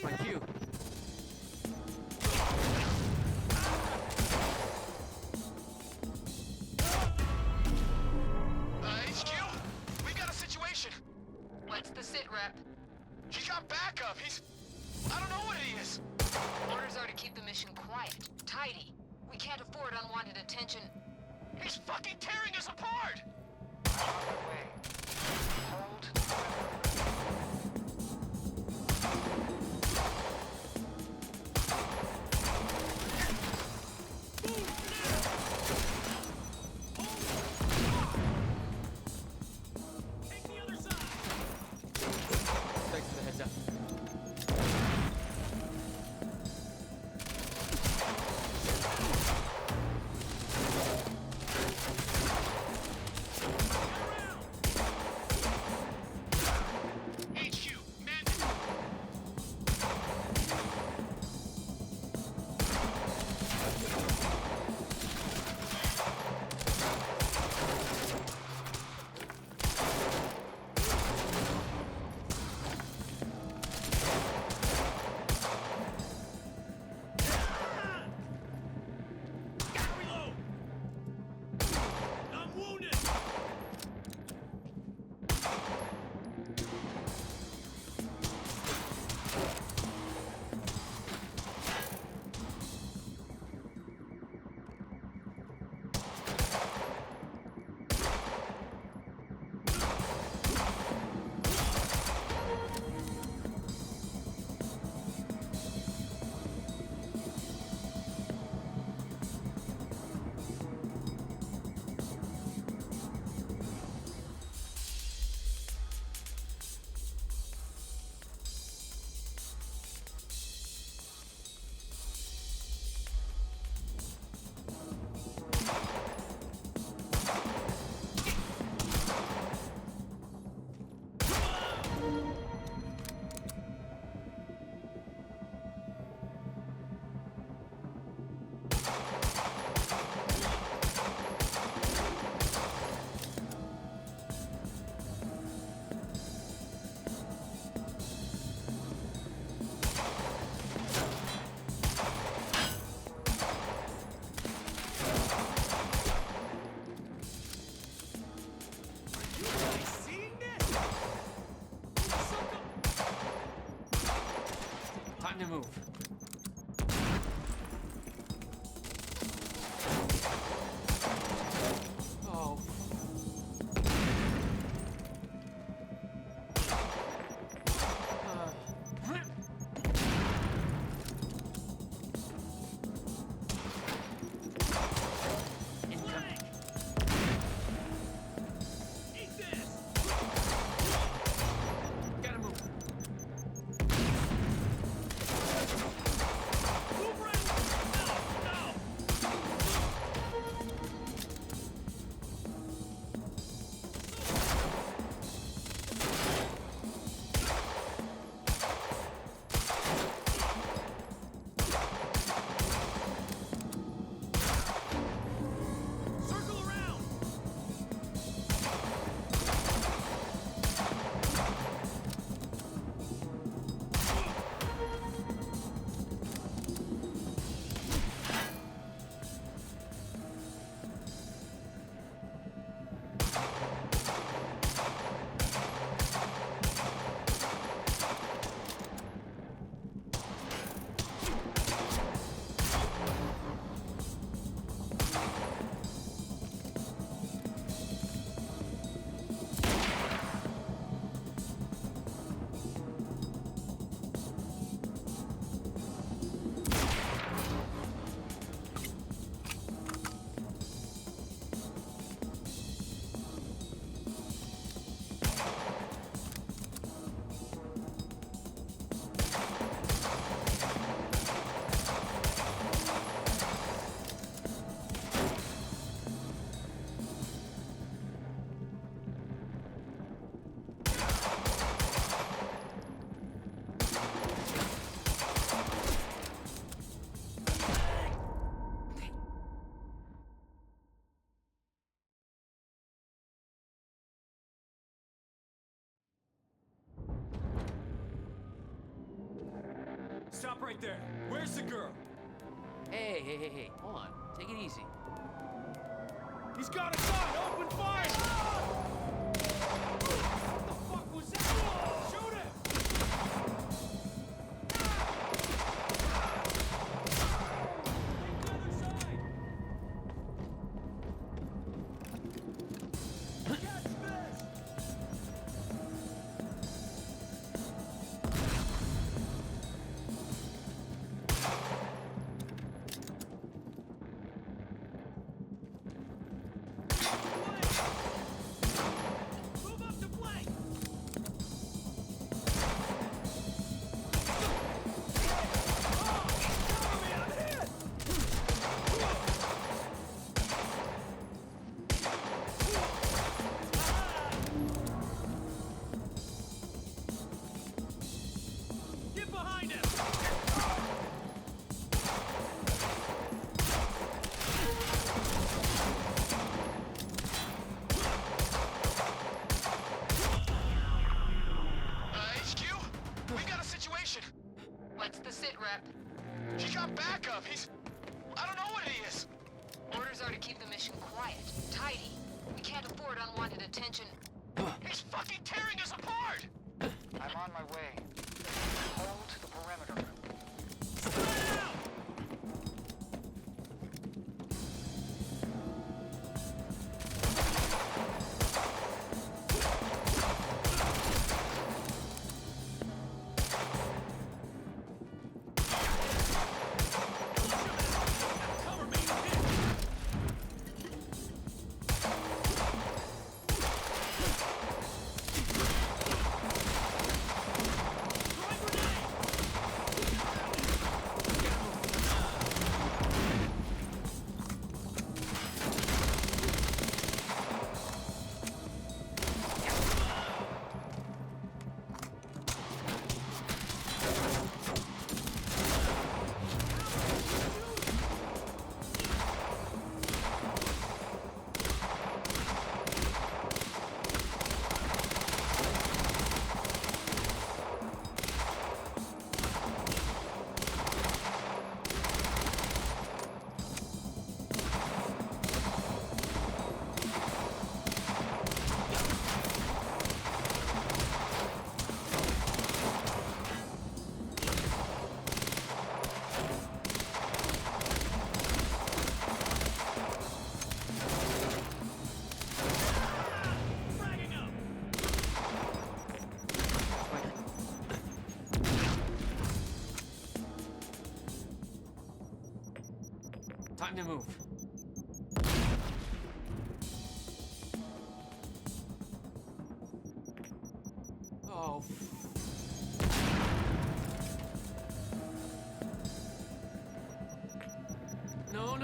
Thank you. HQ? We got a situation. What's the sit rep? He got backup. I don't know what he is. Orders are to keep the mission quiet, tidy. We can't afford unwanted attention. He's fucking tearing us apart. Thanks for the heads up. HQ, man. I'm wounded! Time to move. Oh. Incoming. Eat this! Gotta move. Stop right there. Where's the girl? Hey. Hold on. Take it easy. He's got a gun! Open fire! What the fuck was that? Shoot him! Get behind him! HQ? We got a situation. What's the sit rep? He got backup. I don't know what he is. Orders are to keep the mission quiet, tidy. We can't afford unwanted attention. He's fucking tearing us apart! I'm on my way. Hold the perimeter. Time to move. Oh. No.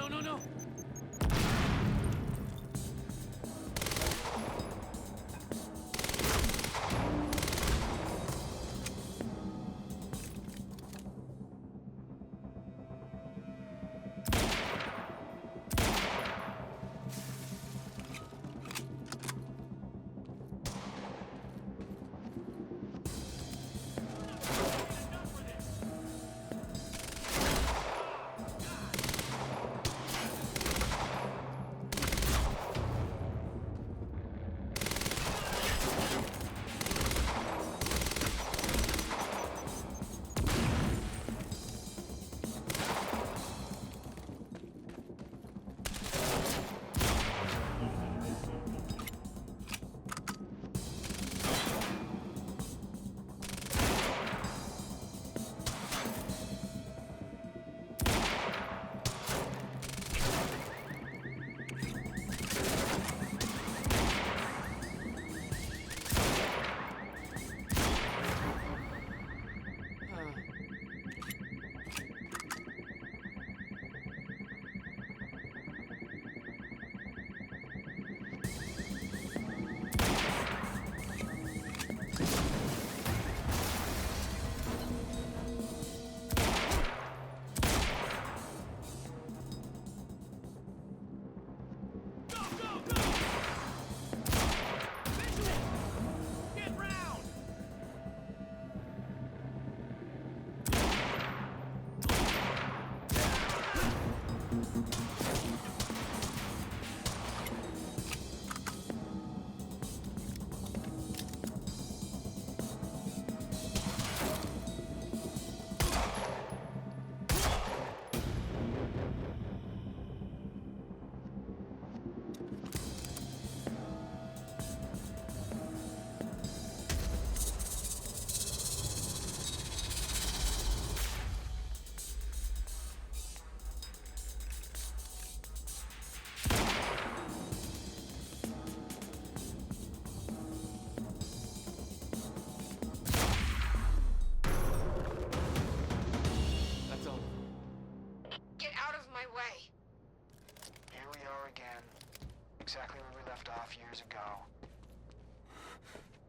Exactly where we left off years ago.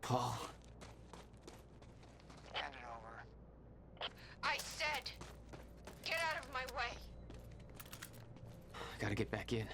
Paul. Hand it over. I said, get out of my way. I gotta get back in.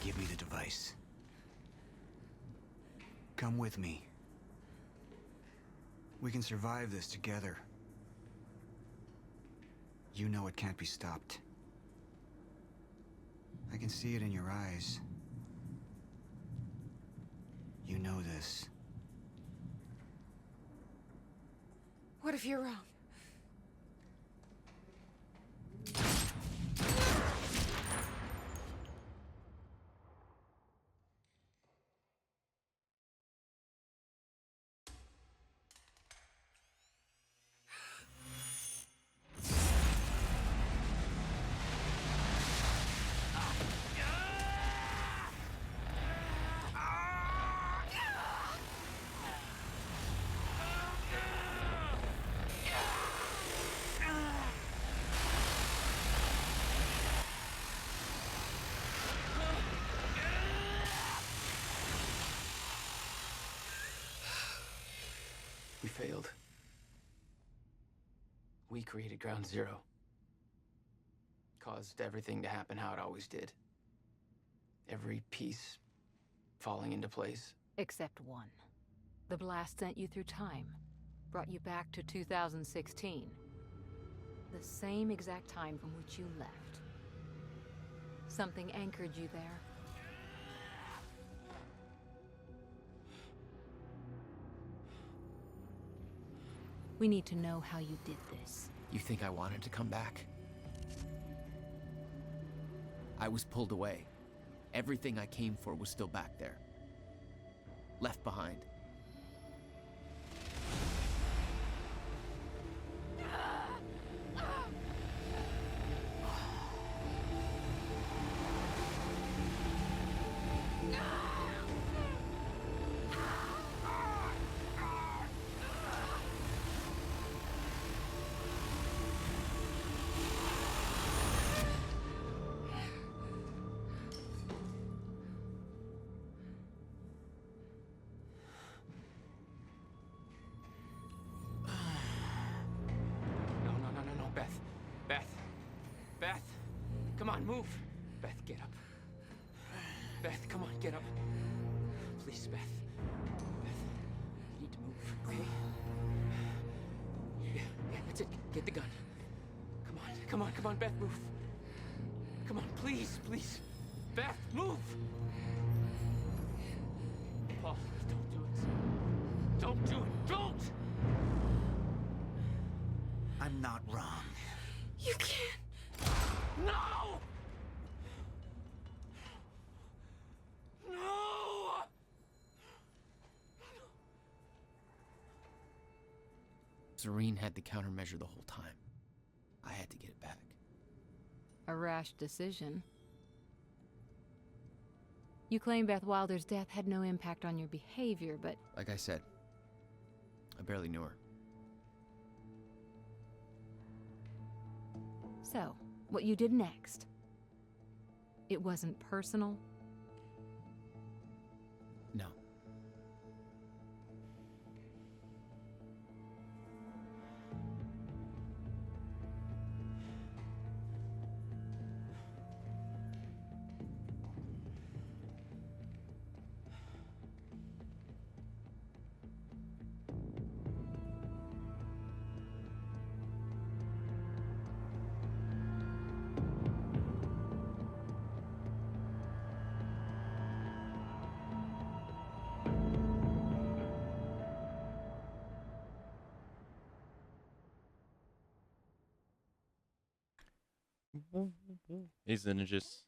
Give me the device. Come with me. We can survive this together. You know it can't be stopped. I can see it in your eyes. You know this. What if you're wrong? We failed. We created Ground Zero. Caused everything to happen how it always did. Every piece falling into place. Except one. The blast sent you through time. Brought you back to 2016. The same exact time from which you left. Something anchored you there. We need to know how you did this. You think I wanted to come back? I was pulled away. Everything I came for was still back there. Left behind. Come on, move. Beth, get up. Beth, come on, get up. Please, Beth. Beth, you need to move, okay? Yeah, that's it. Get the gun. Come on, Beth, move. Come on, please, please. Beth, move! Paul, don't do it. Don't do it, don't! I'm not wrong. You can't. No! No! Serene had the countermeasure the whole time. I had to get it back. A rash decision. You claim Beth Wilder's death had no impact on your behavior, but... Like I said, I barely knew her. So, what you did next? It wasn't personal? No. Isn't it just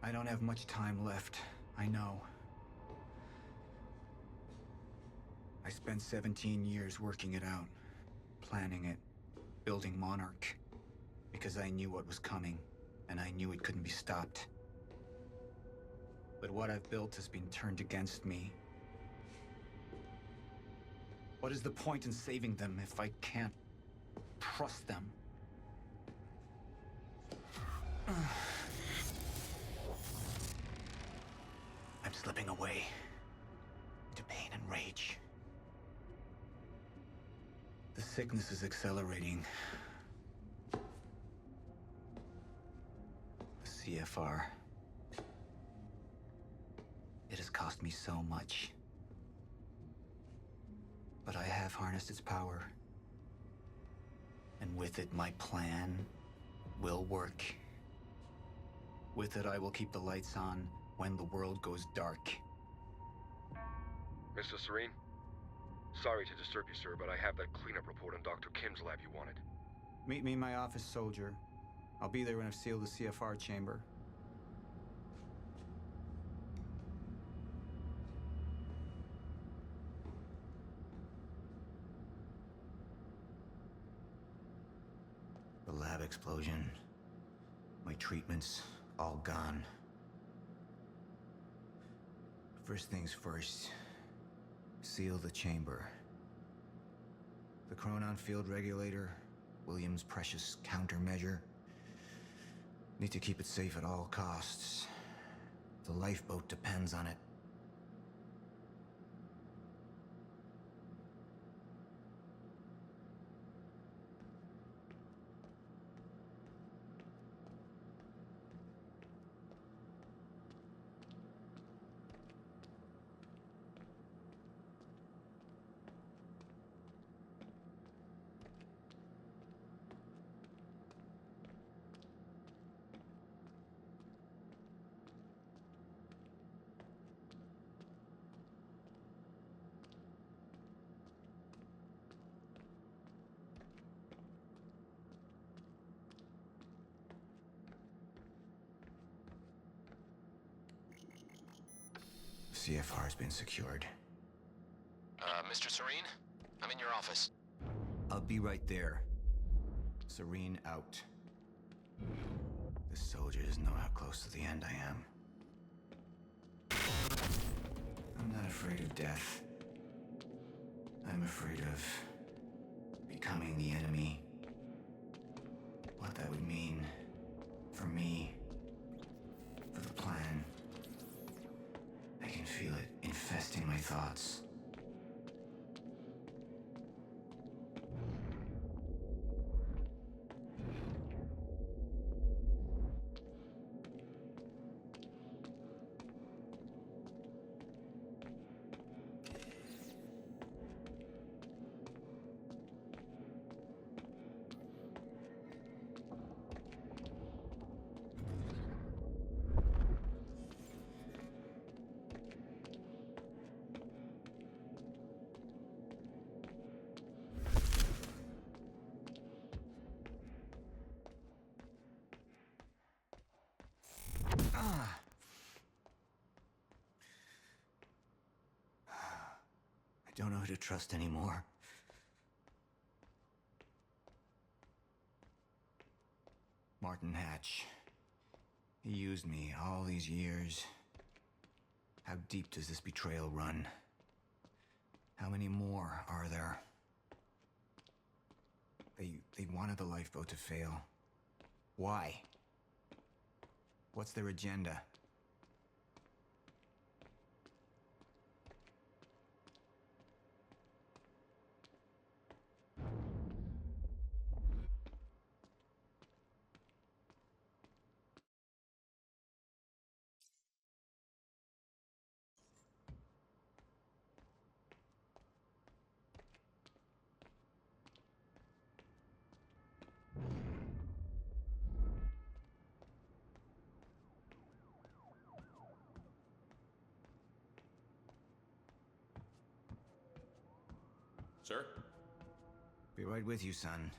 I don't have much time left, I know. I spent 17 years working it out, planning it, building Monarch, because I knew what was coming, and I knew it couldn't be stopped. But what I've built has been turned against me. What is the point in saving them if I can't trust them? I'm slipping away into pain and rage. The sickness is accelerating. The CFR. It has cost me so much. But I have harnessed its power. And with it, my plan will work. With it, I will keep the lights on when the world goes dark. Mr. Serene? Sorry to disturb you, sir, but I have that cleanup report on Dr. Kim's lab you wanted. Meet me in my office, soldier. I'll be there when I've sealed the CFR chamber. The lab explosion. My treatments, all gone. First things first. Seal the chamber. The chronon field regulator, William's precious countermeasure. Need to keep it safe at all costs. The lifeboat depends on it. CFR has been secured. Mr. Serene? I'm in your office. I'll be right there. Serene out. This soldier doesn't know how close to the end I am. I'm not afraid of death. I'm afraid of becoming the enemy. What that would mean for me, for the plan. I can feel it infesting my thoughts. I don't know who to trust anymore. Martin Hatch. He used me all these years. How deep does this betrayal run? How many more are there? They wanted the lifeboat to fail. Why? What's their agenda? Sir? Be right with you, son.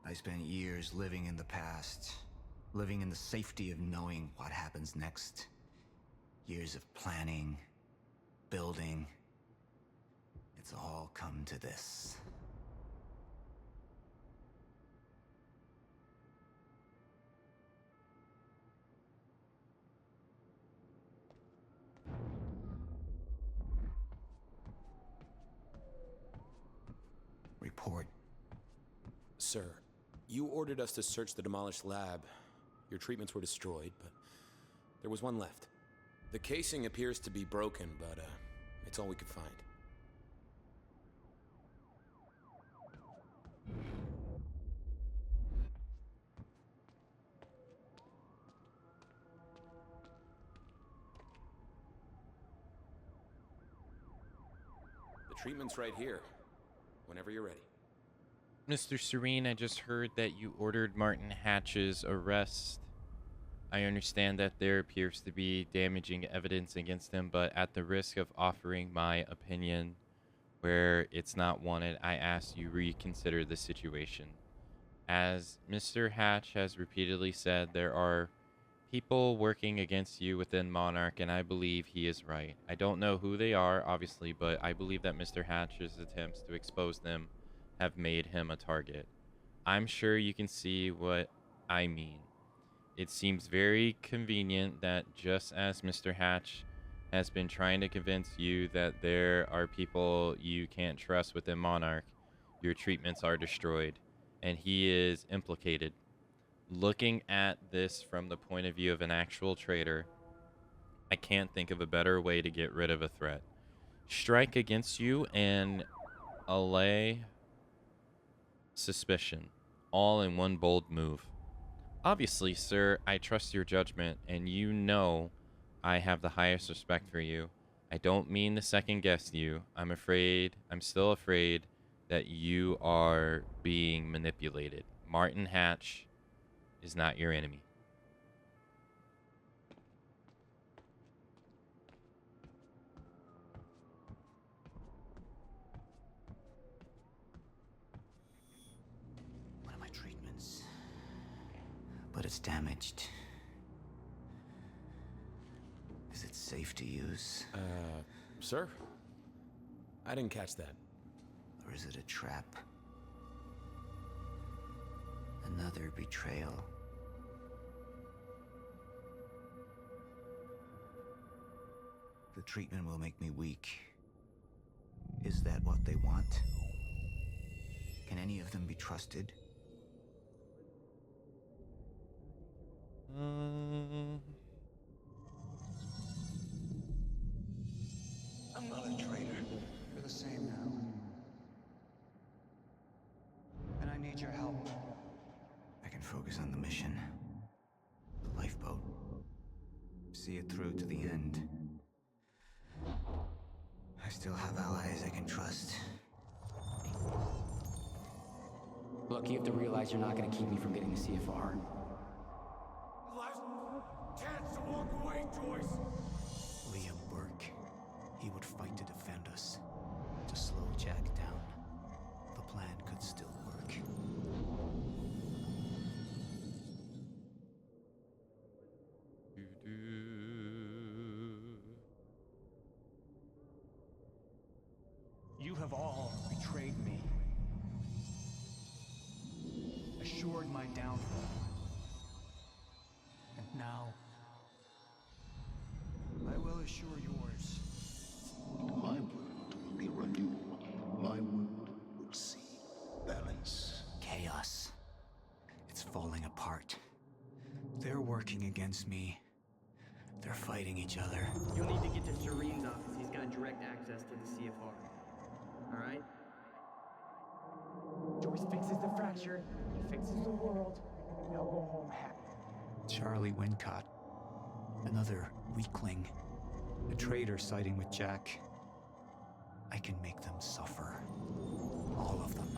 I spent years living in the past, living in the safety of knowing what happens next. Years of planning, building. It's all come to this. Report. Sir, you ordered us to search the demolished lab. Your treatments were destroyed, but there was one left. The casing appears to be broken, but it's all we could find. The treatment's right here, whenever you're ready. Mr. Serene, I just heard that you ordered Martin Hatch's arrest. I understand that there appears to be damaging evidence against him, but at the risk of offering my opinion where it's not wanted, I ask you reconsider the situation. As Mr. Hatch has repeatedly said, there are people working against you within Monarch, and I believe he is right. I don't know who they are, obviously, but I believe that Mr. Hatch's attempts to expose them have made him a target. I'm sure you can see what I mean. It seems very convenient that just as Mr. Hatch has been trying to convince you that there are people you can't trust within Monarch, your treatments are destroyed, and he is implicated. Looking at this from the point of view of an actual traitor, I can't think of a better way to get rid of a threat. Strike against you and allay suspicion, all in one bold move. Obviously, sir, I trust your judgment, and you know I have the highest respect for you. I don't mean to second guess you. I'm still afraid that you are being manipulated. Martin Hatch is not your enemy. One of my treatments. But it's damaged. Is it safe to use? Sir? I didn't catch that. Or is it a trap? Another betrayal. The treatment will make me weak. Is that what they want? Can any of them be trusted? I'm not a traitor. You're the same now. And I need your help. I can focus on the mission. The lifeboat. See it through to the end. I still have allies I can trust. Look, you have to realize you're not gonna keep me from getting the CFR. Last chance to walk away, Joyce! Liam Burke. He would fight to defend us. To slow Jack down. The plan could still work. You have all betrayed me. Assured my downfall. And now, I will assure yours. My world will be renewed. My world will see balance. Chaos. It's falling apart. They're working against me. They're fighting each other. You'll need to get to Serene's office. He's got direct access to the CFR. Alright? Joyce fixes the fracture, he fixes the world, and they'll go home happy. Charlie Wincott. Another weakling. A traitor siding with Jack. I can make them suffer. All of them.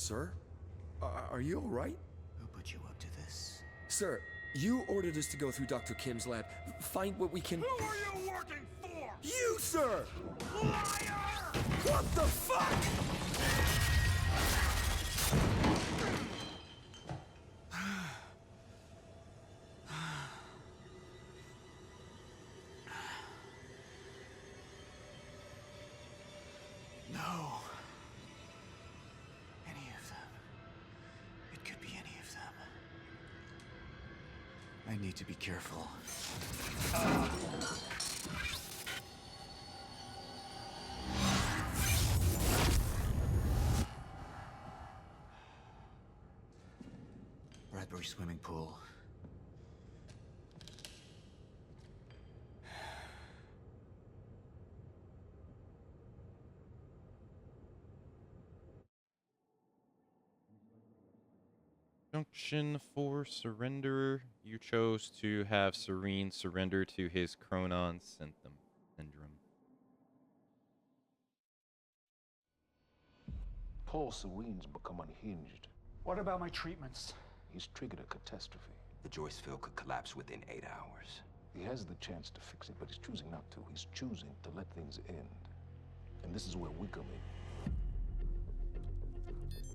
Sir? Are you all right? Who put you up to this? Sir, you ordered us to go through Dr. Kim's lab, find what we can... Who are you working for? You, sir! Liar! What the fuck?! No. Any of them. It could be any of them. I need to be careful. Bradbury swimming pool. Junction for surrender. You chose to have Serene surrender to his Chronon syndrome. Paul Serene's become unhinged. What about my treatments? He's triggered a catastrophe. The Joyce field could collapse within 8 hours. He has the chance to fix it, but he's choosing not to. He's choosing to let things end. And this is where we come in.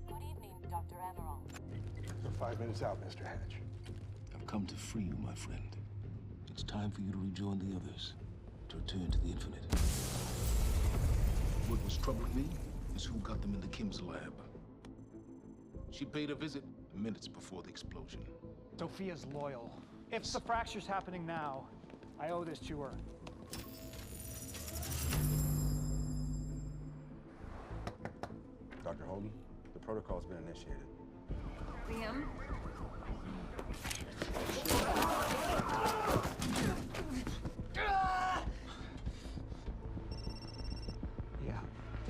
Good evening, Dr. Amaral. You're 5 minutes out, Mr. Hatch. I've come to free you, my friend. It's time for you to rejoin the others, to return to the infinite. What was troubling me is who got them into Kim's lab. She paid a visit minutes before the explosion. Sophia's loyal. If the fracture's happening now, I owe this to her. Dr. Hogan, the protocol's been initiated. Liam? Yeah,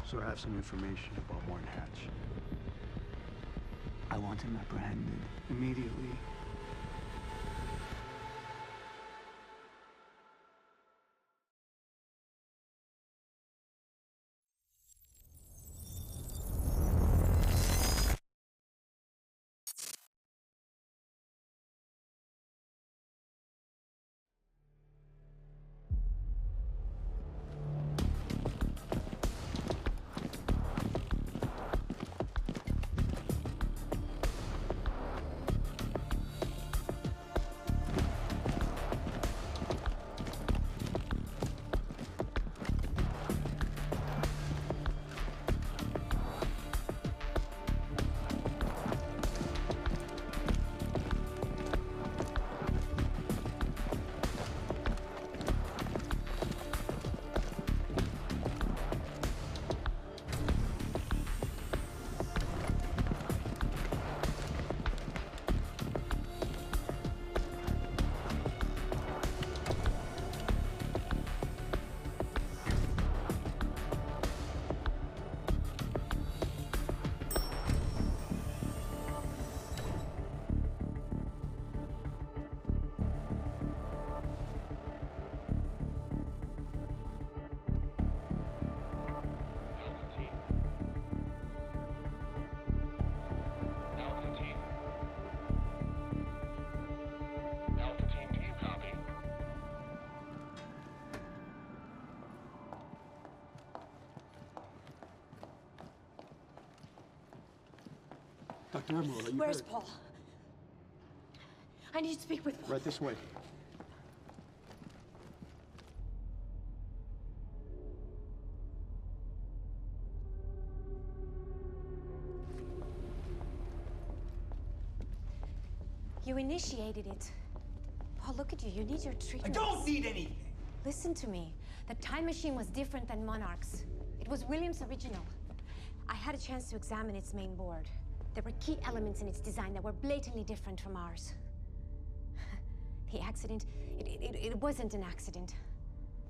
so I have some information about Morton Hatch. I want him apprehended immediately. Dr. Emerald, are you Where's hurt? Paul? I need to speak with Paul. Right this way. You initiated it. Paul, look at you. You need your treatment. I don't need anything! Listen to me. The time machine was different than Monarch's. It was William's original. I had a chance to examine its main board. There were key elements in its design that were blatantly different from ours. The accident, it wasn't an accident.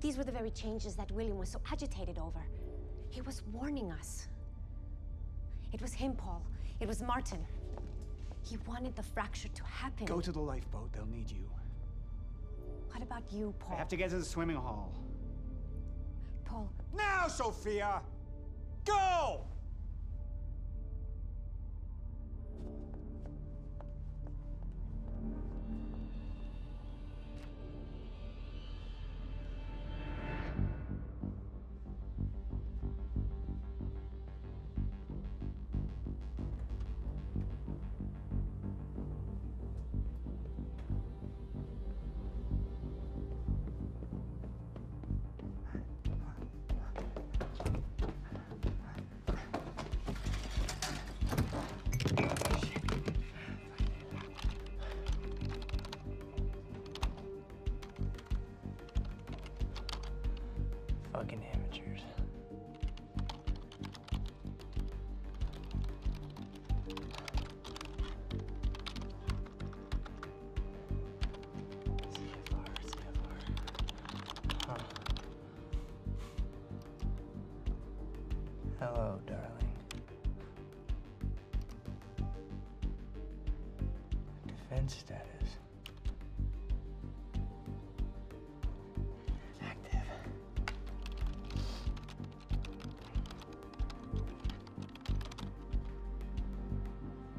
These were the very changes that William was so agitated over. He was warning us. It was him, Paul. It was Martin. He wanted the fracture to happen. Go to the lifeboat. They'll need you. What about you, Paul? I have to get to the swimming hall. Paul. Now, Sophia! Go! Fucking amateurs. Huh. Hello, darling. Defense status. Active.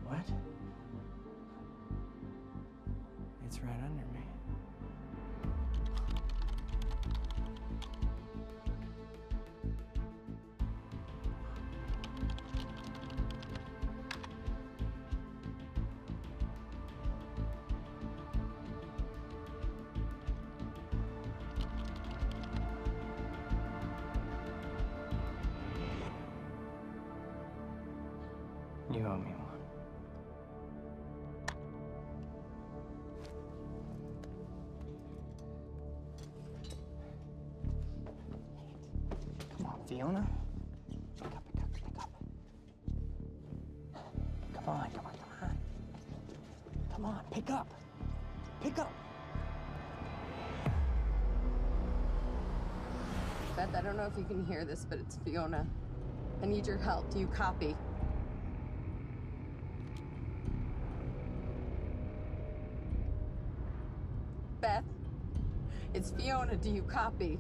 What? It's right under me. You owe me one. Come on, Fiona. Pick up, pick up, pick up. Come on, come on, come on. Come on, pick up. Pick up. Beth, I don't know if you can hear this, but it's Fiona. I need your help. Do you copy? Beth, it's Fiona. Do you copy?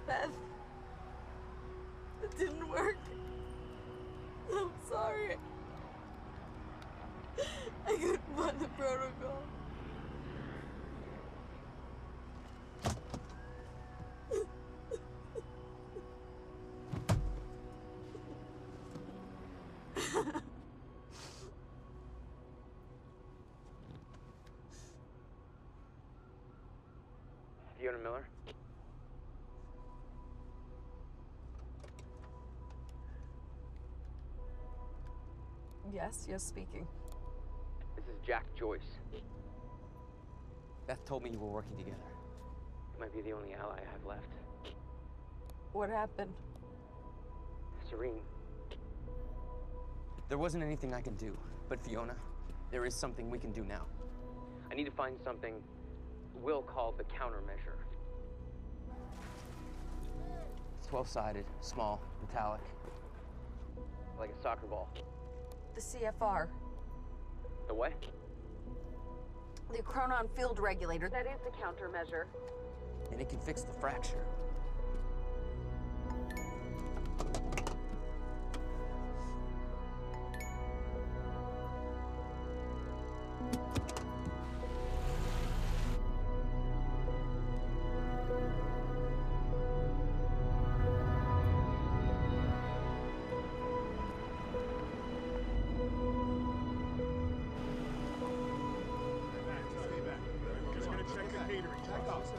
Beth, it didn't work. I'm sorry. I couldn't find the protocol. Fiona Miller? Yes, speaking. This is Jack Joyce. Beth told me you were working together. You might be the only ally I have left. What happened? Serene. There wasn't anything I can do, but Fiona, there is something we can do now. I need to find something Will called the countermeasure. It's 12-sided, small, metallic, like a soccer ball. The CFR. The what? The chronon field regulator. That is the countermeasure. And it can fix the fracture. Just gonna check the catering. Check off.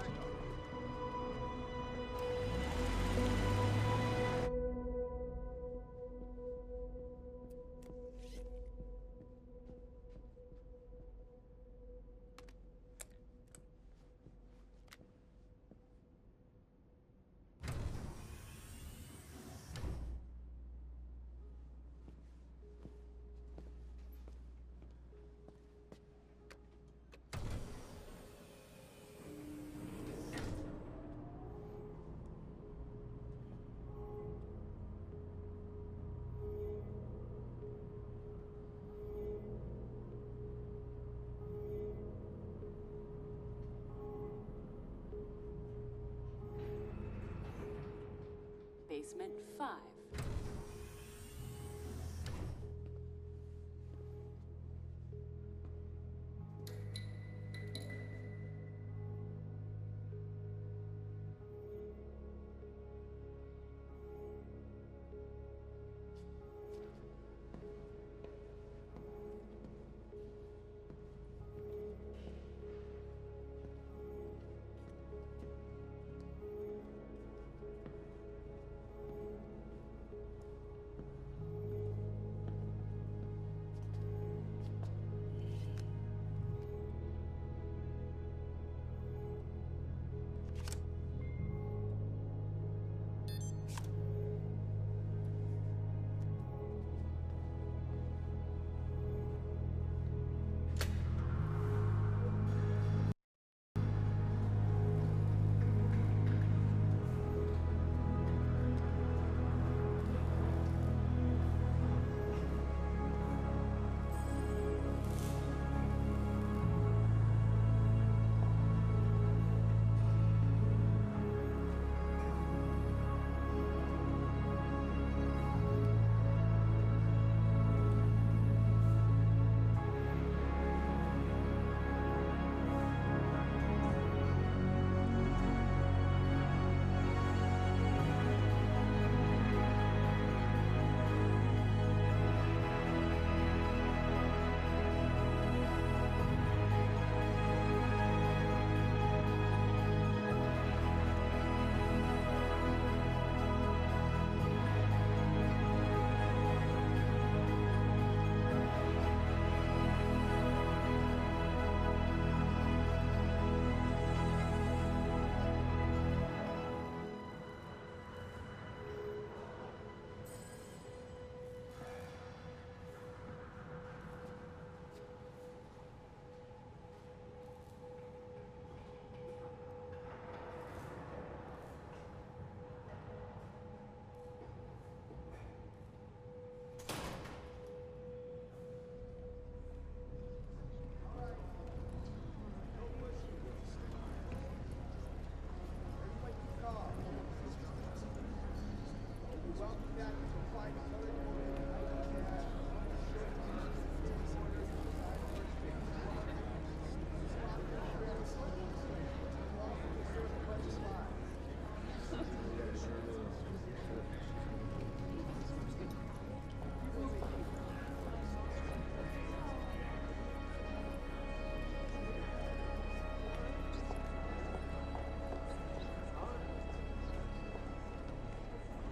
Basement 5.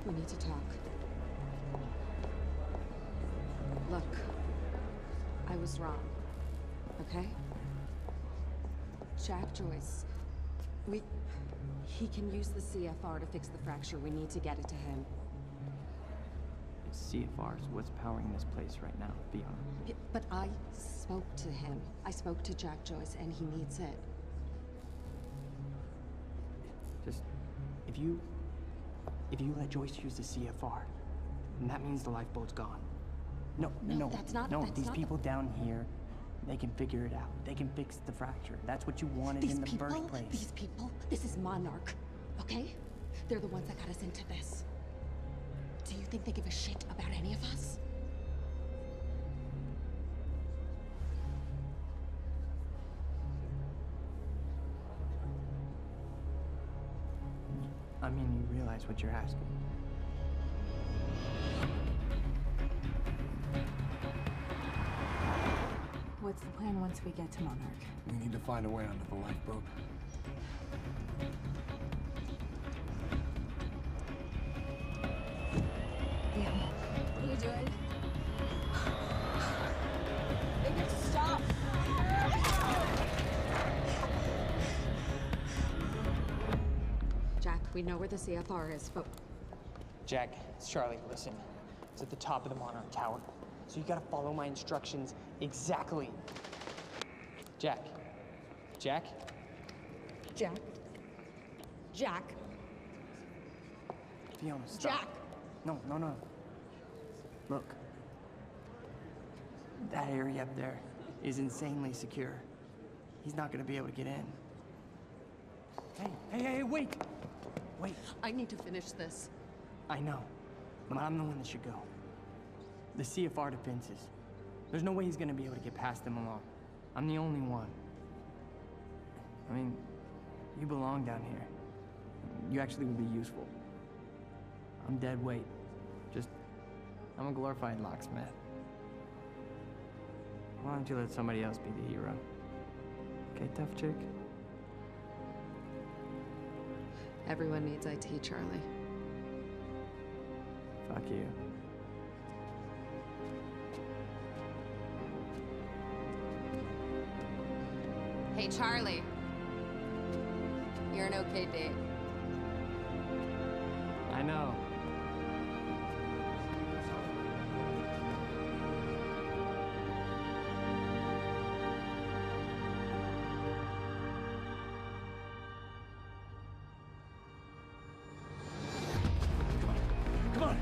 We need to talk. Look, I was wrong, okay? Jack Joyce, he can use the CFR to fix the fracture. We need to get it to him. CFR is what's powering this place right now, Fiona. Yeah, but I spoke to him. I spoke to Jack Joyce, and he needs it. Just, if you let Joyce use the CFR, then that means the lifeboat's gone. No, that's not these the- people down here, they can figure it out. They can fix the fracture. That's what you wanted in the first place. These people, this is Monarch, okay? They're the ones that got us into this. Do you think they give a shit about any of us? I mean, you realize what you're asking. What's the plan once we get to Monarch? We need to find a way onto the lifeboat. What are you doing? They get to stop! Jack, we know where the CFR is, but... Jack, it's Charlie. Listen, it's at the top of the Monarch Tower. So you gotta follow my instructions exactly. Jack. Jack? Jack? Jack? Fiona, stop. Jack! No. Look. That area up there is insanely secure. He's not gonna be able to get in. Hey, wait! Wait. I need to finish this. I know, but I'm the one that should go. The CFR defenses. There's no way he's gonna be able to get past them alone. I'm the only one. I mean, you belong down here. You actually would be useful. I'm dead weight. I'm a glorified locksmith. Why don't you let somebody else be the hero? Okay, tough chick? Everyone needs IT, Charlie. Fuck you. Hey, Charlie. You're an okay date. I know. Come on!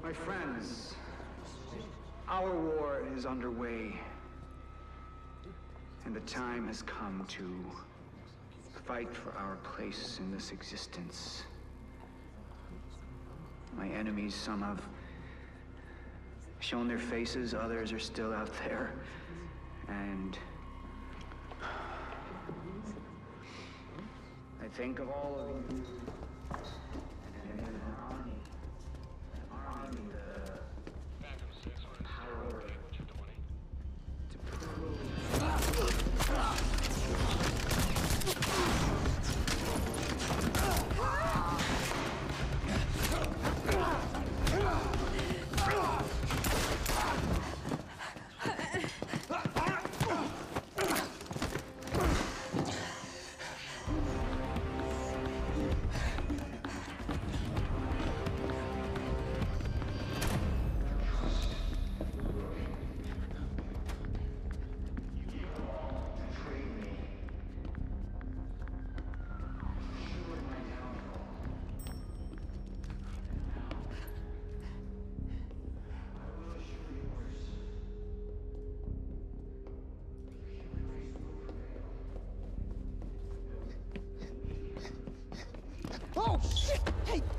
My friends, our war is underway, and the time has come to fight for our place in this existence. My enemies, some have shown their faces, others are still out there, and I think of all of you and an army.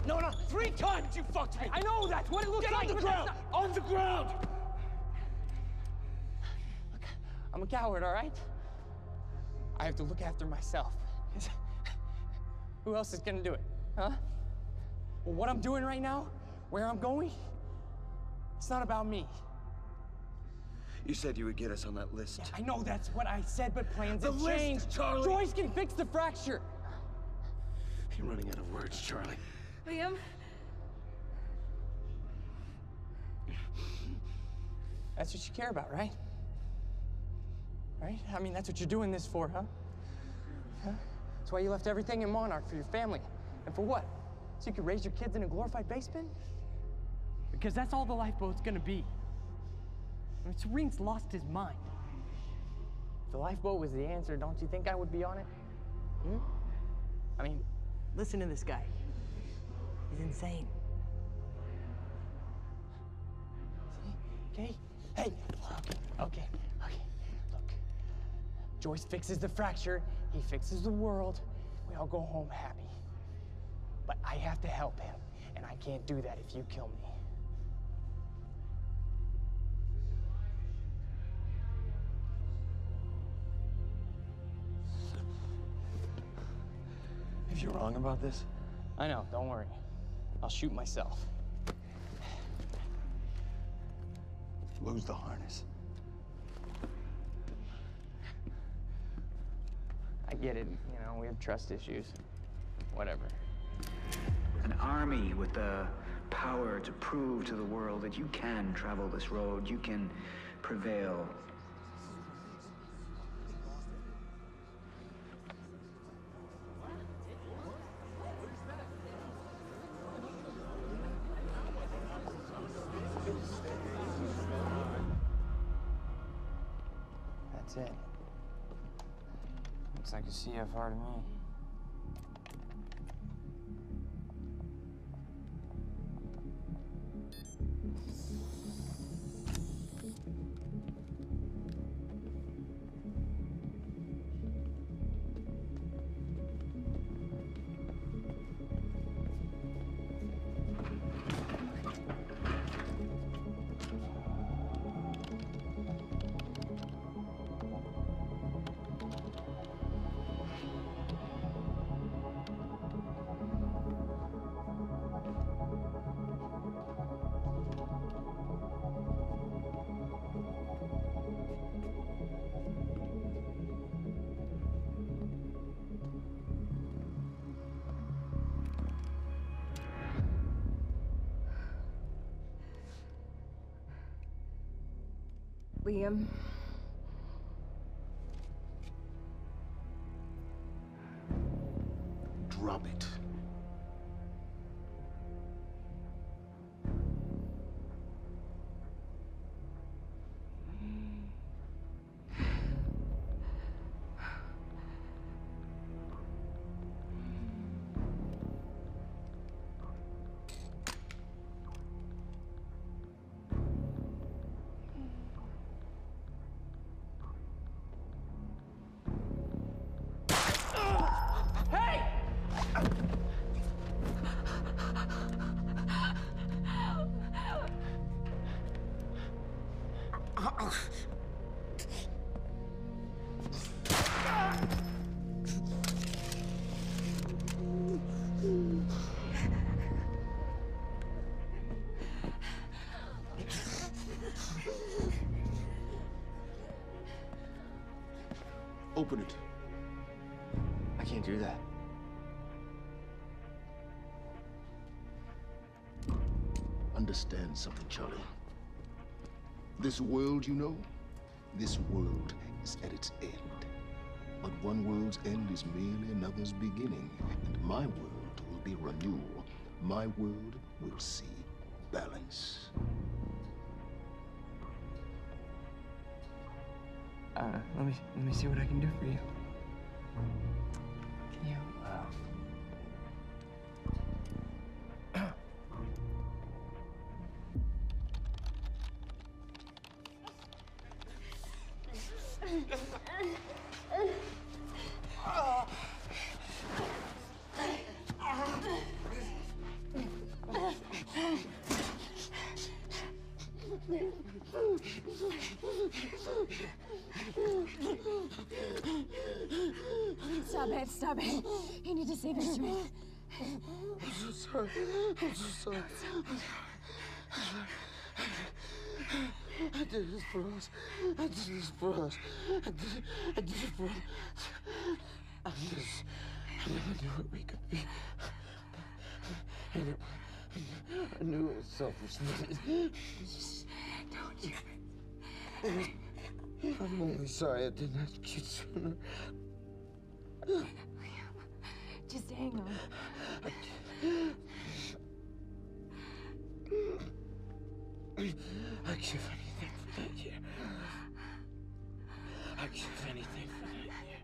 No, no, 3 times you fucked me! I know that's what it looks Get like! on the ground! On the ground! Look, I'm a coward, all right? I have to look after myself. Who else is gonna do it, huh? Well, what I'm doing right now, where I'm going, it's not about me. You said you would get us on that list. Yeah, I know that's what I said, but plans have list, changed. Charlie! Joyce can fix the fracture. You're running out of words, Charlie. Liam? That's what you care about, right? Right? I mean, that's what you're doing this for, huh? Huh? That's why you left everything in Monarch for your family. And for what? So you could raise your kids in a glorified basement? Because that's all the lifeboat's gonna be. I mean, Serene's lost his mind. If the lifeboat was the answer, don't you think I would be on it? Hmm? I mean, listen to this guy. He's insane. See? Okay? Hey, okay. Look, Joyce fixes the fracture, he fixes the world, we all go home happy. But I have to help him, and I can't do that if you kill me. If you're wrong about this, I know, don't worry. I'll shoot myself. lose the harness. I get it, you know, we have trust issues. Whatever. An army with the power to prove to the world that you can travel this road, you can prevail. That's it. Looks like a CFR to me. Liam. Drop it. Open it. I can't do that. Understand something, Charlie. This world, you know, this world is at its end. But one world's end is merely another's beginning, and my world will be renewal. My world will see balance. Let me see what I can do for you. Can you, Stop it, stop it. You need to save your strength. I'm so sorry. I'm so sorry. I did this for us. I did this for us. I did it for us. I never knew what we could be. I knew it was selfishness. Don't you? I'm only sorry I didn't ask you sooner. Just hang on. I'd give anything for that year. I'd give anything for that year.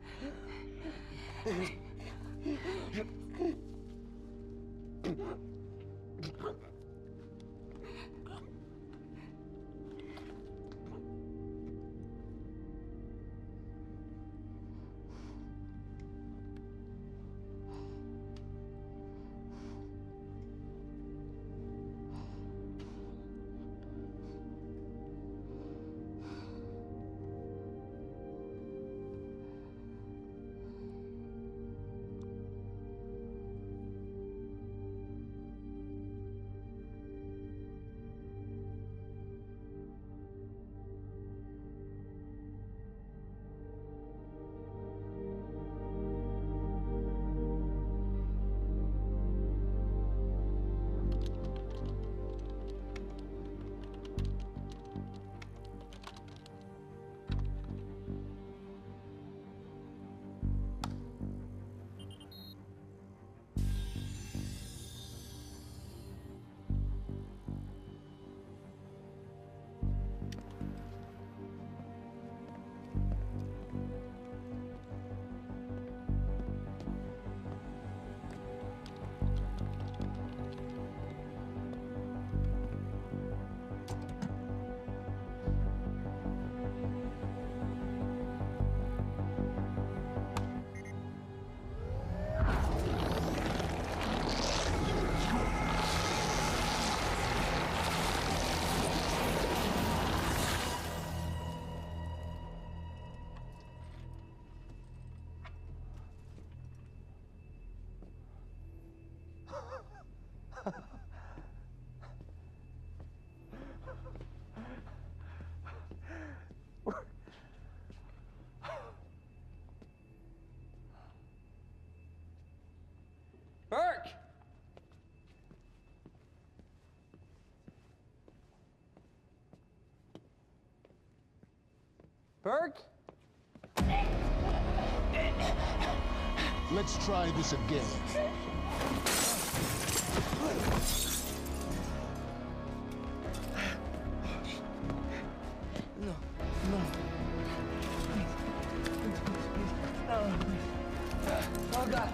Burke! Burke? Let's try this again. No, no. No. Oh, God.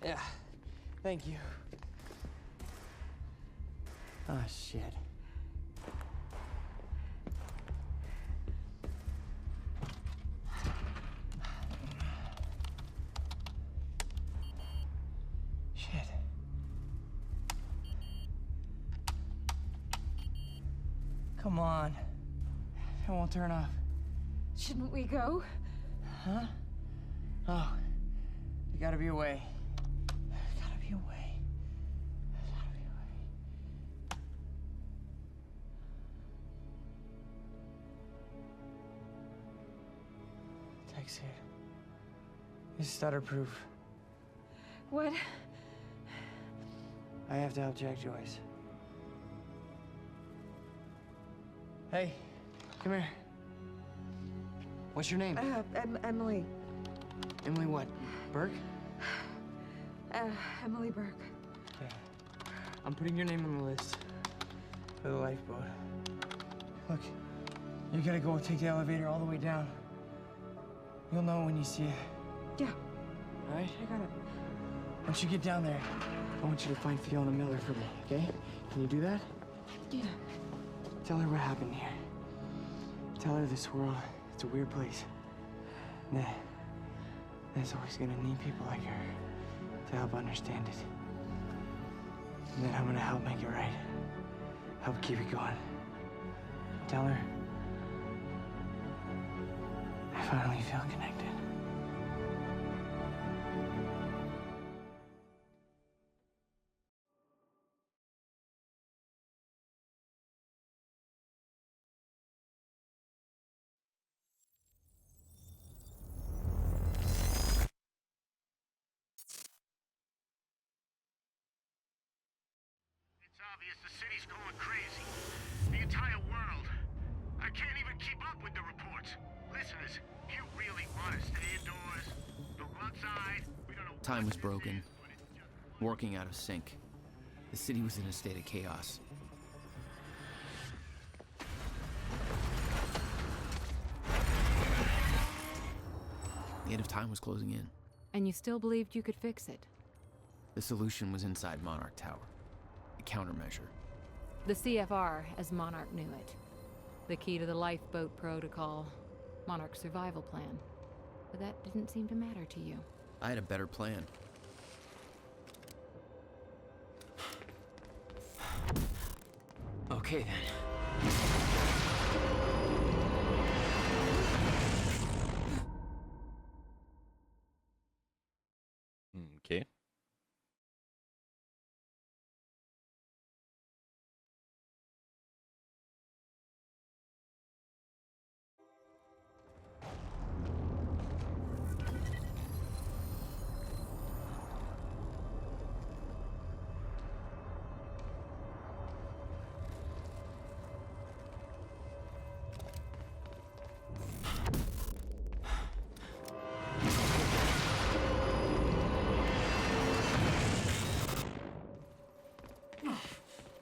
Yeah, thank you. Oh, shit. Shit. Come on. It won't turn off. Shouldn't we go? Huh? Oh, there gotta be a way. Gotta be a way. Gotta be a way. Text it. It's stutter-proof. What? I have to help Jack Joyce. Hey, come here. What's your name? Emily. Emily what? Burke? Emily Burke. Okay. I'm putting your name on the list. for the lifeboat. Look, you gotta go take the elevator all the way down. You'll know when you see it. Yeah. All right? I got it. Once you get down there, I want you to find Fiona Miller for me, okay? Can you do that? Yeah. Tell her what happened here. Tell her this world, it's a weird place. And that there's always gonna need people like her to help understand it. And then I'm gonna help make it right. Help keep it going. Tell her I finally feel connected. It's obvious the city's going crazy. The entire world. I can't even keep up with the reports. Listeners, you really want to stay indoors? Don't go outside. We don't know. Time was broken, working out of sync. The city was in a state of chaos. The end of time was closing in. And you still believed you could fix it? The solution was inside Monarch Tower. A countermeasure. The CFR, as Monarch knew it. The key to the lifeboat protocol. Monarch's survival plan. But that didn't seem to matter to you. I had a better plan. Okay, then. Okay.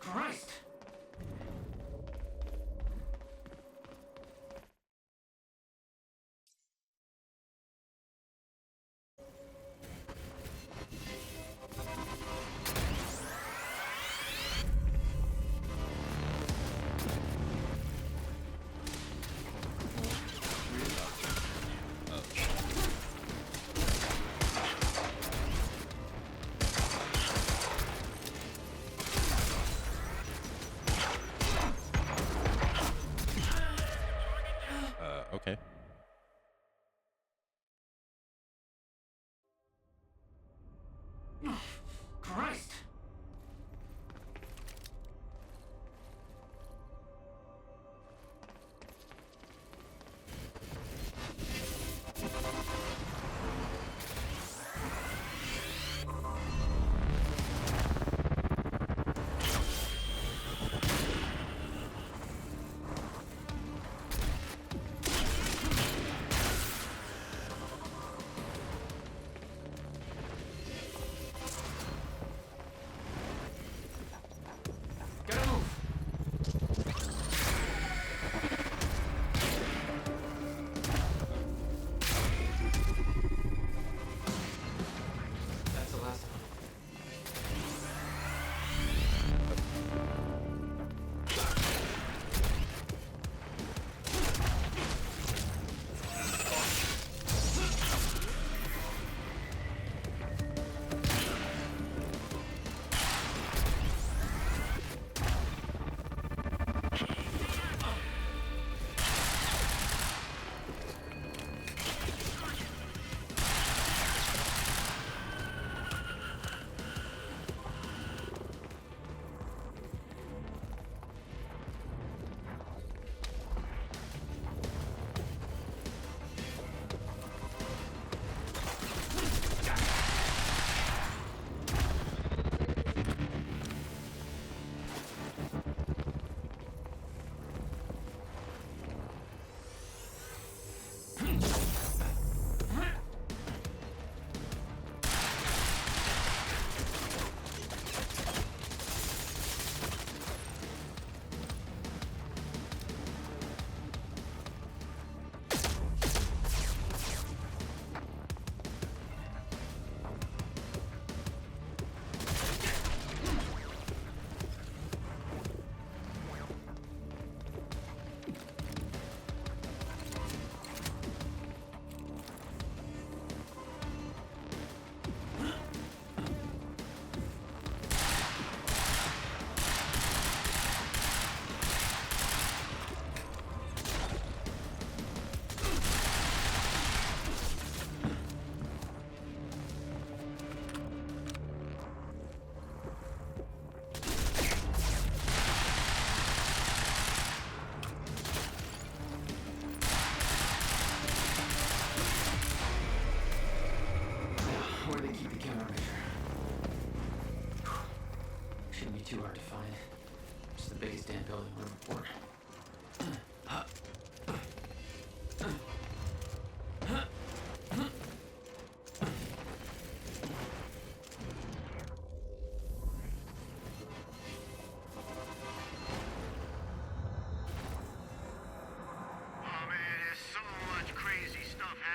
Christ! Okay. Christ!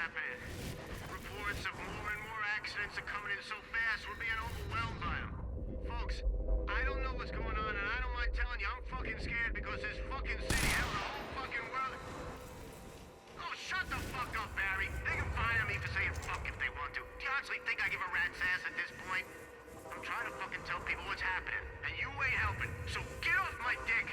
happening. Reports of more and more accidents are coming in so fast, we're being overwhelmed by them. Folks, I don't know what's going on, and I don't mind telling you, I'm fucking scared because this fucking city, hell, the whole fucking world... Oh, shut the fuck up, Barry. They can fire me for saying fuck if they want to. Do you honestly think I give a rat's ass at this point? I'm trying to fucking tell people what's happening, and you ain't helping, so get off my dick!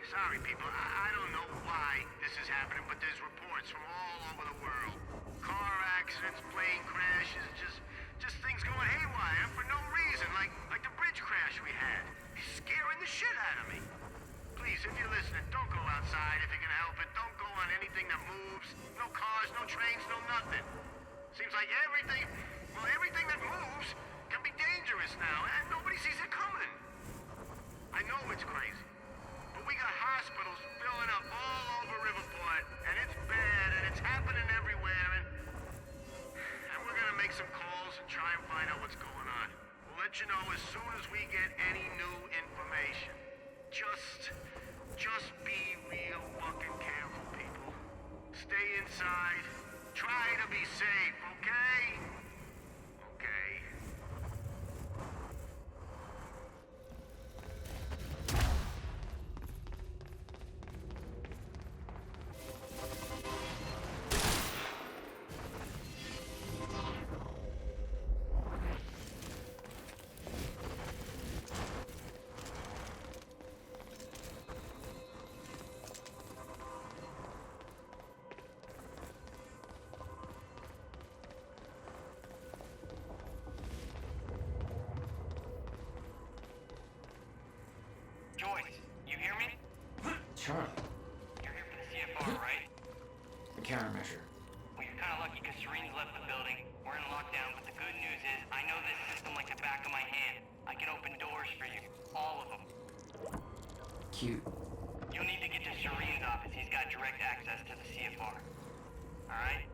Sorry, people. I don't know why this is happening, but there's reports from all over the world. Car accidents, plane crashes, just things going haywire, and for no reason, like the bridge crash we had. It's scaring the shit out of me. Please, if you're listening, don't go outside if you can help it. Don't go on anything that moves. No cars, no trains, no nothing. Seems like everything that moves can be dangerous now, and nobody sees it coming. I know it's crazy, but we got hospitals filling up all over Riverport, and it's bad, and it's happening everywhere, and we're gonna make some calls and try and find out what's going on. We'll let you know as soon as we get any new information. Just be real fucking careful, people. Stay inside. Try to be safe, okay? Okay. Joyce, you hear me? Charlie, You're here for the CFR, right? the countermeasure. Well, you're kind of lucky because Serene's left the building. We're in lockdown, but the good news is I know this system like the back of my hand. I can open doors for you. All of them. Cute. You'll need to get to Serene's office. He's got direct access to the CFR. Alright?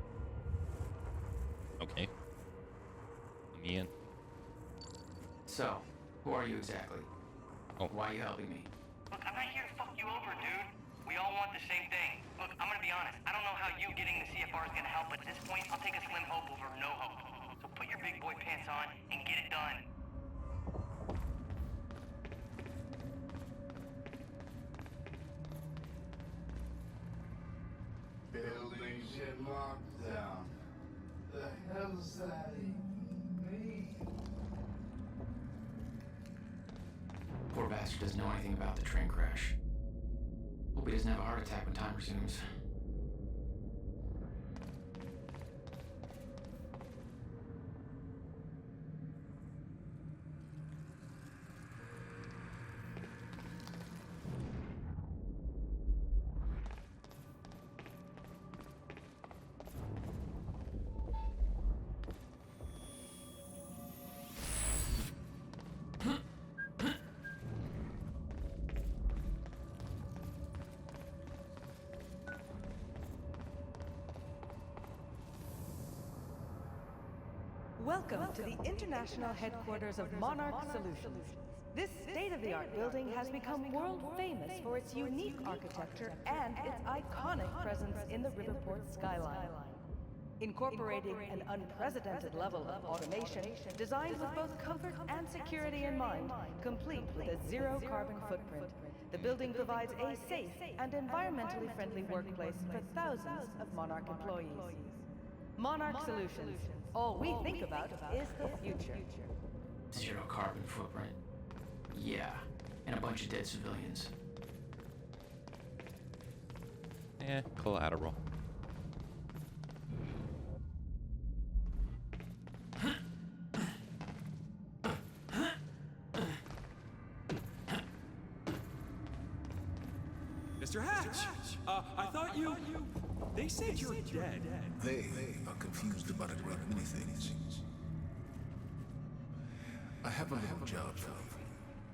Okay. Let me in. So, who are you exactly? Oh. Why are you helping me? Look, I'm not here to fuck you over, dude. We all want the same thing. Look, I'm gonna be honest. I don't know how you getting the CFR is gonna help, but at this point, I'll take a slim hope over no hope. So put your big boy pants on and get it done. Buildings in lockdown. The hell's that even mean? Poor bastard doesn't know anything about the train crash. Hope he doesn't have a heart attack when time resumes. Welcome to the international headquarters of Monarch Solutions. This state-of-the-art building has become world famous for its unique architecture and its iconic presence in the Riverport skyline. Incorporating an unprecedented level of automation designed with both comfort and security in mind, complete with a zero-carbon footprint, the building provides a safe and environmentally friendly workplace for thousands of Monarch employees. Monarch Solutions. All we think about is the future. Zero carbon footprint. Yeah, and a bunch of dead civilians. Collateral. Mr. Hatch! I thought you... They said you're dead. They are confused about a great many things. I have a little job for you.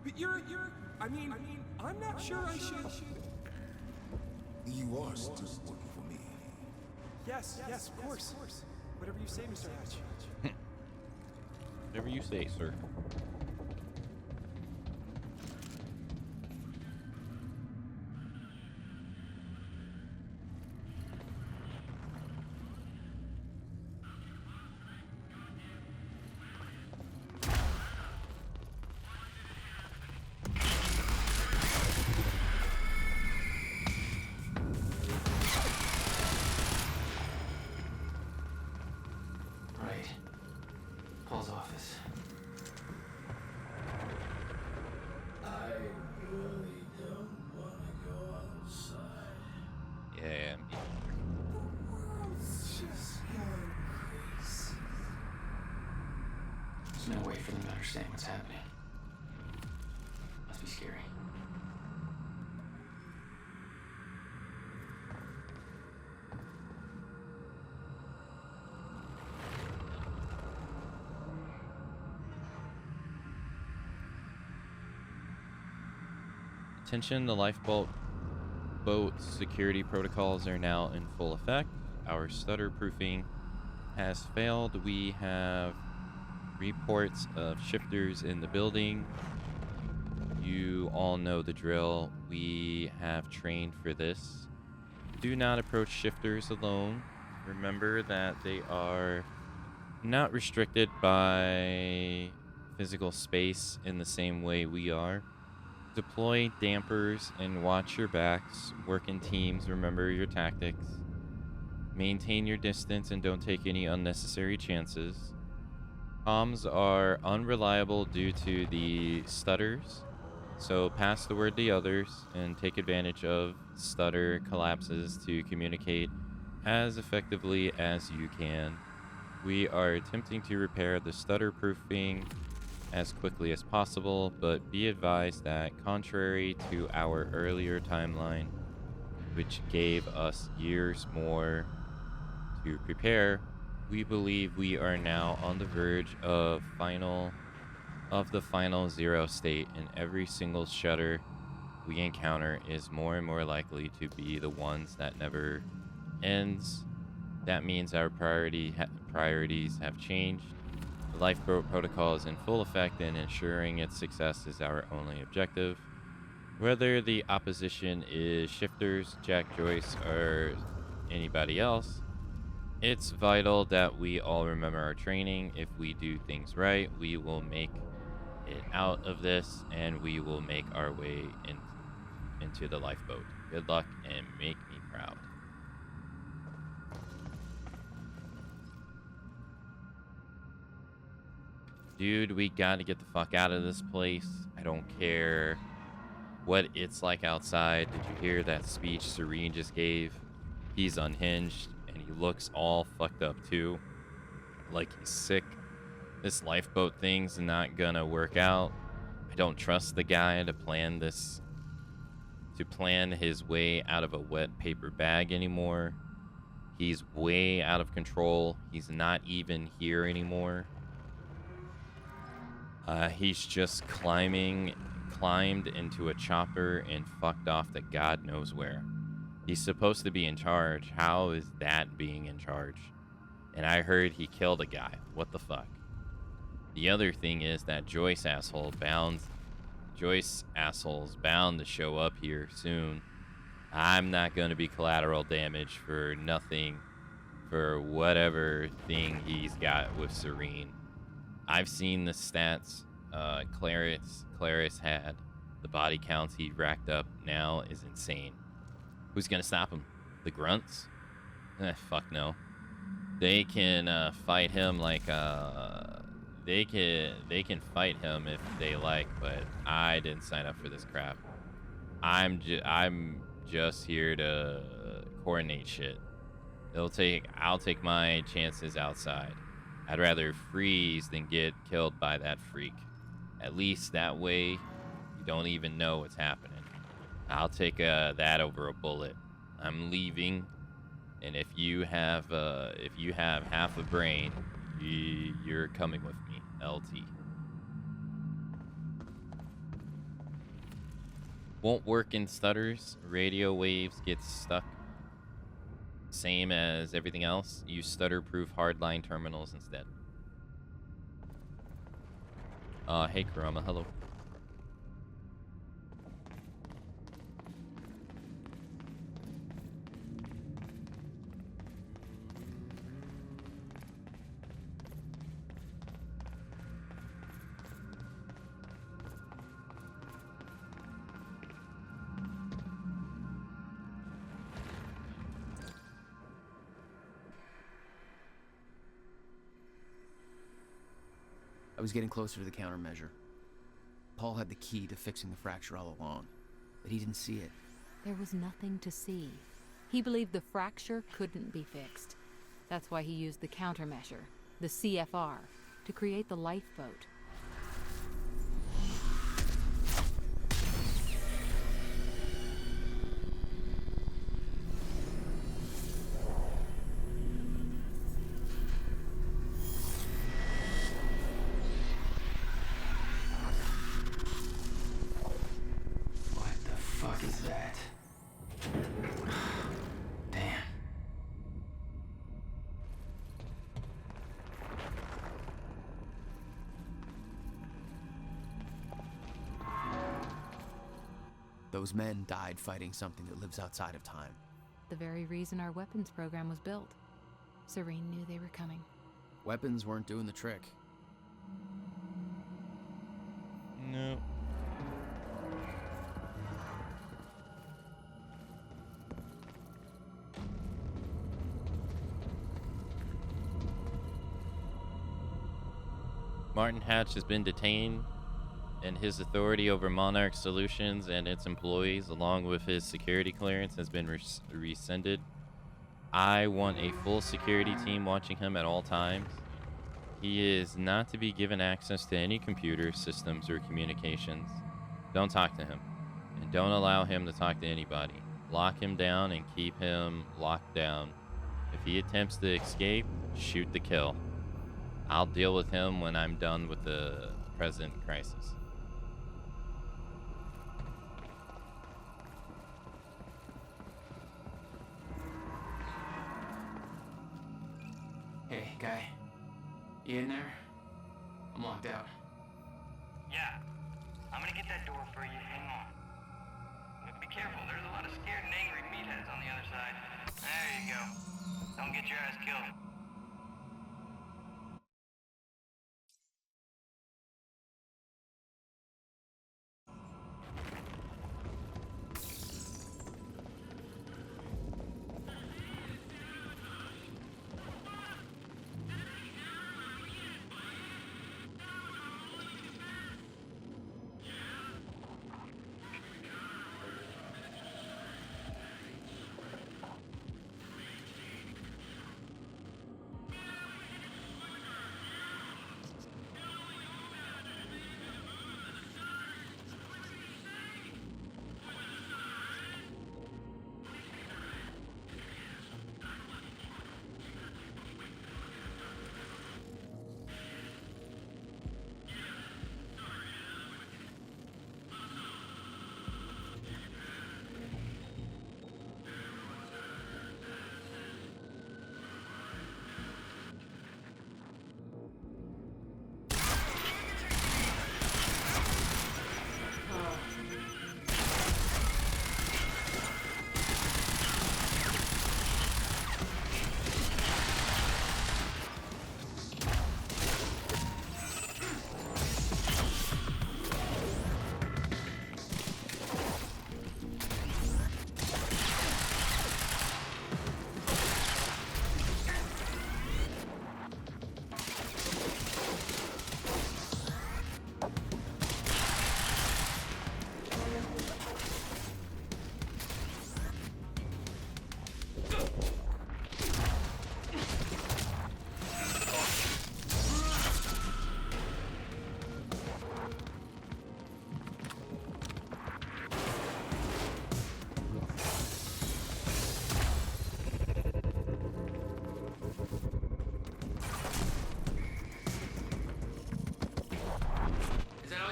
But you're... I mean, I'm not sure I should... You are still working for me. Yes, of course. Whatever you say, Mr. Hatch. Whatever you say, sir. wait for them to understand what's happening. Must be scary. Attention, the lifeboat boat security protocols are now in full effect. Our stutter proofing has failed. We have reports of shifters in the building. You all know the drill. We have trained for this. Do not approach shifters alone. Remember that they are not restricted by physical space in the same way we are. Deploy dampers and watch your backs. Work in teams. Remember your tactics. Maintain your distance and don't take any unnecessary chances. Comms are unreliable due to the stutters, so pass the word to others and take advantage of stutter collapses to communicate as effectively as you can. We are attempting to repair the stutter proofing as quickly as possible, but be advised that contrary to our earlier timeline, which gave us years more to prepare, we believe we are now on the verge of the final zero state, and every single shutter we encounter is more and more likely to be the ones that never ends. That means our priorities have changed. The lifeboat protocol is in full effect, and ensuring its success is our only objective. Whether the opposition is shifters, Jack Joyce, or anybody else, it's vital that we all remember our training. If we do things right, we will make it out of this, and we will make our way into the lifeboat. Good luck, and make me proud. Dude, we gotta get the fuck out of this place. I don't care what it's like outside. Did you hear that speech Serene just gave? He's unhinged, and he looks all fucked up too. Like he's sick. This lifeboat thing's not gonna work out. I don't trust the guy to plan his way out of a wet paper bag anymore. He's way out of control. He's not even here anymore. He's just climbed into a chopper and fucked off to God knows where. He's supposed to be in charge. How is that being in charge? And I heard he killed a guy. What the fuck? The other thing is that Joyce asshole's bound to show up here soon. I'm not going to be collateral damage for nothing, for whatever thing he's got with Serene. I've seen the stats Clarice had. The body counts he racked up now is insane. Who's gonna stop him? The grunts? Fuck no. They can fight him like they can fight him if they like, but I didn't sign up for this crap. I'm just here to coordinate shit. I'll take my chances outside. I'd rather freeze than get killed by that freak. At least that way, you don't even know what's happening. I'll take that over a bullet. I'm leaving, and if you have half a brain, you're coming with me, LT. Won't work in stutters. Radio waves get stuck. Same as everything else. Use stutter-proof hardline terminals instead. Hey Kurama, hello. I was getting closer to the countermeasure. Paul had the key to fixing the fracture all along, but he didn't see it. There was nothing to see. He believed the fracture couldn't be fixed. That's why he used the countermeasure, the CFR, to create the lifeboat. Those men died fighting something that lives outside of time. The very reason our weapons program was built. Serene knew they were coming. Weapons weren't doing the trick. No. Martin Hatch has been detained, and his authority over Monarch Solutions and its employees, along with his security clearance, has been rescinded. I want a full security team watching him at all times. He is not to be given access to any computer systems or communications. Don't talk to him, and don't allow him to talk to anybody. Lock him down and keep him locked down. If he attempts to escape, shoot to kill. I'll deal with him when I'm done with the present crisis. Hey, guy. You in there? I'm locked out. Yeah. I'm gonna get that door for you. Hang on. But be careful. There's a lot of scared and angry meatheads on the other side. There you go. Don't get your ass killed.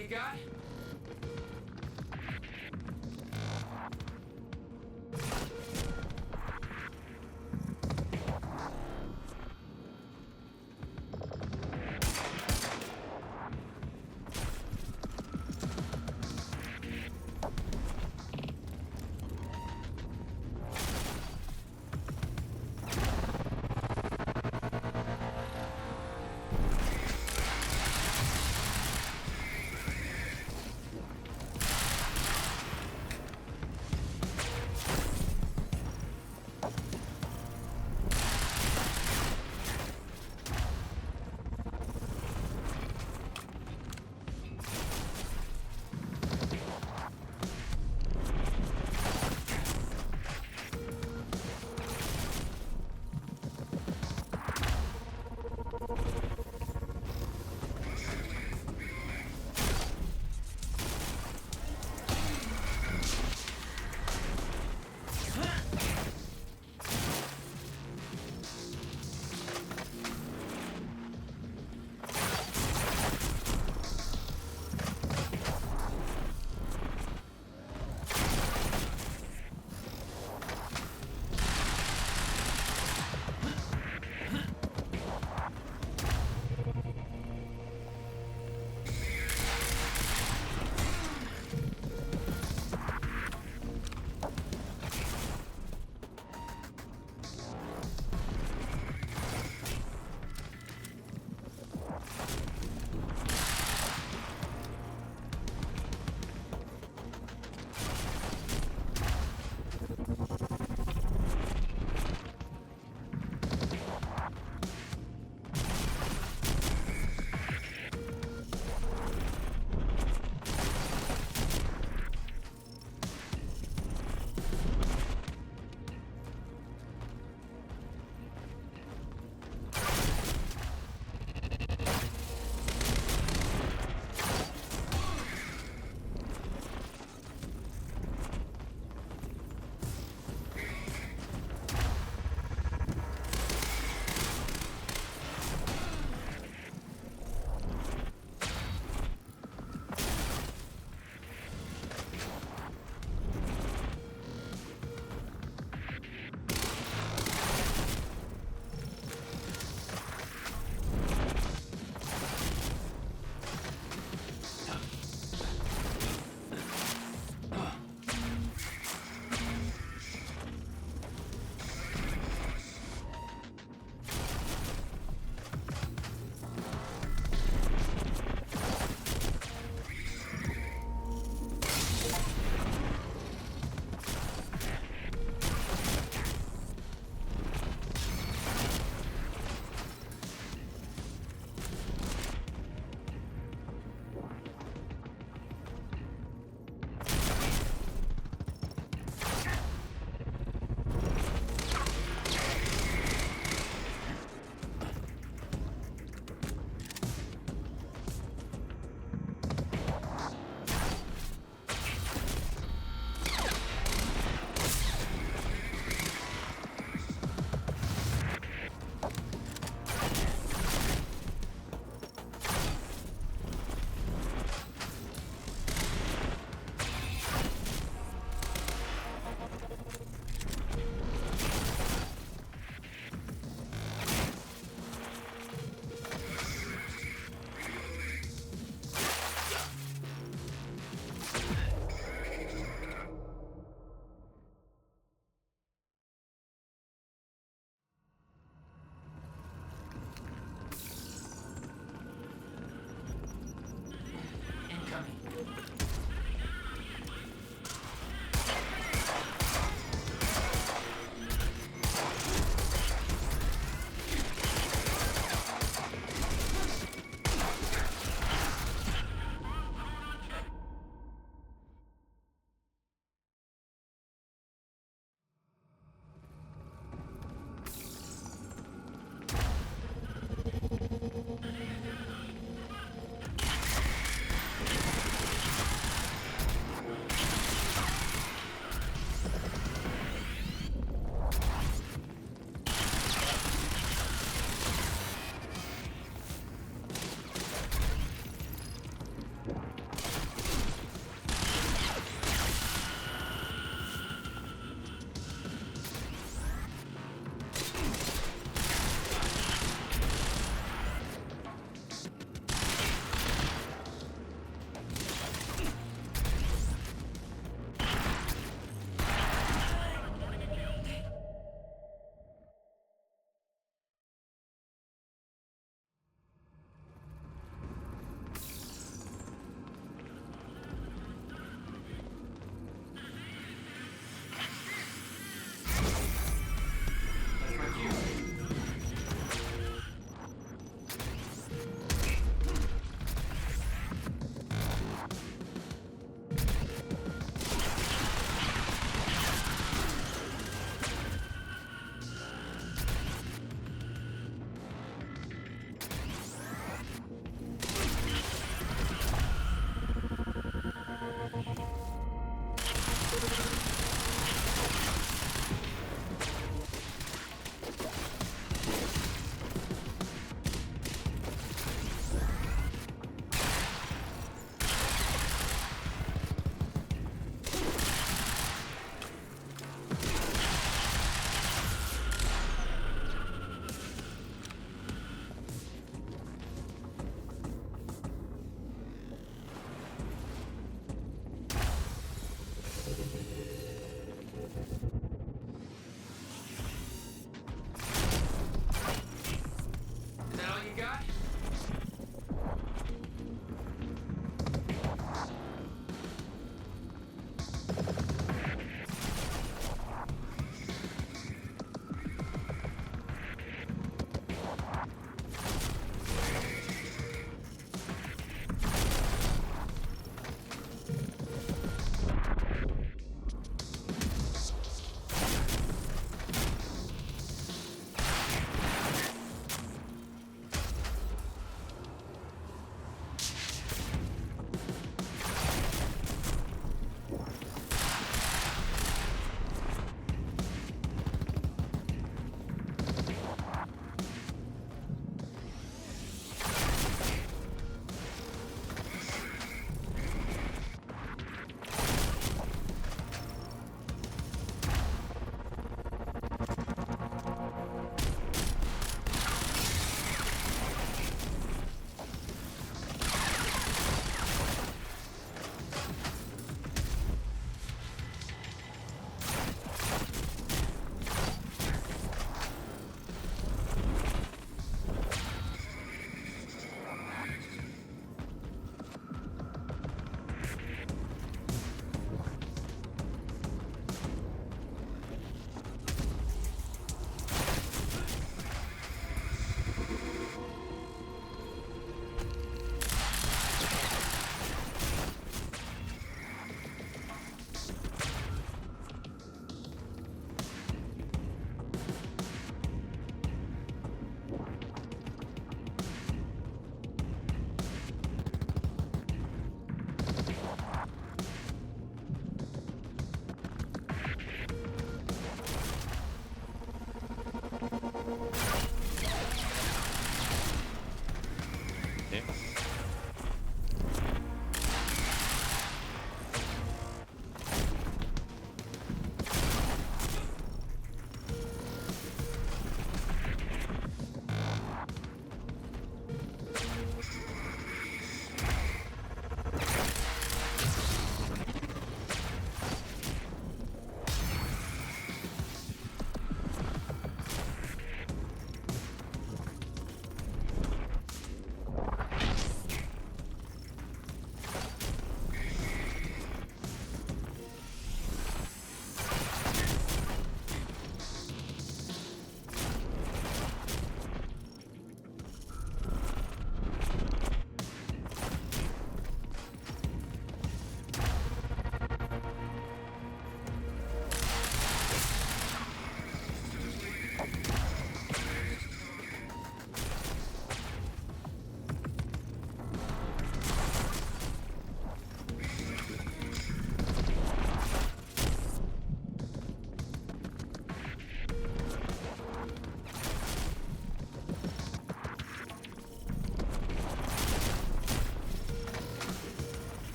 You got?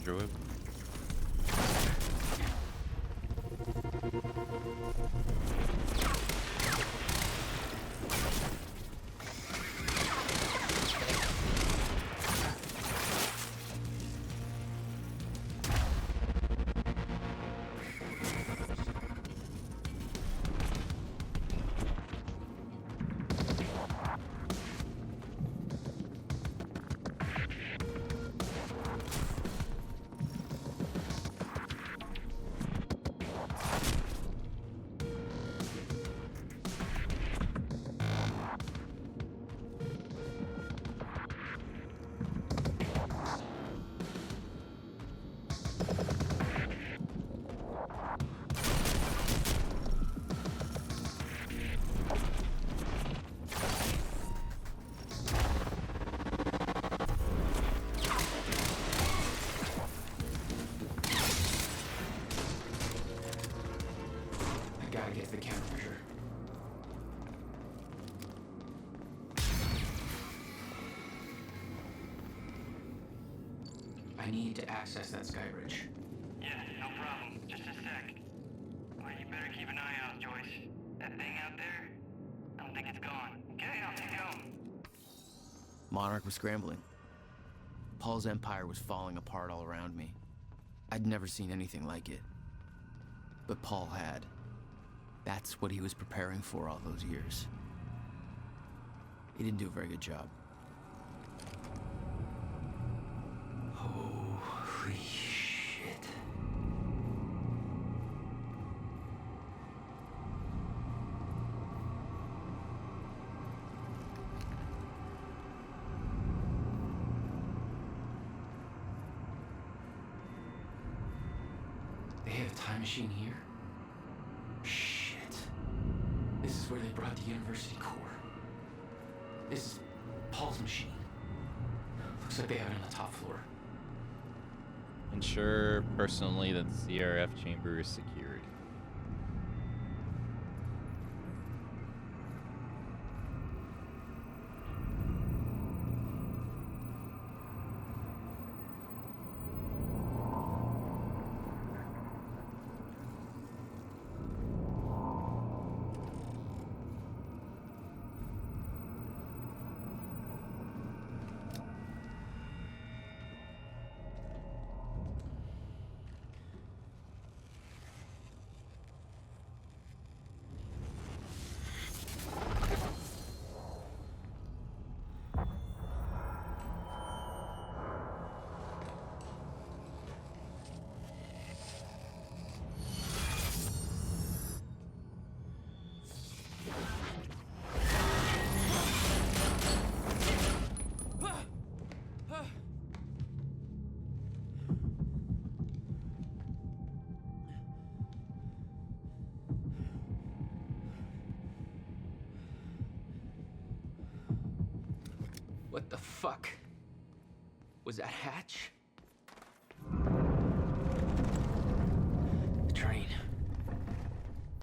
droid. Gotta get to the countermeasure. I need to access that sky bridge. Yeah, no problem. Just a sec. Well, you better keep an eye out, Joyce. That thing out there, I don't think it's gone. Okay, I'll take it home. Monarch was scrambling. Paul's empire was falling apart all around me. I'd never seen anything like it. But Paul had. That's what he was preparing for all those years. He didn't do a very good job. Holy shit. They have a time machine here? This is where they brought the university core. This is Paul's machine. Looks like they have it on the top floor. Ensure personally that the CRF chamber is secured. What the fuck? Was that Hatch? The train.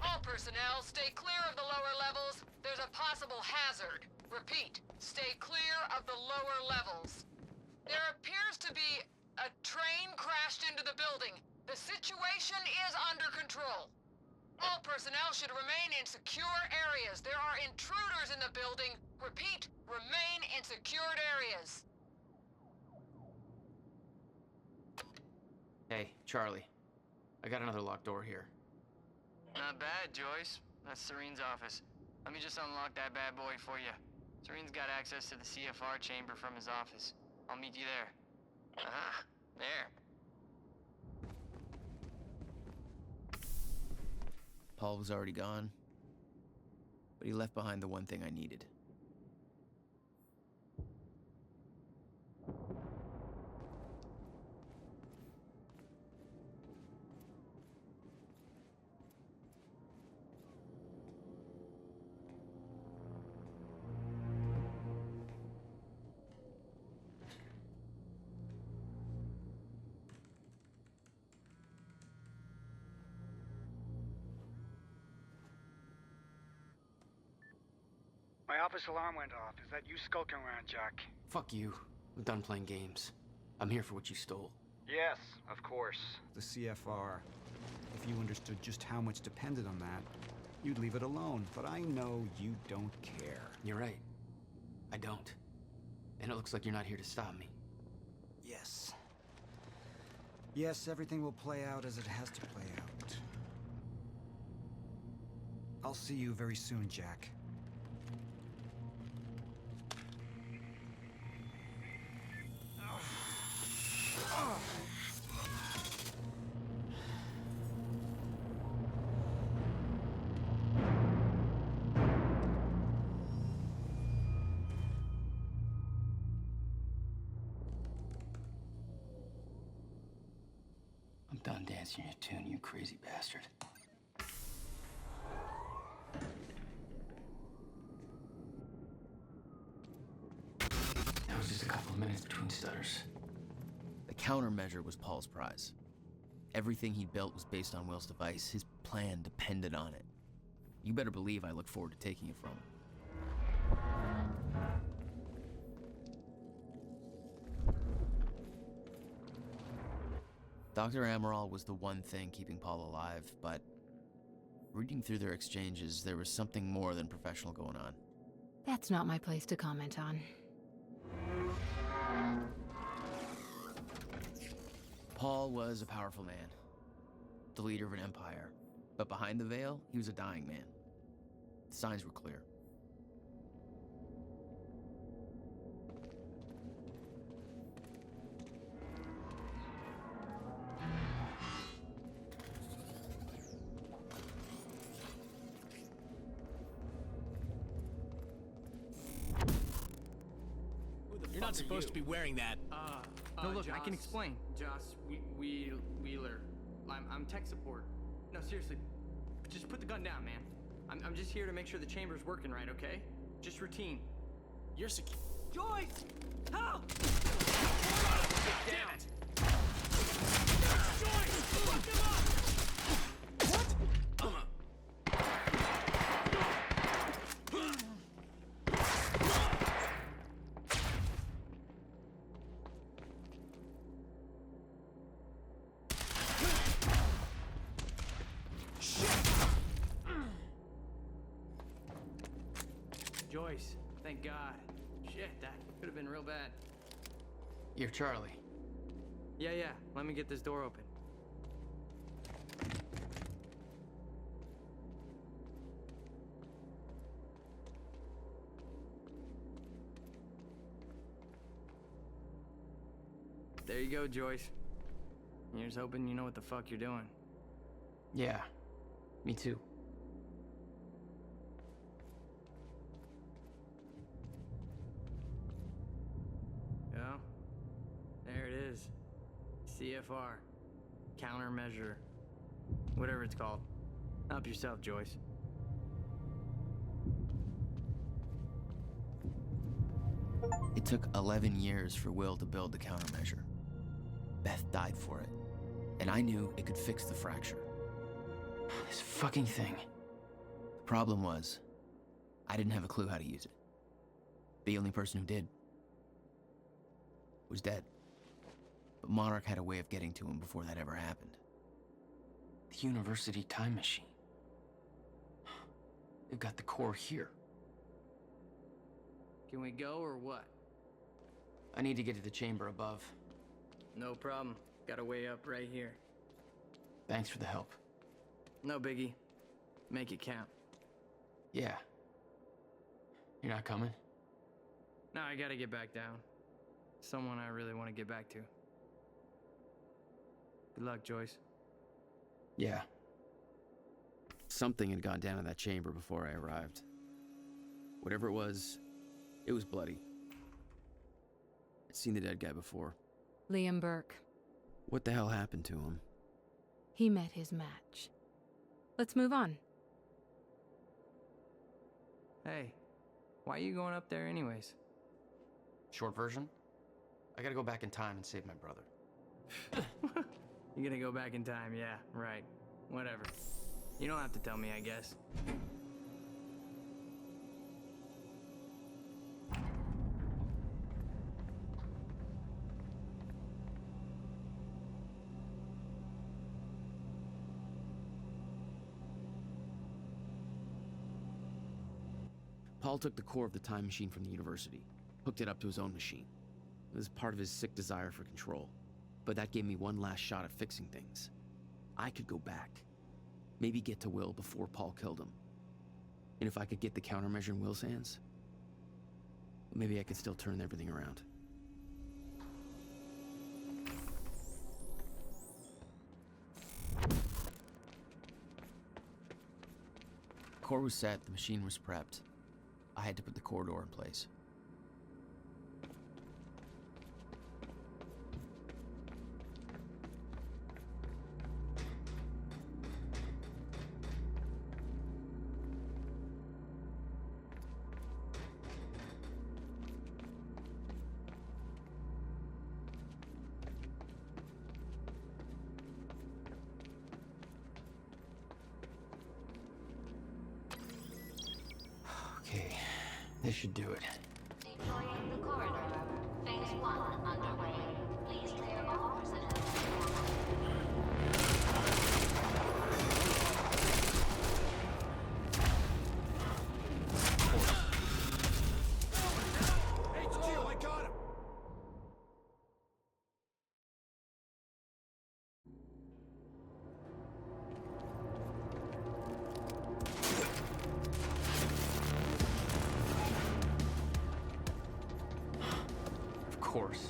All personnel, stay clear of the lower levels. There's a possible hazard. Repeat, stay clear of the lower levels. There appears to be a train crashed into the building. The situation is under control. All personnel should remain in secure areas. There are intruders in the building. Repeat, remain in secured areas. Hey, Charlie. I got another locked door here. Not bad, Joyce. That's Serene's office. Let me just unlock that bad boy for you. Serene's got access to the CFR chamber from his office. I'll meet you there. Ah, there. Paul was already gone, but he left behind the one thing I needed. My office alarm went off. Is that you skulking around, Jack? Fuck you. I'm done playing games. I'm here for what you stole. Yes, of course. The CFR. If you understood just how much depended on that, you'd leave it alone. But I know you don't care. You're right. I don't. And it looks like you're not here to stop me. Yes. Yes, everything will play out as it has to play out. I'll see you very soon, Jack. I'm done dancing your tune, you crazy bastard. That was just a couple of minutes between stutters. The countermeasure was Paul's prize. Everything he built was based on Will's device. His plan depended on it. You better believe I look forward to taking it from him. Dr. Amaral was the one thing keeping Paul alive, but reading through their exchanges, there was something more than professional going on. That's not my place to comment on. Paul was a powerful man, the leader of an empire, but behind the veil, he was a dying man. The signs were clear. You're not supposed to be wearing that. No, look, I can Joss- explain. Joss Wheeler. I'm tech support. No, seriously, just put the gun down, man. I'm just here to make sure the chamber's working right, okay? Just routine. You're secure. Joyce! Help! Damn it! Joyce! Fuck him up! What? Joyce, thank God. Shit, that could have been real bad. You're Charlie. Yeah, let me get this door open. There you go, Joyce. Here's hoping you know what the fuck you're doing. Yeah, me too. Yeah, there it is. CFR. Countermeasure. Whatever it's called. Help yourself, Joyce. It took 11 years for Will to build the countermeasure. Beth died for it, and I knew it could fix the fracture. This fucking thing. The problem was, I didn't have a clue how to use it. The only person who did was dead. But Monarch had a way of getting to him before that ever happened. The university time machine. They've got the core here. Can we go or what? I need to get to the chamber above. No problem. Got a way up right here. Thanks for the help. No biggie. Make it count. Yeah. You're not coming? No, I gotta get back down. Someone I really want to get back to. Good luck, Joyce. Yeah. Something had gone down in that chamber before I arrived. Whatever it was bloody. I'd seen the dead guy before. Liam Burke. What the hell happened to him? He met his match. Let's move on. Hey, why are you going up there anyways? Short version? I gotta go back in time and save my brother. You're gonna go back in time, yeah, right. Whatever. You don't have to tell me, I guess. Paul took the core of the time machine from the university, hooked it up to his own machine. It was part of his sick desire for control, but that gave me one last shot at fixing things. I could go back, maybe get to Will before Paul killed him. And if I could get the countermeasure in Will's hands, maybe I could still turn everything around. Core was set, the machine was prepped. I had to put the corridor in place. Okay, this should do it. Deploying the corridor. Phase 1 underway. Please clear all personnel. HQ, I got him! Of course.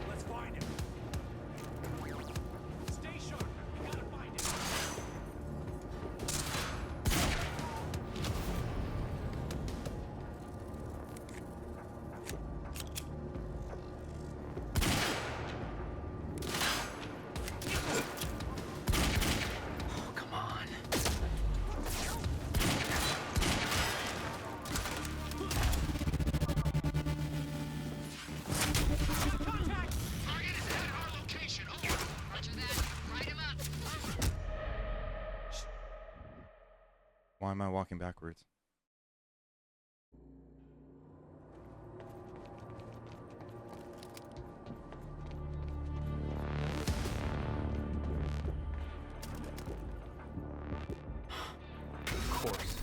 Let's find him. Stay sharp. We gotta find him. Oh, come on. Target is at our location. Over. Roger that. Light him up. Over. Why am I walking backwards? Of course.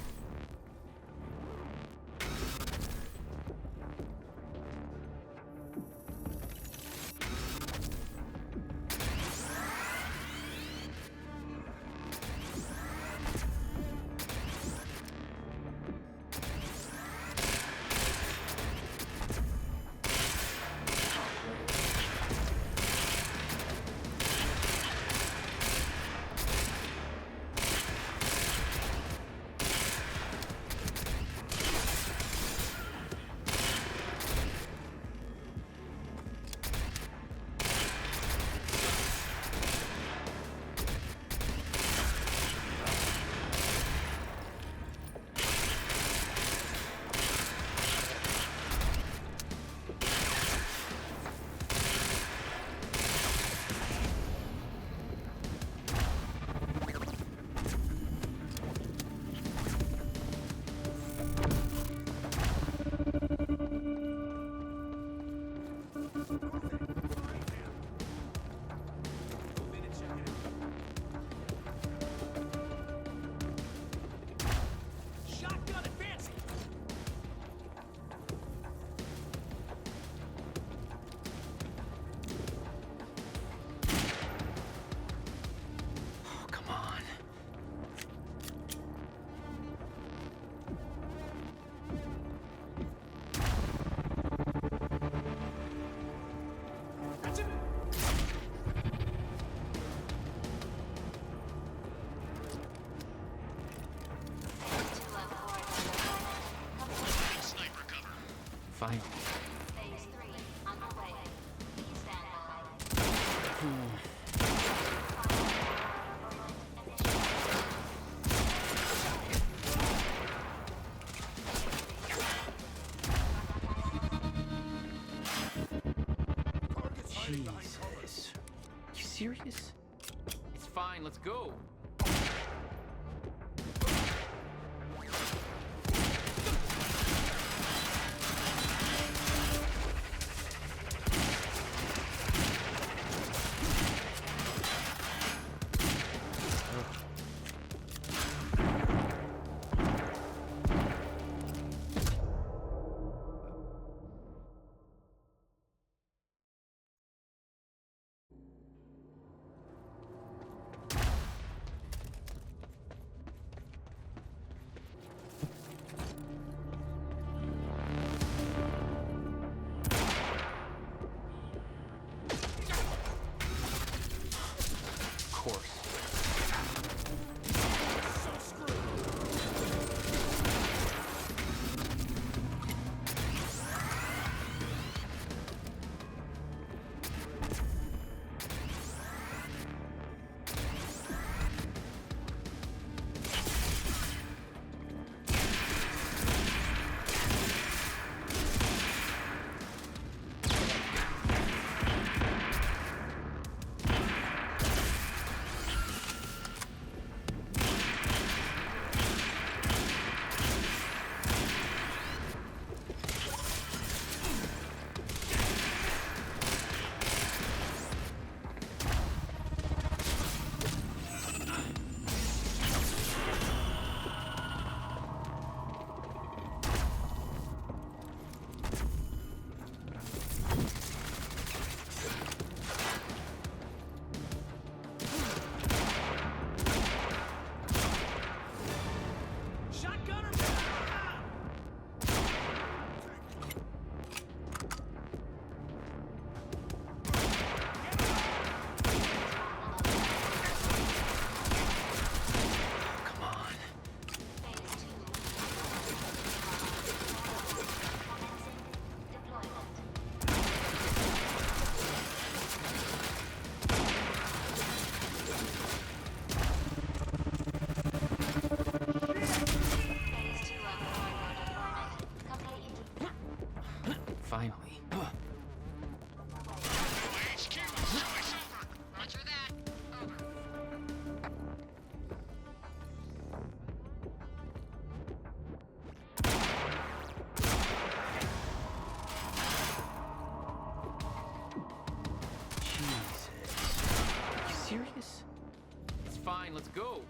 Sniper cover. Finally. Phase 3 underway. Please stand by. Jesus. You serious? It's fine, let's go. Finally. Roger that. Over. Jesus. You serious? It's fine, let's go.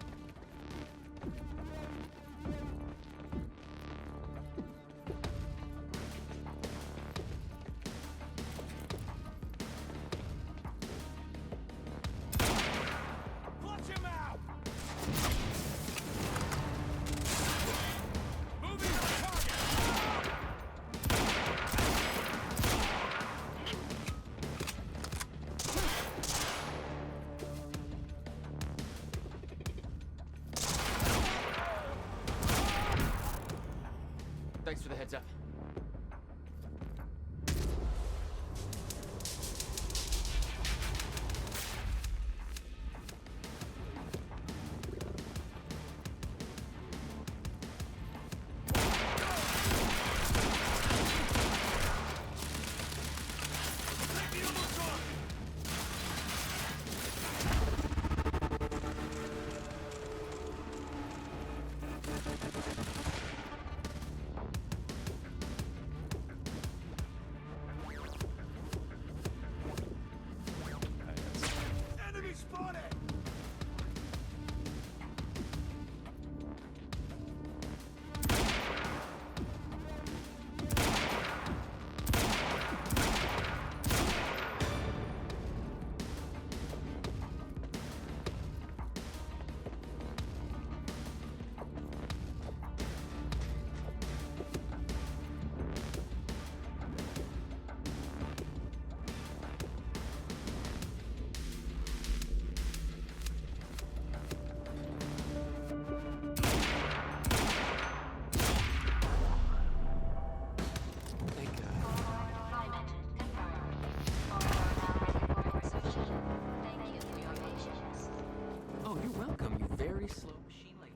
very slow machine like.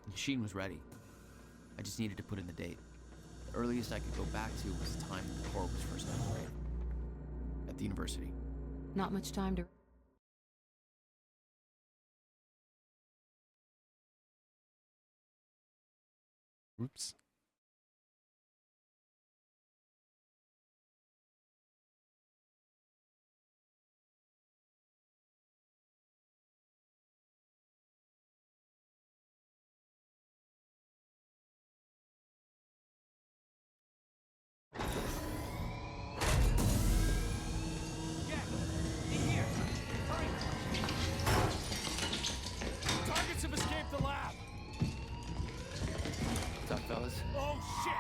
The machine was ready. I just needed to put in the date. The earliest I could go back to was the time the core was first upgraded. At the university. Not much time to... Oops. Targets have escaped the lab. What's up, fellas? Oh, shit!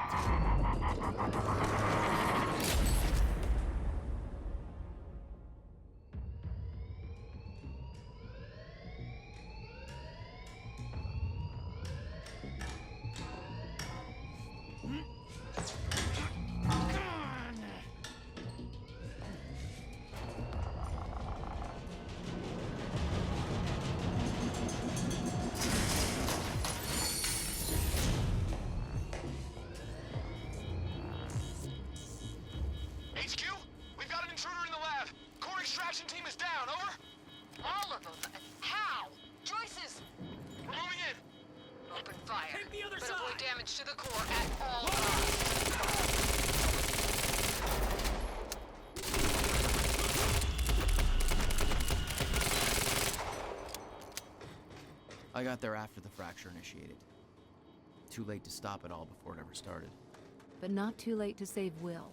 HQ, we've got an intruder in the lab. Core extraction team is down, over. All of them? How? Joyce's! We're moving in. Open fire. Take the other but side. avoid damage to the core at all costs. I got there after the fracture initiated. Too late to stop it all before it ever started. But not too late to save Will.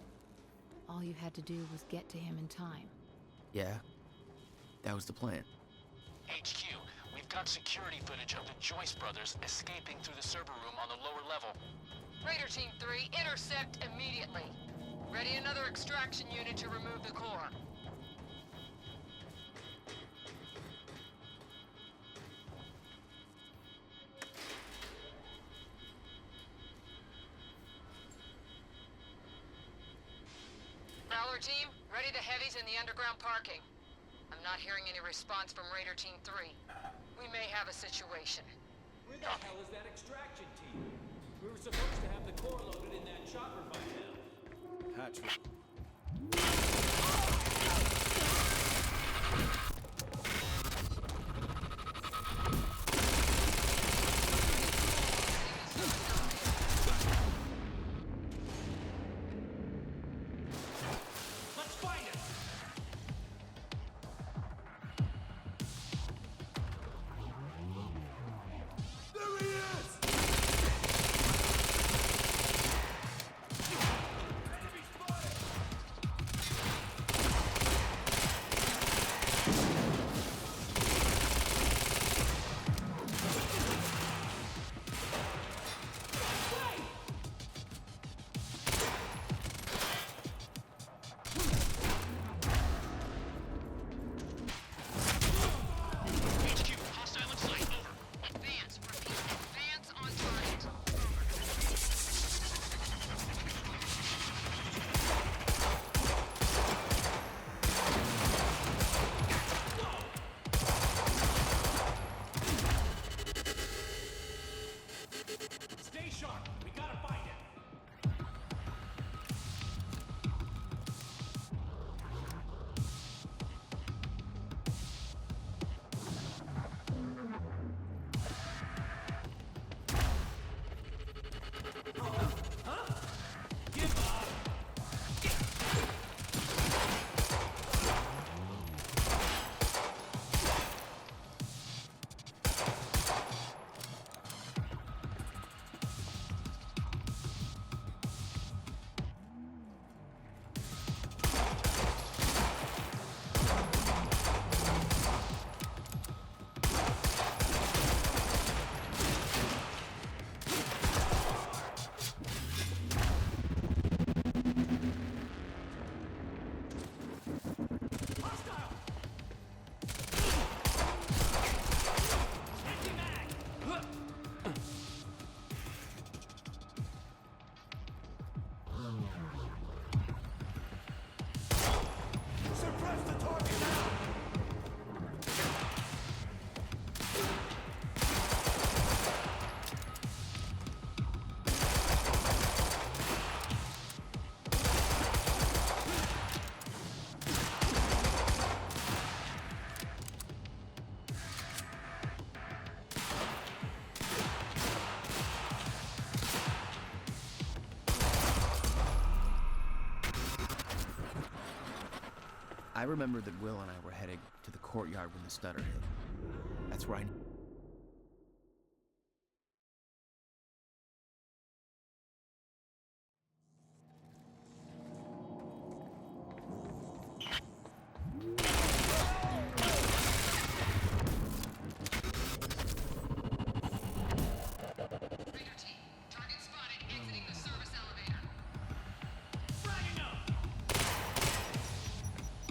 All you had to do was get to him in time. Yeah, that was the plan. HQ, we've got security footage of the Joyce brothers escaping through the server room on the lower level. Raider Team 3, intercept immediately. Ready another extraction unit to remove the core. Prowler Team, ready the heavies in the underground parking. I'm not hearing any response from Raider Team 3. We may have a situation. Where the hell is that extraction team? We were supposed to have the core loaded in that chopper by now. Hatch. Let's find it! There he is! Enemy spotted! I remember that Will and I were heading to the courtyard when the stutter hit. That's where I...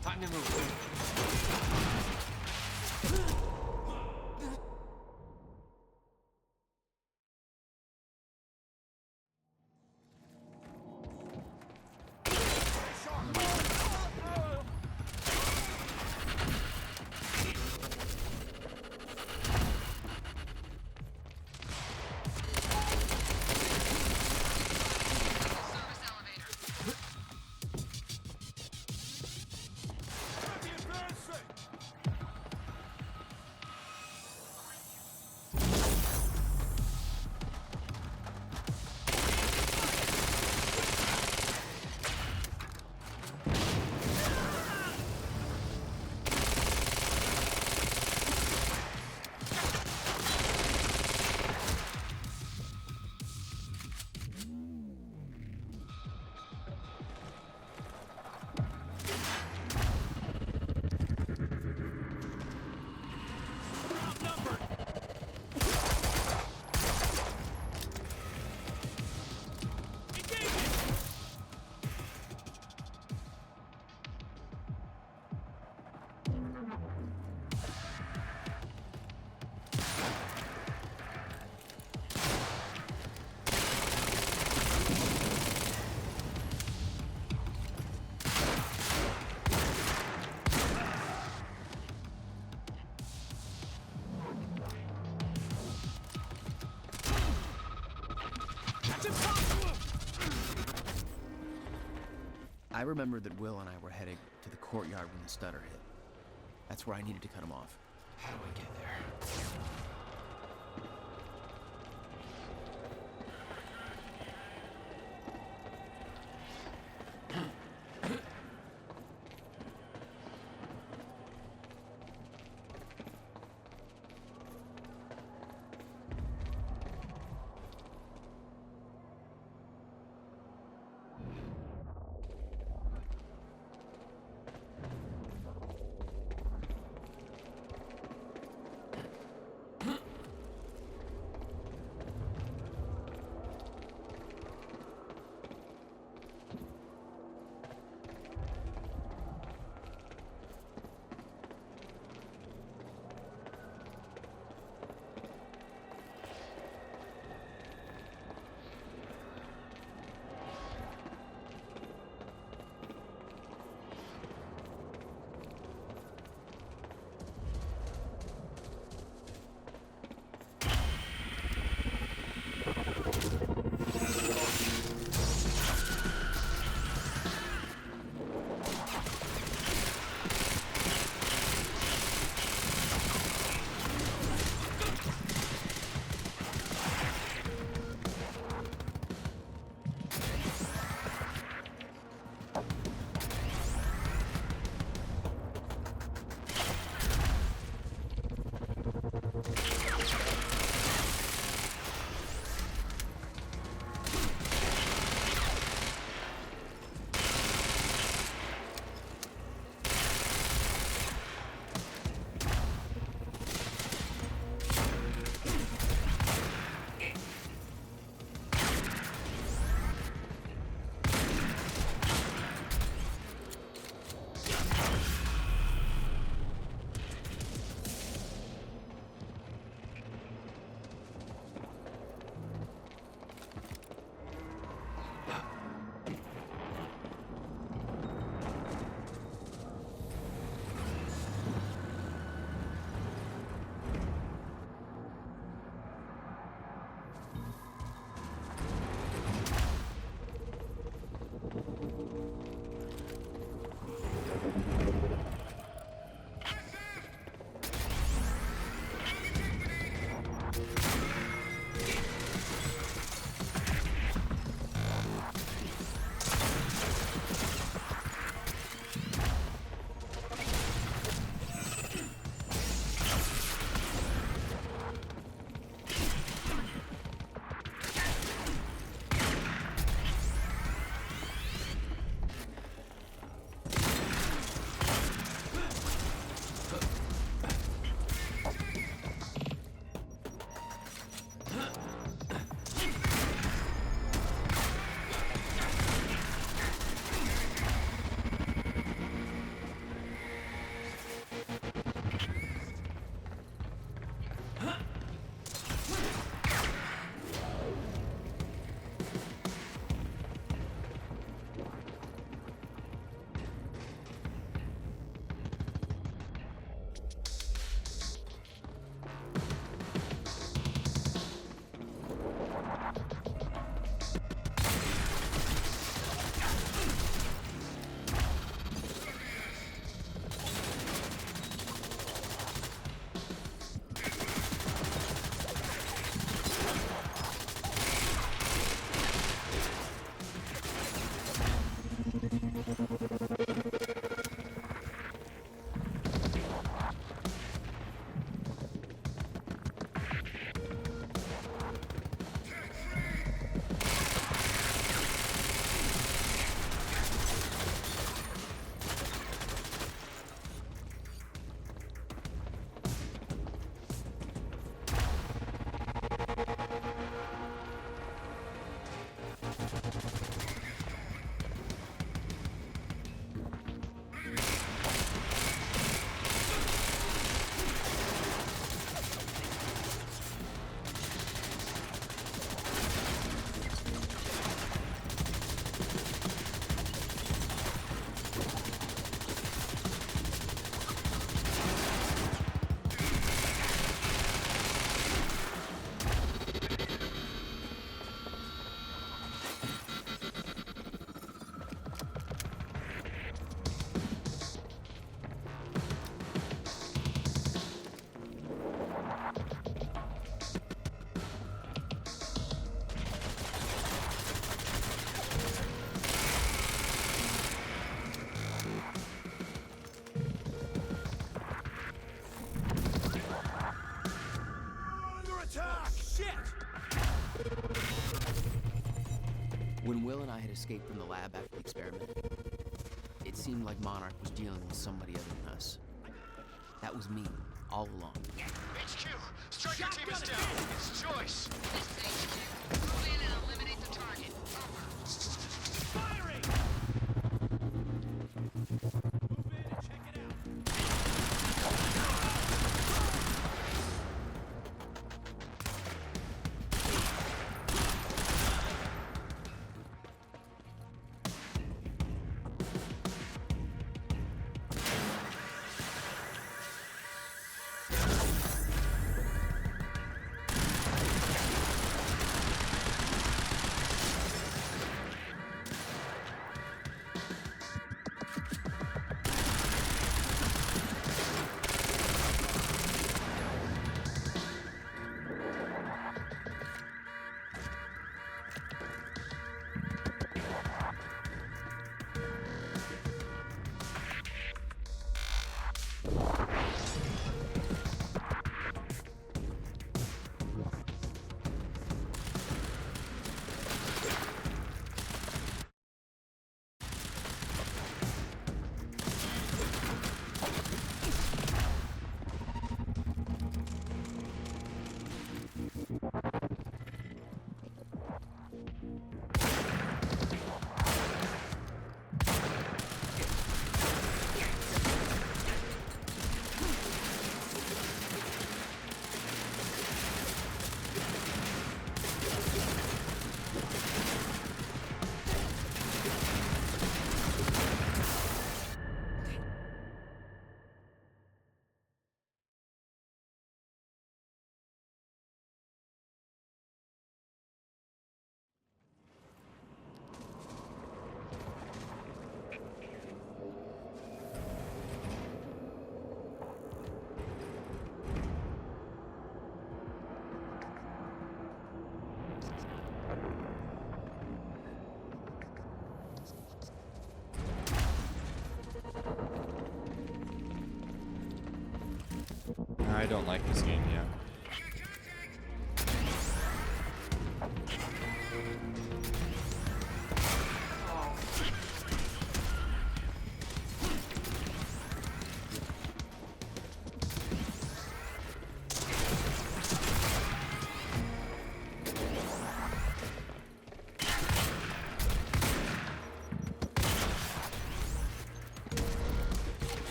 Time to move. I remember that Will and I were heading to the courtyard when the stutter hit. That's where I needed to cut him off. How do we get there? Will and I had escaped from the lab after the experiment, it seemed like Monarch was dealing with somebody other than us. That was me, all along. HQ, striker team is down. It's Joyce. This is HQ. Move in and eliminate the target. Over. Firing! Move in and check it out. I don't like this game yet.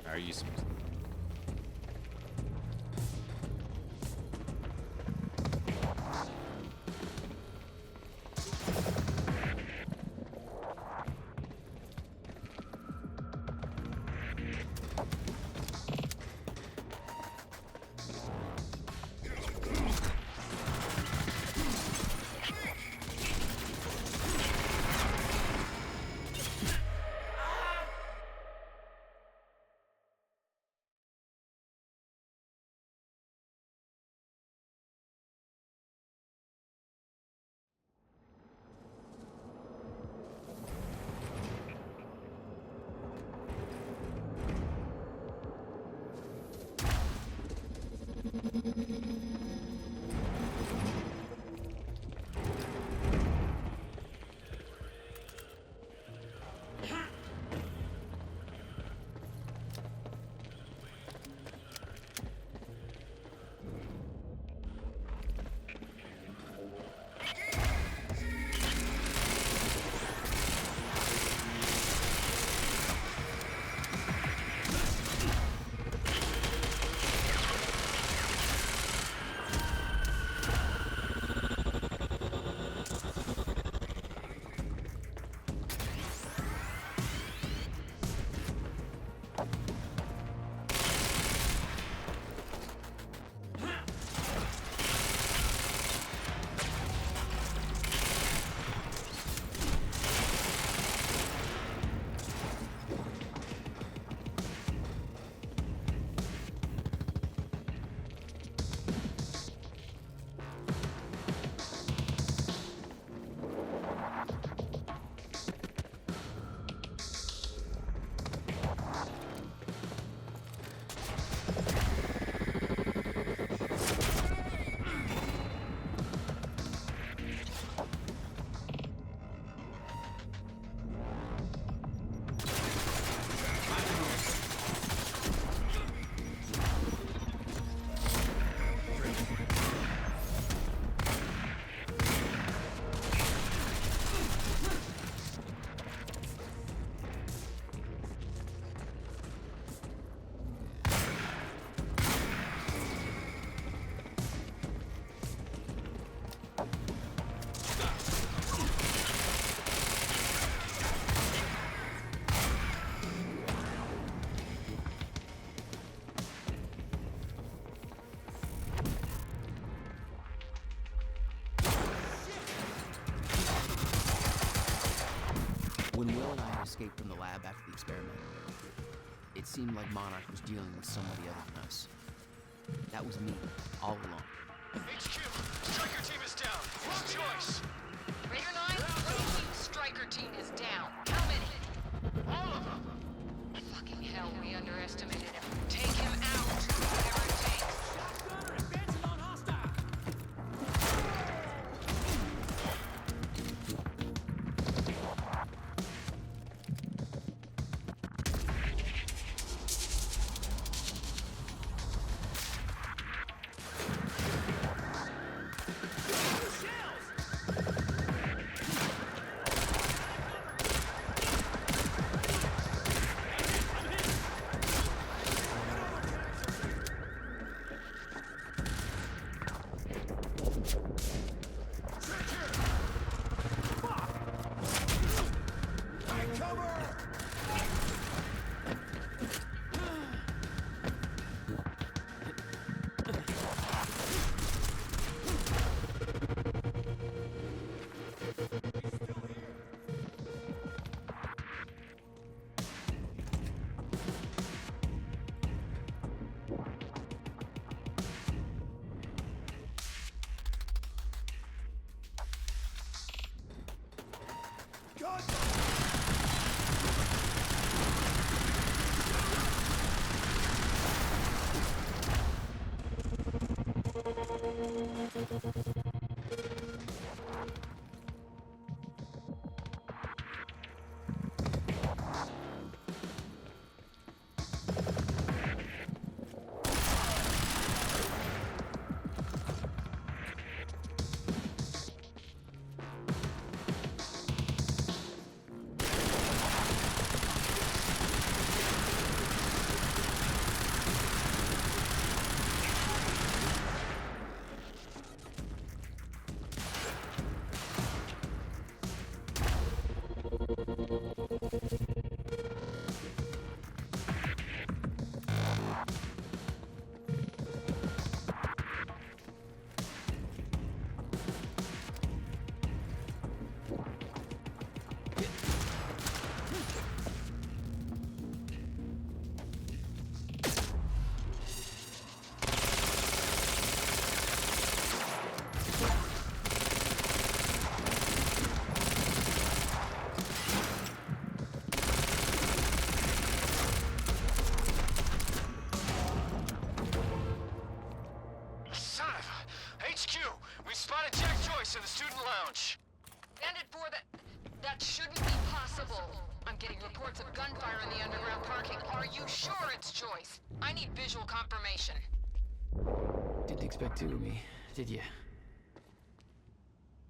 Are you supposed to? escaped from the lab after the experiment. It seemed like Monarch was dealing with somebody other than us. That was me, all along. HQ, Striker team is down. Wrong choice. Raider 9, what do you mean Striker team is down? How many? All of them. Fucking hell, we underestimated him. Take him out, whatever it takes. In the student lounge. Bandit 4, that shouldn't be possible. I'm getting reports of gunfire in the underground parking. Are you sure it's Joyce? I need visual confirmation. Didn't expect two of me, did you?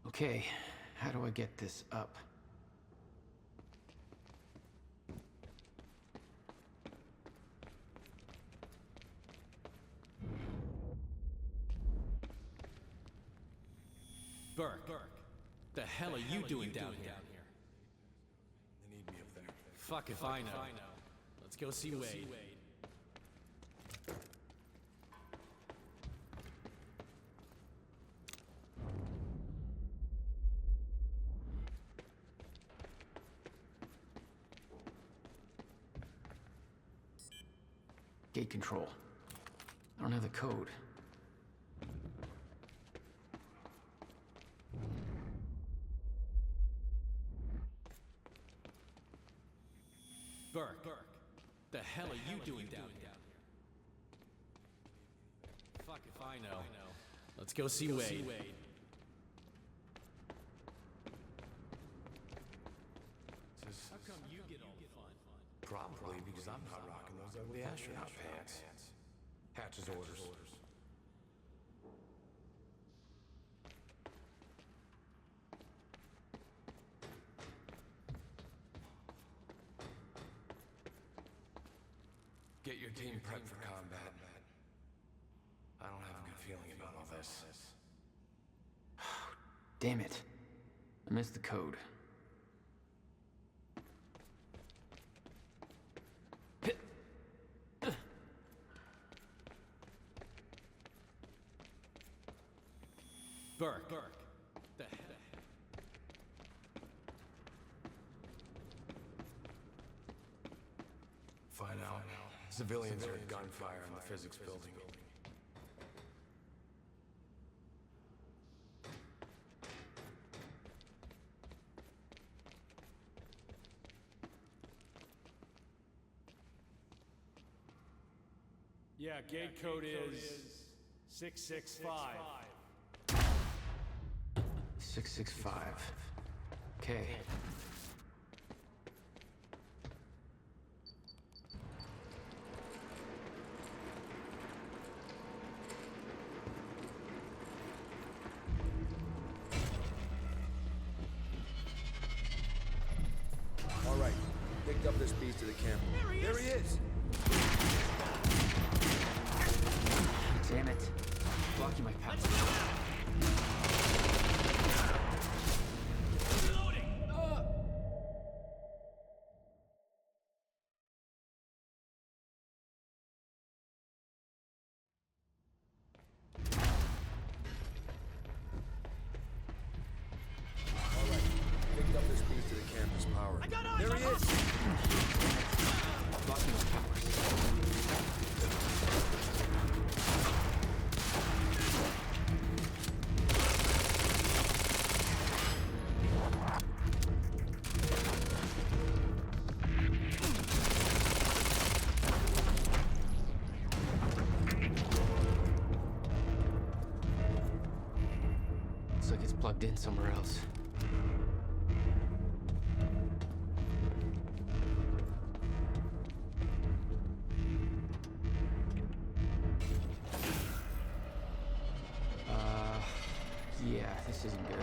Okay, how do I get this up? Burke, the hell are you doing down here? They need me up there. Fuck if I know. Let's go see Wade. Gate control. I don't have the code. Burke, the hell are you doing down here? Fuck if I know. Let's go see Wade. How come you get all the fun? Probably because I'm not rocking those ugly astronaut pants. Hatch's orders. Get your team prepped for combat. I don't have a good feeling about all this. Damn it. I missed the code. Burke, the hell? find out. Civilians heard gunfire in the physics building. Yeah, gate code is 665. 665. Okay. All right, picked up this beast to the camp. There he is! Damn it. Blocking my path. All right, picked up this beast to the campus power. There he is! Blocking my powers. Looks like it's plugged in somewhere else. Yeah, this isn't good.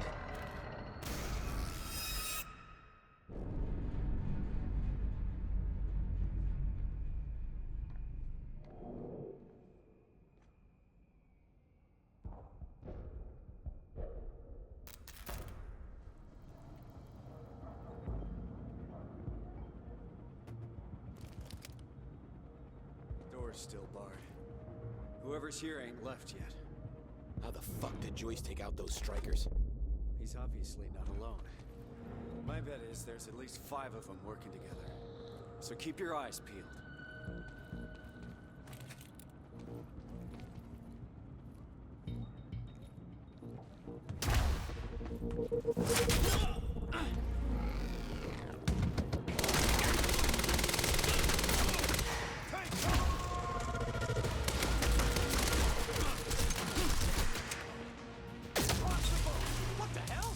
Door's still barred. Whoever's here ain't left yet. How the fuck did Joyce take out those strikers? He's obviously not alone. My bet is there's at least 5 of them working together. So keep your eyes peeled. What the hell?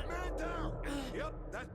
Man down! Yep, that...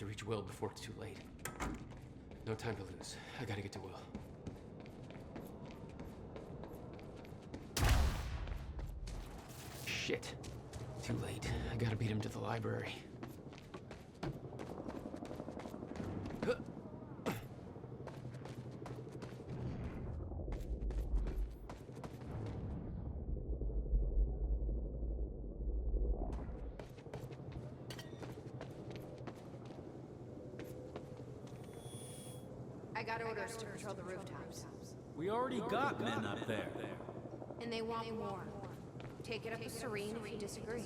to reach Will before it's too late. No time to lose. I gotta get to Will. Shit. Too late. I gotta beat him to the library. I got orders to patrol the rooftops. We already got men up there. And they want more. Take it up with Serene if you disagree.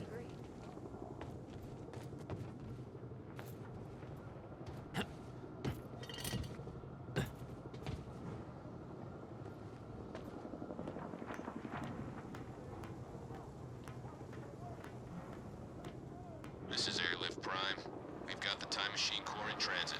This is Airlift Prime. We've got the Time Machine Corps in transit.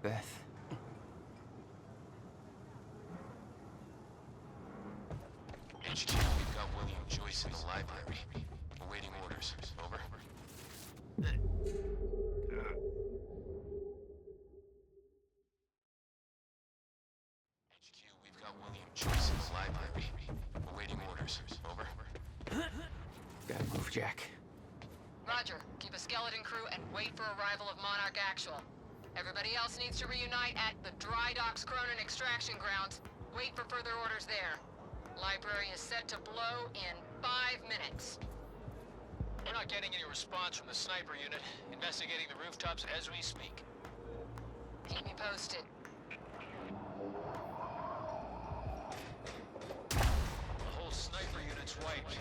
Beth. HQ, we've got William Joyce in the library. Awaiting orders. Over. HQ, we've got William Joyce in the library. Awaiting orders. Over. Gotta move, Jack. Roger. Keep a skeleton crew and wait for arrival of Monarch Actual. Everybody else needs to reunite at the Dry Docks Cronin extraction grounds. Wait for further orders there. Library is set to blow in 5 minutes. We're not getting any response from the sniper unit. Investigating the rooftops as we speak. Keep me posted. The whole sniper unit's wiped.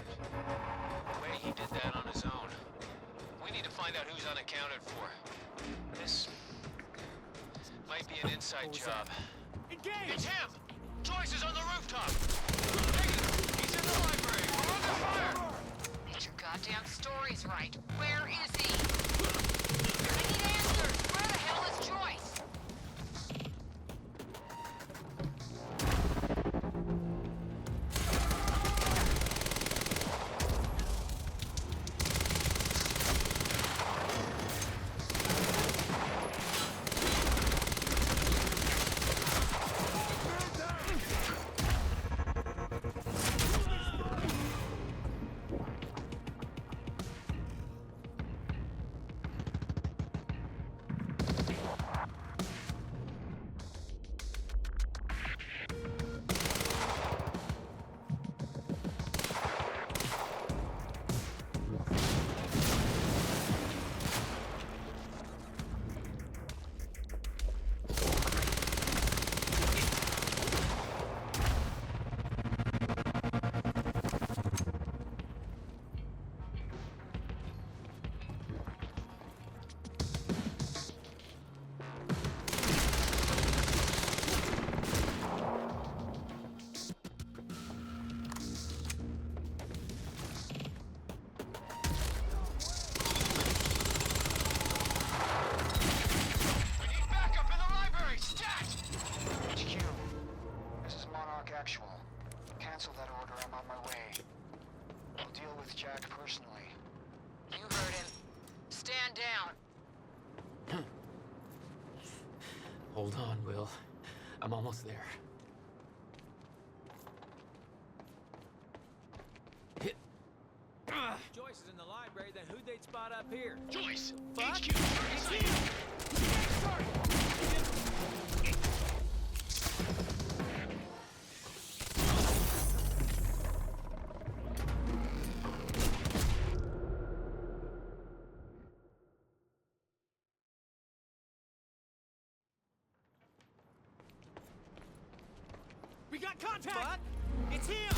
The way he did that on his own. We need to find out who's unaccounted for. This might be an inside job. Engage! It's him! Joyce is on the rooftop! Negative! He's in the library! We're under fire! Get your goddamn stories right. Where is he? I need answers! Where the hell is Joyce? Hold on, Will. I'm almost there. Joyce is in the library, then who'd they spot up here? Joyce! Fuck? HQ! It's him! We got contact! Fuck? It's him!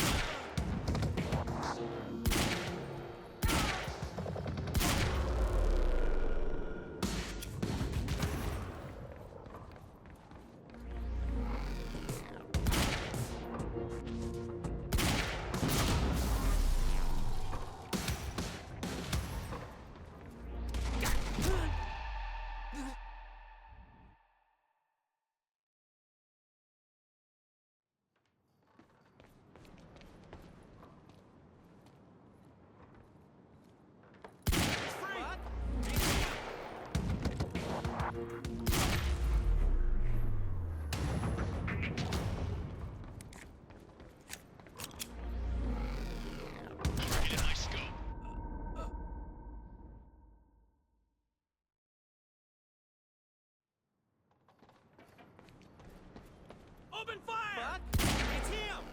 Open fire! Fuck! It's him!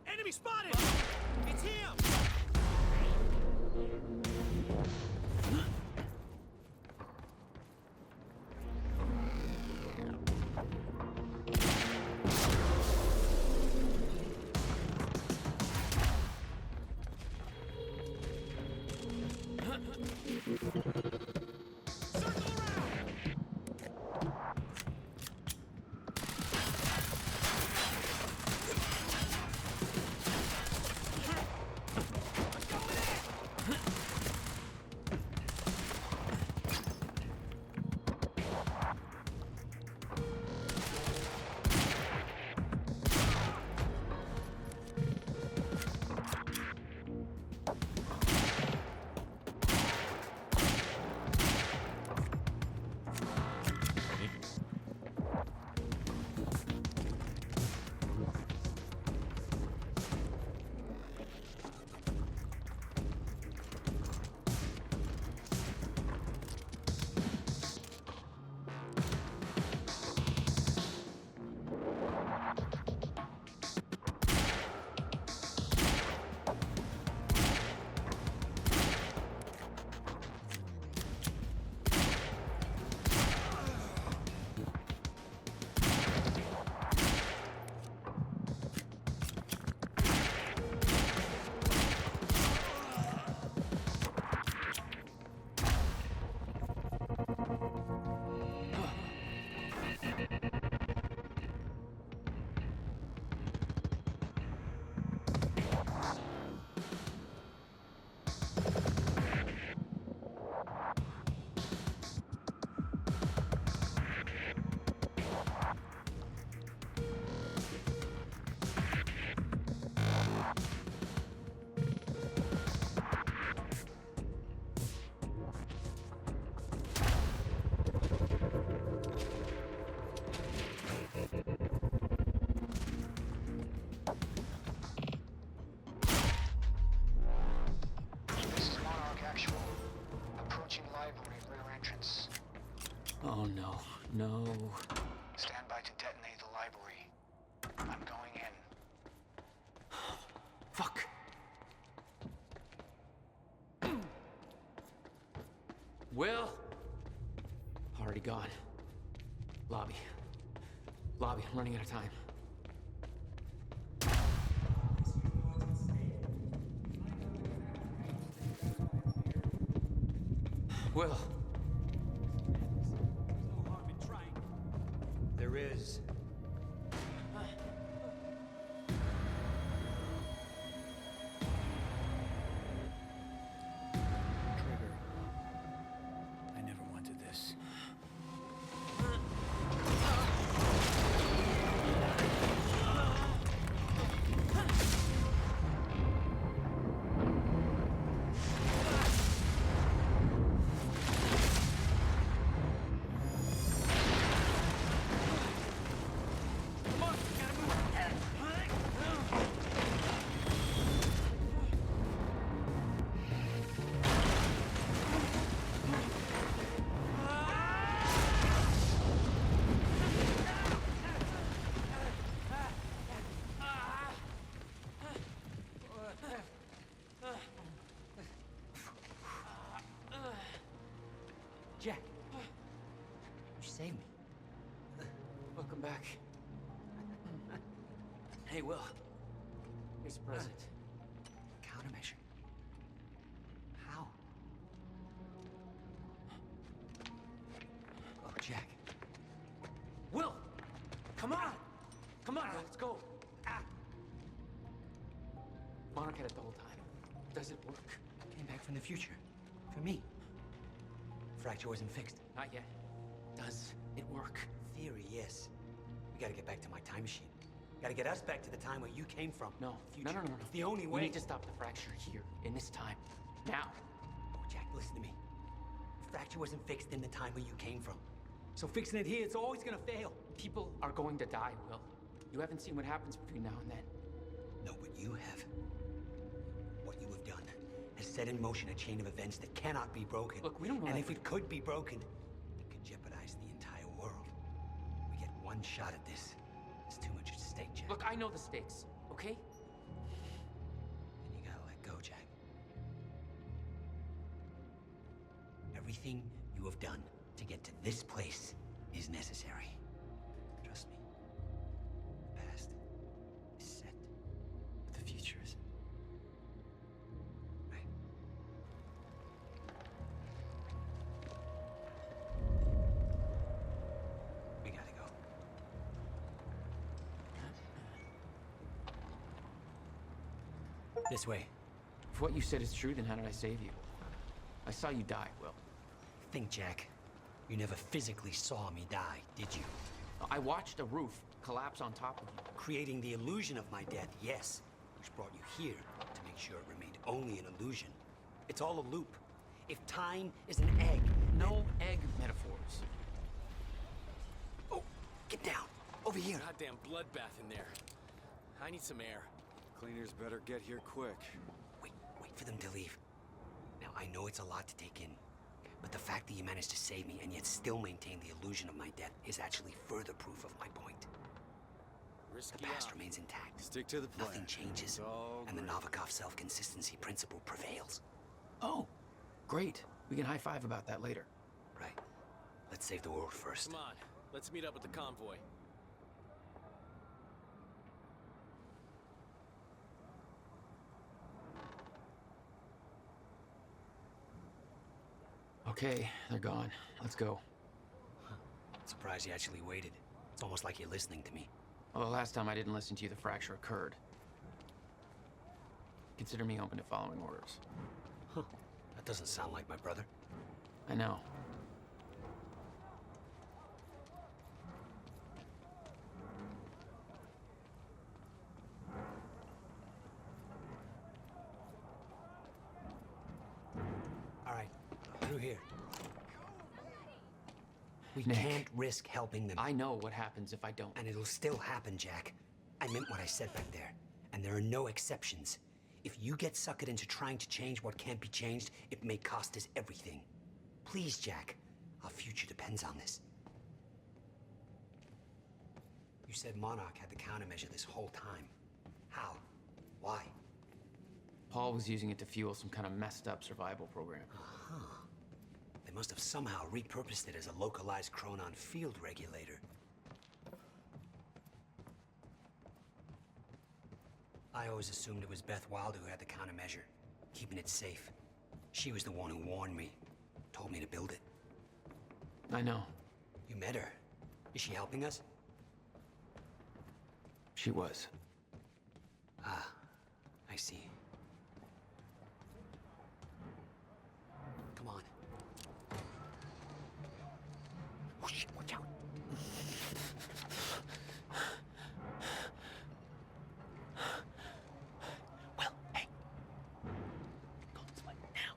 Enemy spotted! It's him! Oh no, no. Stand by to detonate the library. I'm going in. Fuck. Will? Already gone. Lobby. Lobby, I'm running out of time. Will. There is. Trigger. I never wanted this. Jack. You saved me. Welcome back. Hey, Will. Here's a present. Countermeasure. How? Oh, Jack. Will! Come on! Come on, let's go. Ah. Monarch had it the whole time. Does it work? Came back from the future. For me. Fracture wasn't fixed. Not yet. Does it work? Theory, yes. We gotta get back to my time machine. Gotta get us back to the time where you came from. No. Future. No. It's the only way. We need to stop the fracture here, in this time. Now. Oh, Jack, listen to me. The fracture wasn't fixed in the time where you came from. So fixing it here, it's always gonna fail. People are going to die, Will. You haven't seen what happens between now and then. No, but you have. What you have done has set in motion a chain of events that cannot be broken. Look, we don't know. And if it could be broken, it could jeopardize the entire world. We get one shot at this. There's too much at stake, Jack. Look, I know the stakes, okay? And you gotta let go, Jack. Everything you have done to get to this place is necessary. Trust me. The past is set. But the future is. Right. We gotta go. This way. If what you said is true, then how did I save you? I saw you die, Will. Think, Jack. You never physically saw me die, did you? I watched a roof collapse on top of you. Creating the illusion of my death, yes. Which brought you here to make sure it remained only an illusion. It's all a loop. If time is an egg... No egg metaphors. Oh, get down. Over here. Goddamn bloodbath in there. I need some air. Cleaners better get here quick. Wait for them to leave. Now, I know it's a lot to take in, but the fact that you managed to save me and yet still maintain the illusion of my death is actually further proof of my point. Risky The past out. remains intact. Stick to the plan. Nothing changes, and the Novikov self-consistency principle prevails. Oh, great. We can high-five about that later. Right. Let's save the world first. Come on, let's meet up with the convoy. Okay, they're gone. Let's go. Surprised you actually waited. It's almost like you're listening to me. Well, the last time I didn't listen to you, the fracture occurred. Consider me open to following orders. That doesn't sound like my brother. I know. All right, through here. We Nick, can't risk helping them. I know what happens if I don't. And it'll still happen, Jack. I meant what I said back there. And there are no exceptions. If you get suckered into trying to change what can't be changed, it may cost us everything. Please, Jack. Our future depends on this. You said Monarch had the countermeasure this whole time. How? Why? Paul was using it to fuel some kind of messed up survival program. They must have somehow repurposed it as a localized Chronon field regulator. I always assumed it was Beth Wilder who had the countermeasure, keeping it safe. She was the one who warned me, told me to build it. I know. You met her. Is she helping us? She was. Ah, I see. Come on. Oh shit, watch out. Well, hey. Go this way now.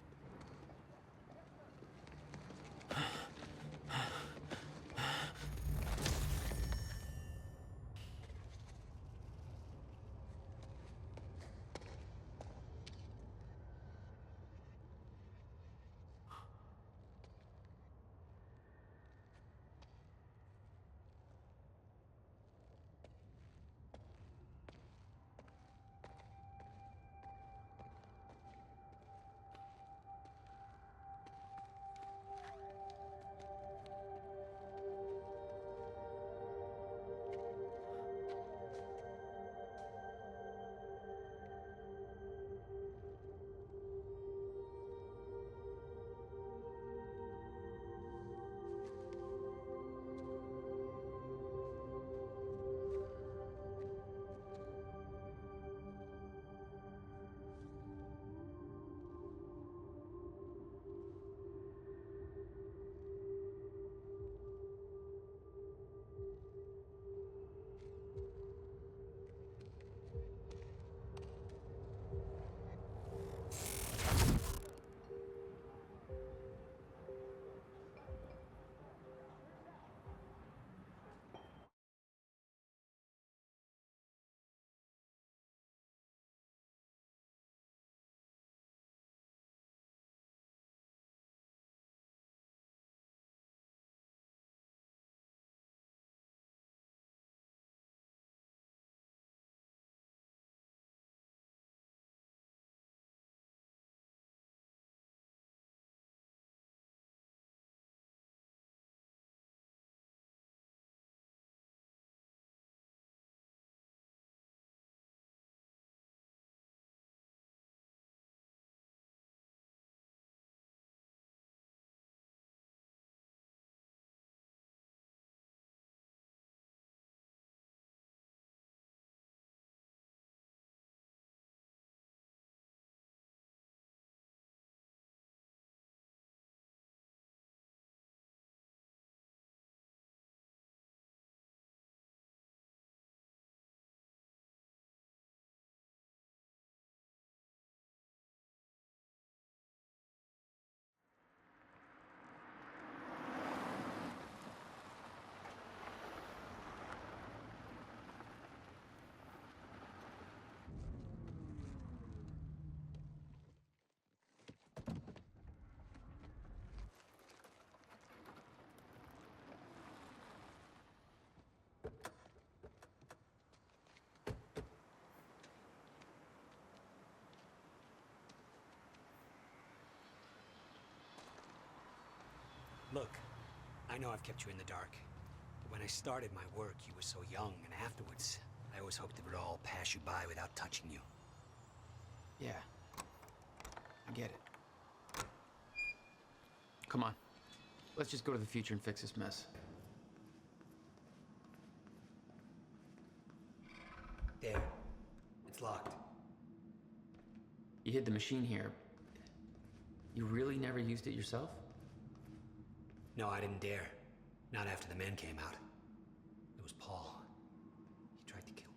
Look, I know I've kept you in the dark. But when I started my work, you were so young, and afterwards, I always hoped it would all pass you by without touching you. Yeah. I get it. Come on. Let's just go to the future and fix this mess. There. It's locked. You hid the machine here. You really never used it yourself? No, I didn't dare. Not after the men came out. It was Paul. He tried to kill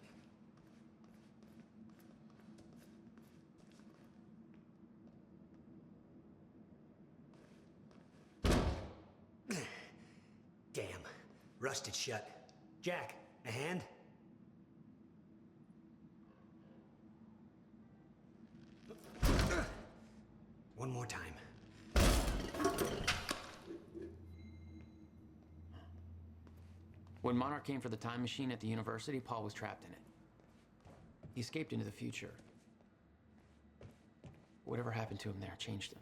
me. Damn. Rusted shut. Jack, a hand? One more time. When Monarch came for the time machine at the university, Paul was trapped in it. He escaped into the future. Whatever happened to him there changed him.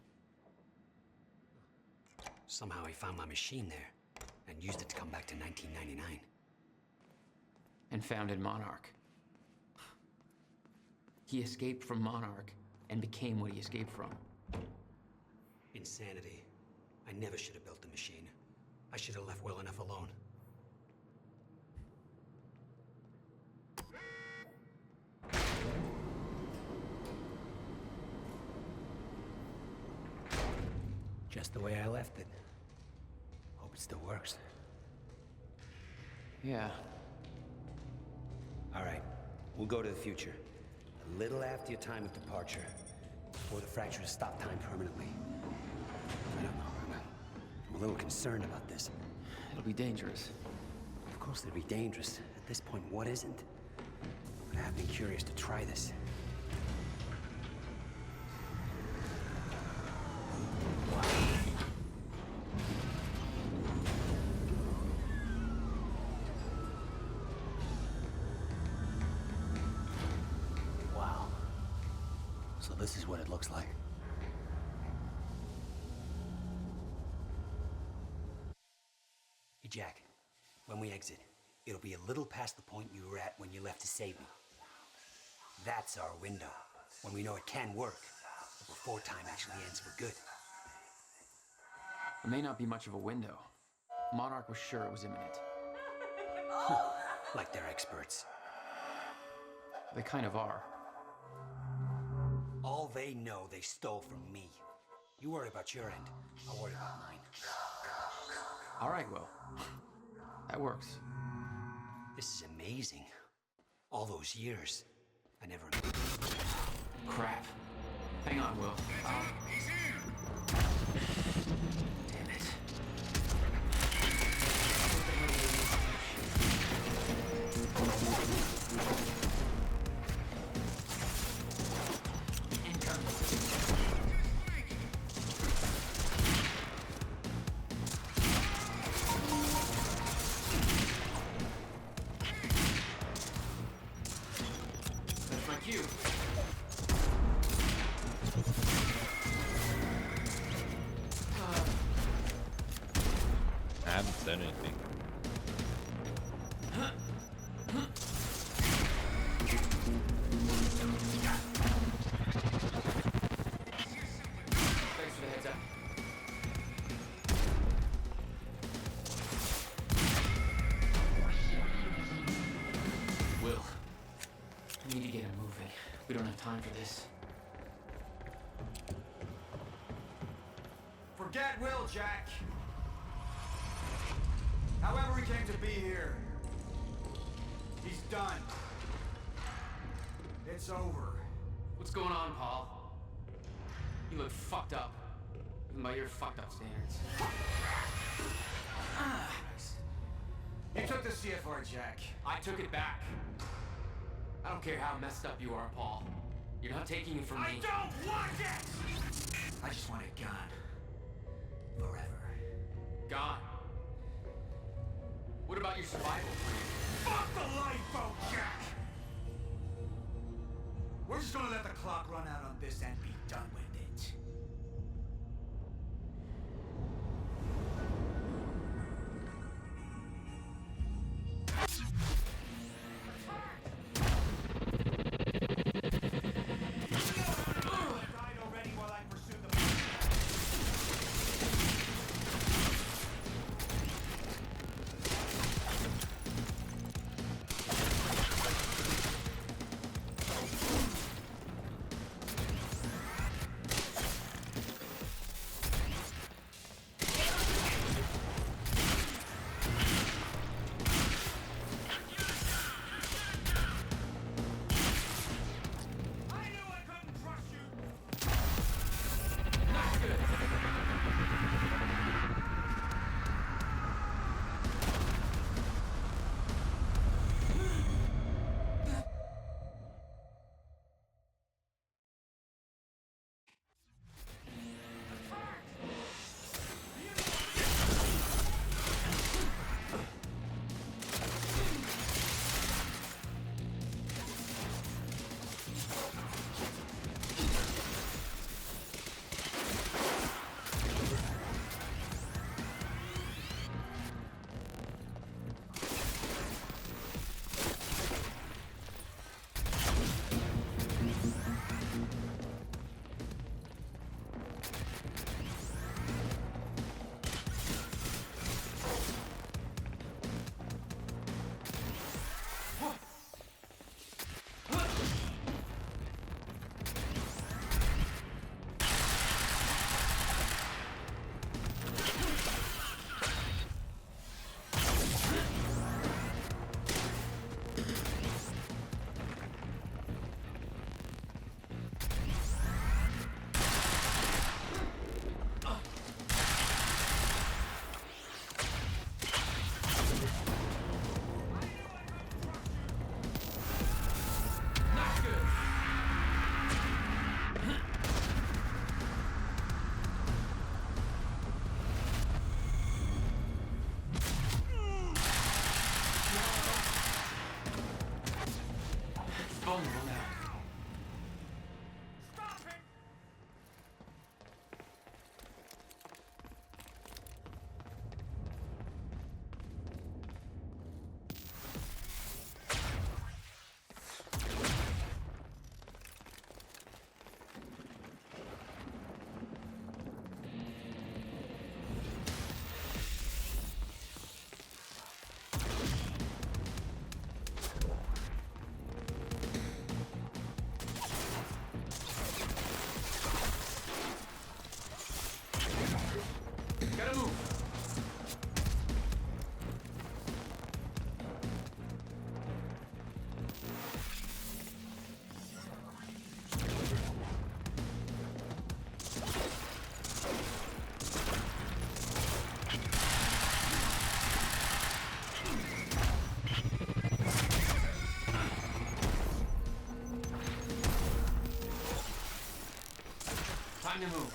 Somehow he found my machine there and used it to come back to 1999. And founded Monarch. He escaped from Monarch and became what he escaped from. Insanity. I never should have built the machine. I should have left well enough alone. Just the way I left it. Hope it still works. Yeah. All right, we'll go to the future. A little after your time of departure. Before the fractures stop time permanently. I don't know. I'm a little concerned about this. It'll be dangerous. Of course it'll be dangerous. At this point, what isn't? But I have been curious to try this. Wow. So this is what it looks like. Hey, Jack. When we exit, it'll be a little past the point you were at when you left to save me. That's our window, when we know it can work, before time actually ends for good. It may not be much of a window. Monarch was sure it was imminent. Like they're experts. They kind of are. All they know they stole from me. You worry about your end, I'll worry about mine. All right, Will. That works. This is amazing. All those years, I never... Crap. Hang on, Will. Damn it. That's my cue. I haven't said anything. Thanks for the heads up. Will, we need to get him moving. We don't have time for this. Forget Will, Jack. However he came to be here, he's done. It's over. What's going on, Paul? You look fucked up. Even by your fucked up standards. You took the CFR, Jack. I took it back. I don't care how messed up you are, Paul. You're not taking it from me. I don't want it! I just want it gone. Forever. Gone. What about your survival plan? Fuck the lifeboat, Jack! We're just gonna let the clock run out on this and be done with it. Time to move.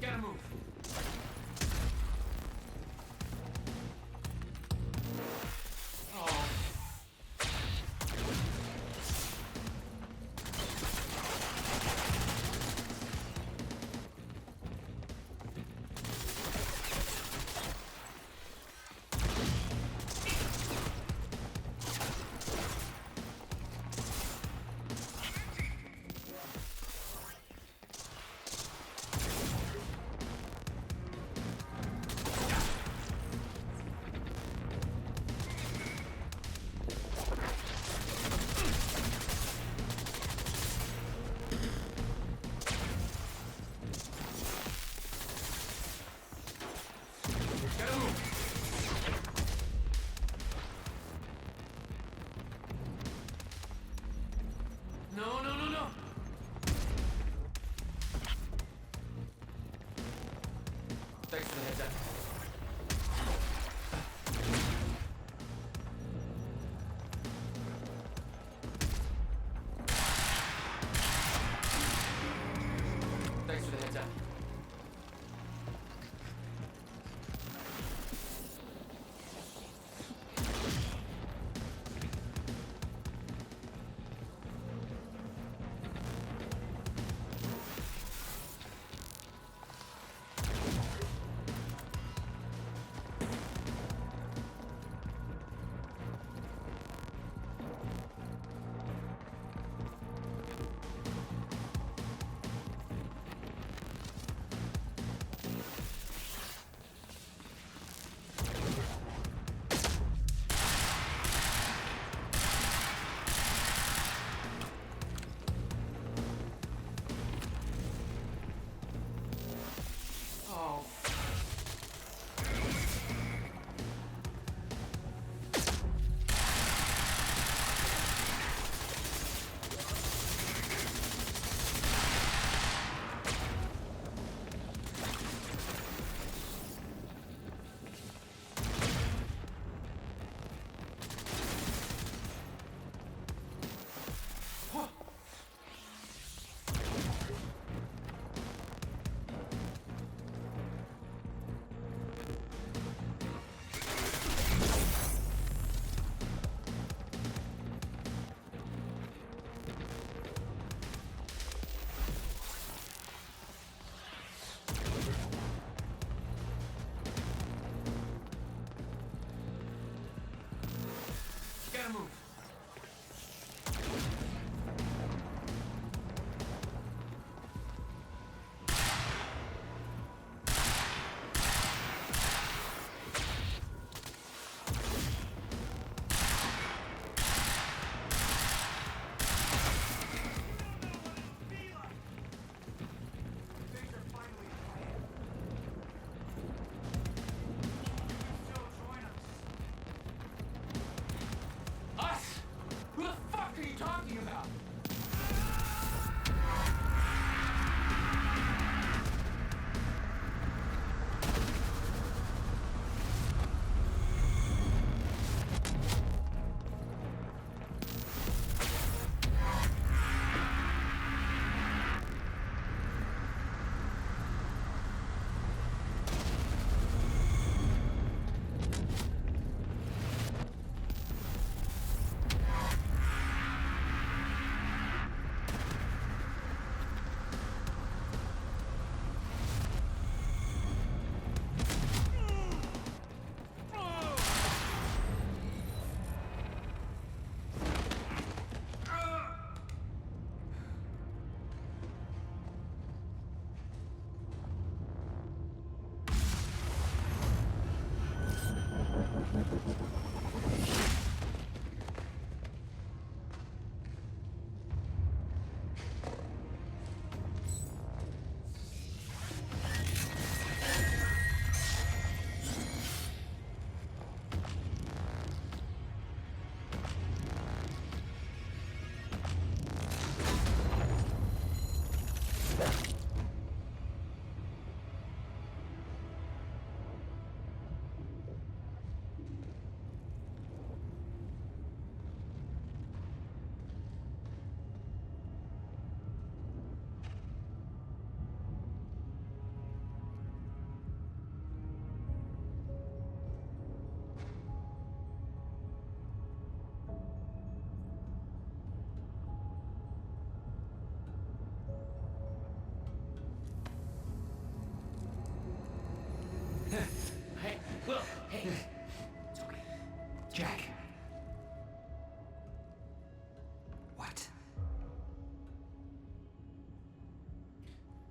Gotta move. Oh. Gotta move. No, no, no, no. Thanks for the heads up. Thanks for the heads up.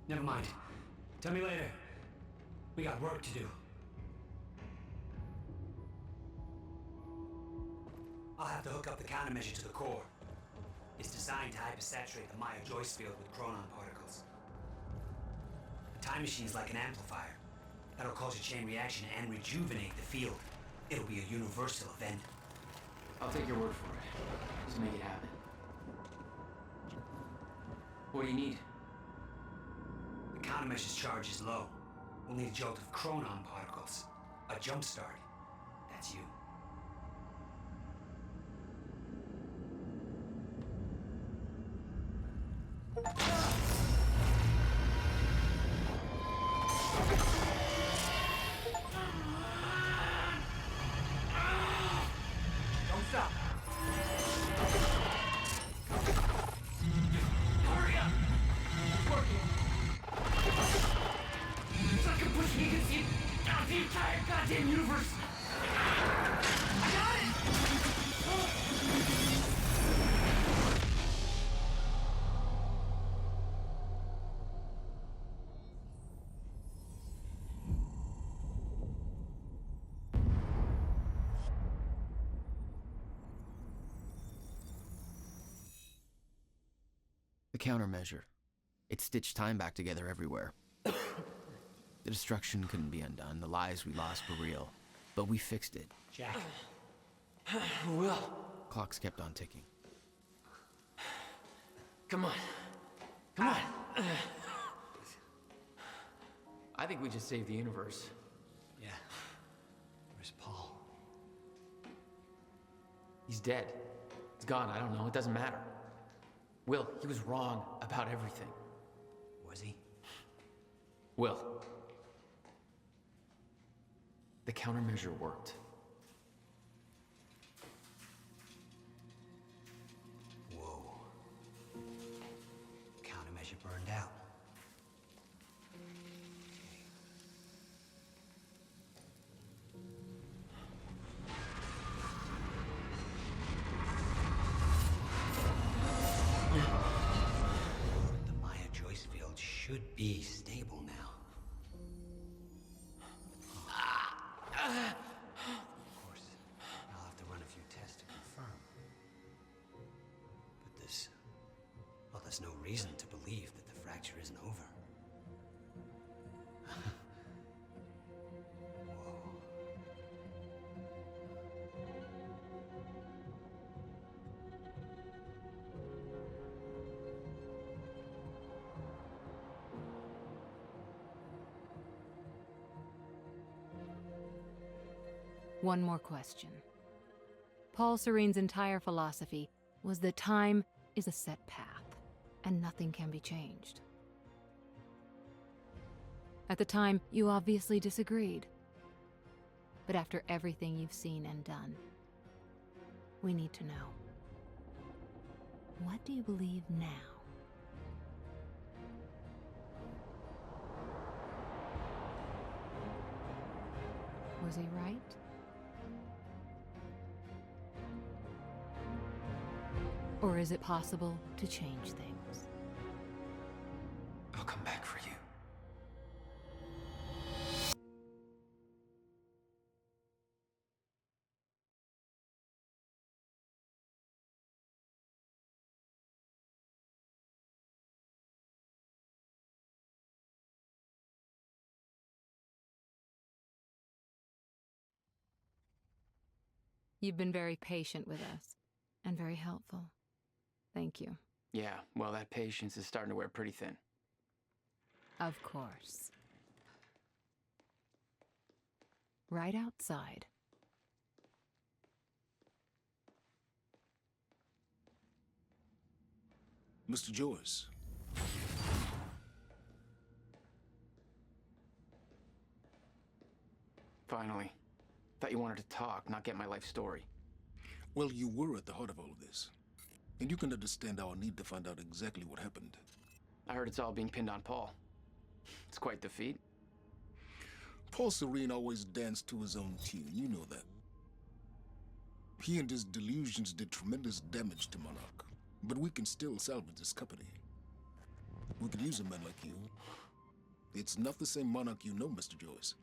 Never mind. Tell me later. We got work to do. I'll have to hook up the countermeasure to the core. It's designed to hypersaturate the Maya Joyce field with chronon particles. The time machine's like an amplifier. That'll cause a chain reaction and rejuvenate the field. It'll be a universal event. I'll take your word for it. Just make it happen. What do you need? The countermeasure's charge is low. We'll need a jolt of chronon particles. A jump start. That's you. Don't stop. Hurry up! It's working. It's like I'm pushing against the entire goddamn universe. I got it! The countermeasure. It stitched time back together everywhere. The destruction couldn't be undone. The lives we lost were real. But we fixed it. Jack. Will. Clocks kept on ticking. Come on. Come on. I think we just saved the universe. Yeah. Where's Paul? He's dead. He's gone. I don't know. It doesn't matter. Will, he was wrong about everything. Was he? Will. The countermeasure worked. Whoa. Countermeasure burned out. The Maya Joyce field should be stable now. Of course, I'll have to run a few tests to confirm. But there's no reason to believe that the fracture isn't over. One more question. Paul Serene's entire philosophy was that time is a set path, and nothing can be changed. At the time, you obviously disagreed. But after everything you've seen and done, we need to know. What do you believe now? Was he right? Or is it possible to change things? I'll come back for you. You've been very patient with us, and very helpful. Thank you. Yeah, well, that patience is starting to wear pretty thin. Of course. Right outside. Mr. Joyce. Finally. Thought you wanted to talk, not get my life story. Well, you were at the heart of all of this. And you can understand our need to find out exactly what happened. I heard it's all being pinned on Paul. It's quite the feat. Paul Serene always danced to his own tune, you know that. He and his delusions did tremendous damage to Monarch, but we can still salvage this company. We could use a man like you. It's not the same monarch you know, Mr. Joyce.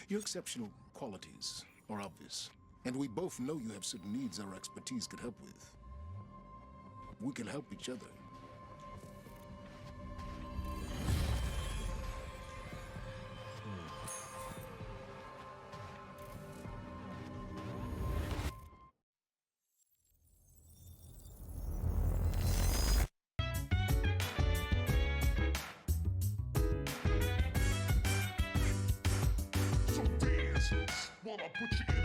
Your exceptional qualities are obvious, and we both know you have certain needs our expertise could help with. We can help each other. So dance, while I put you in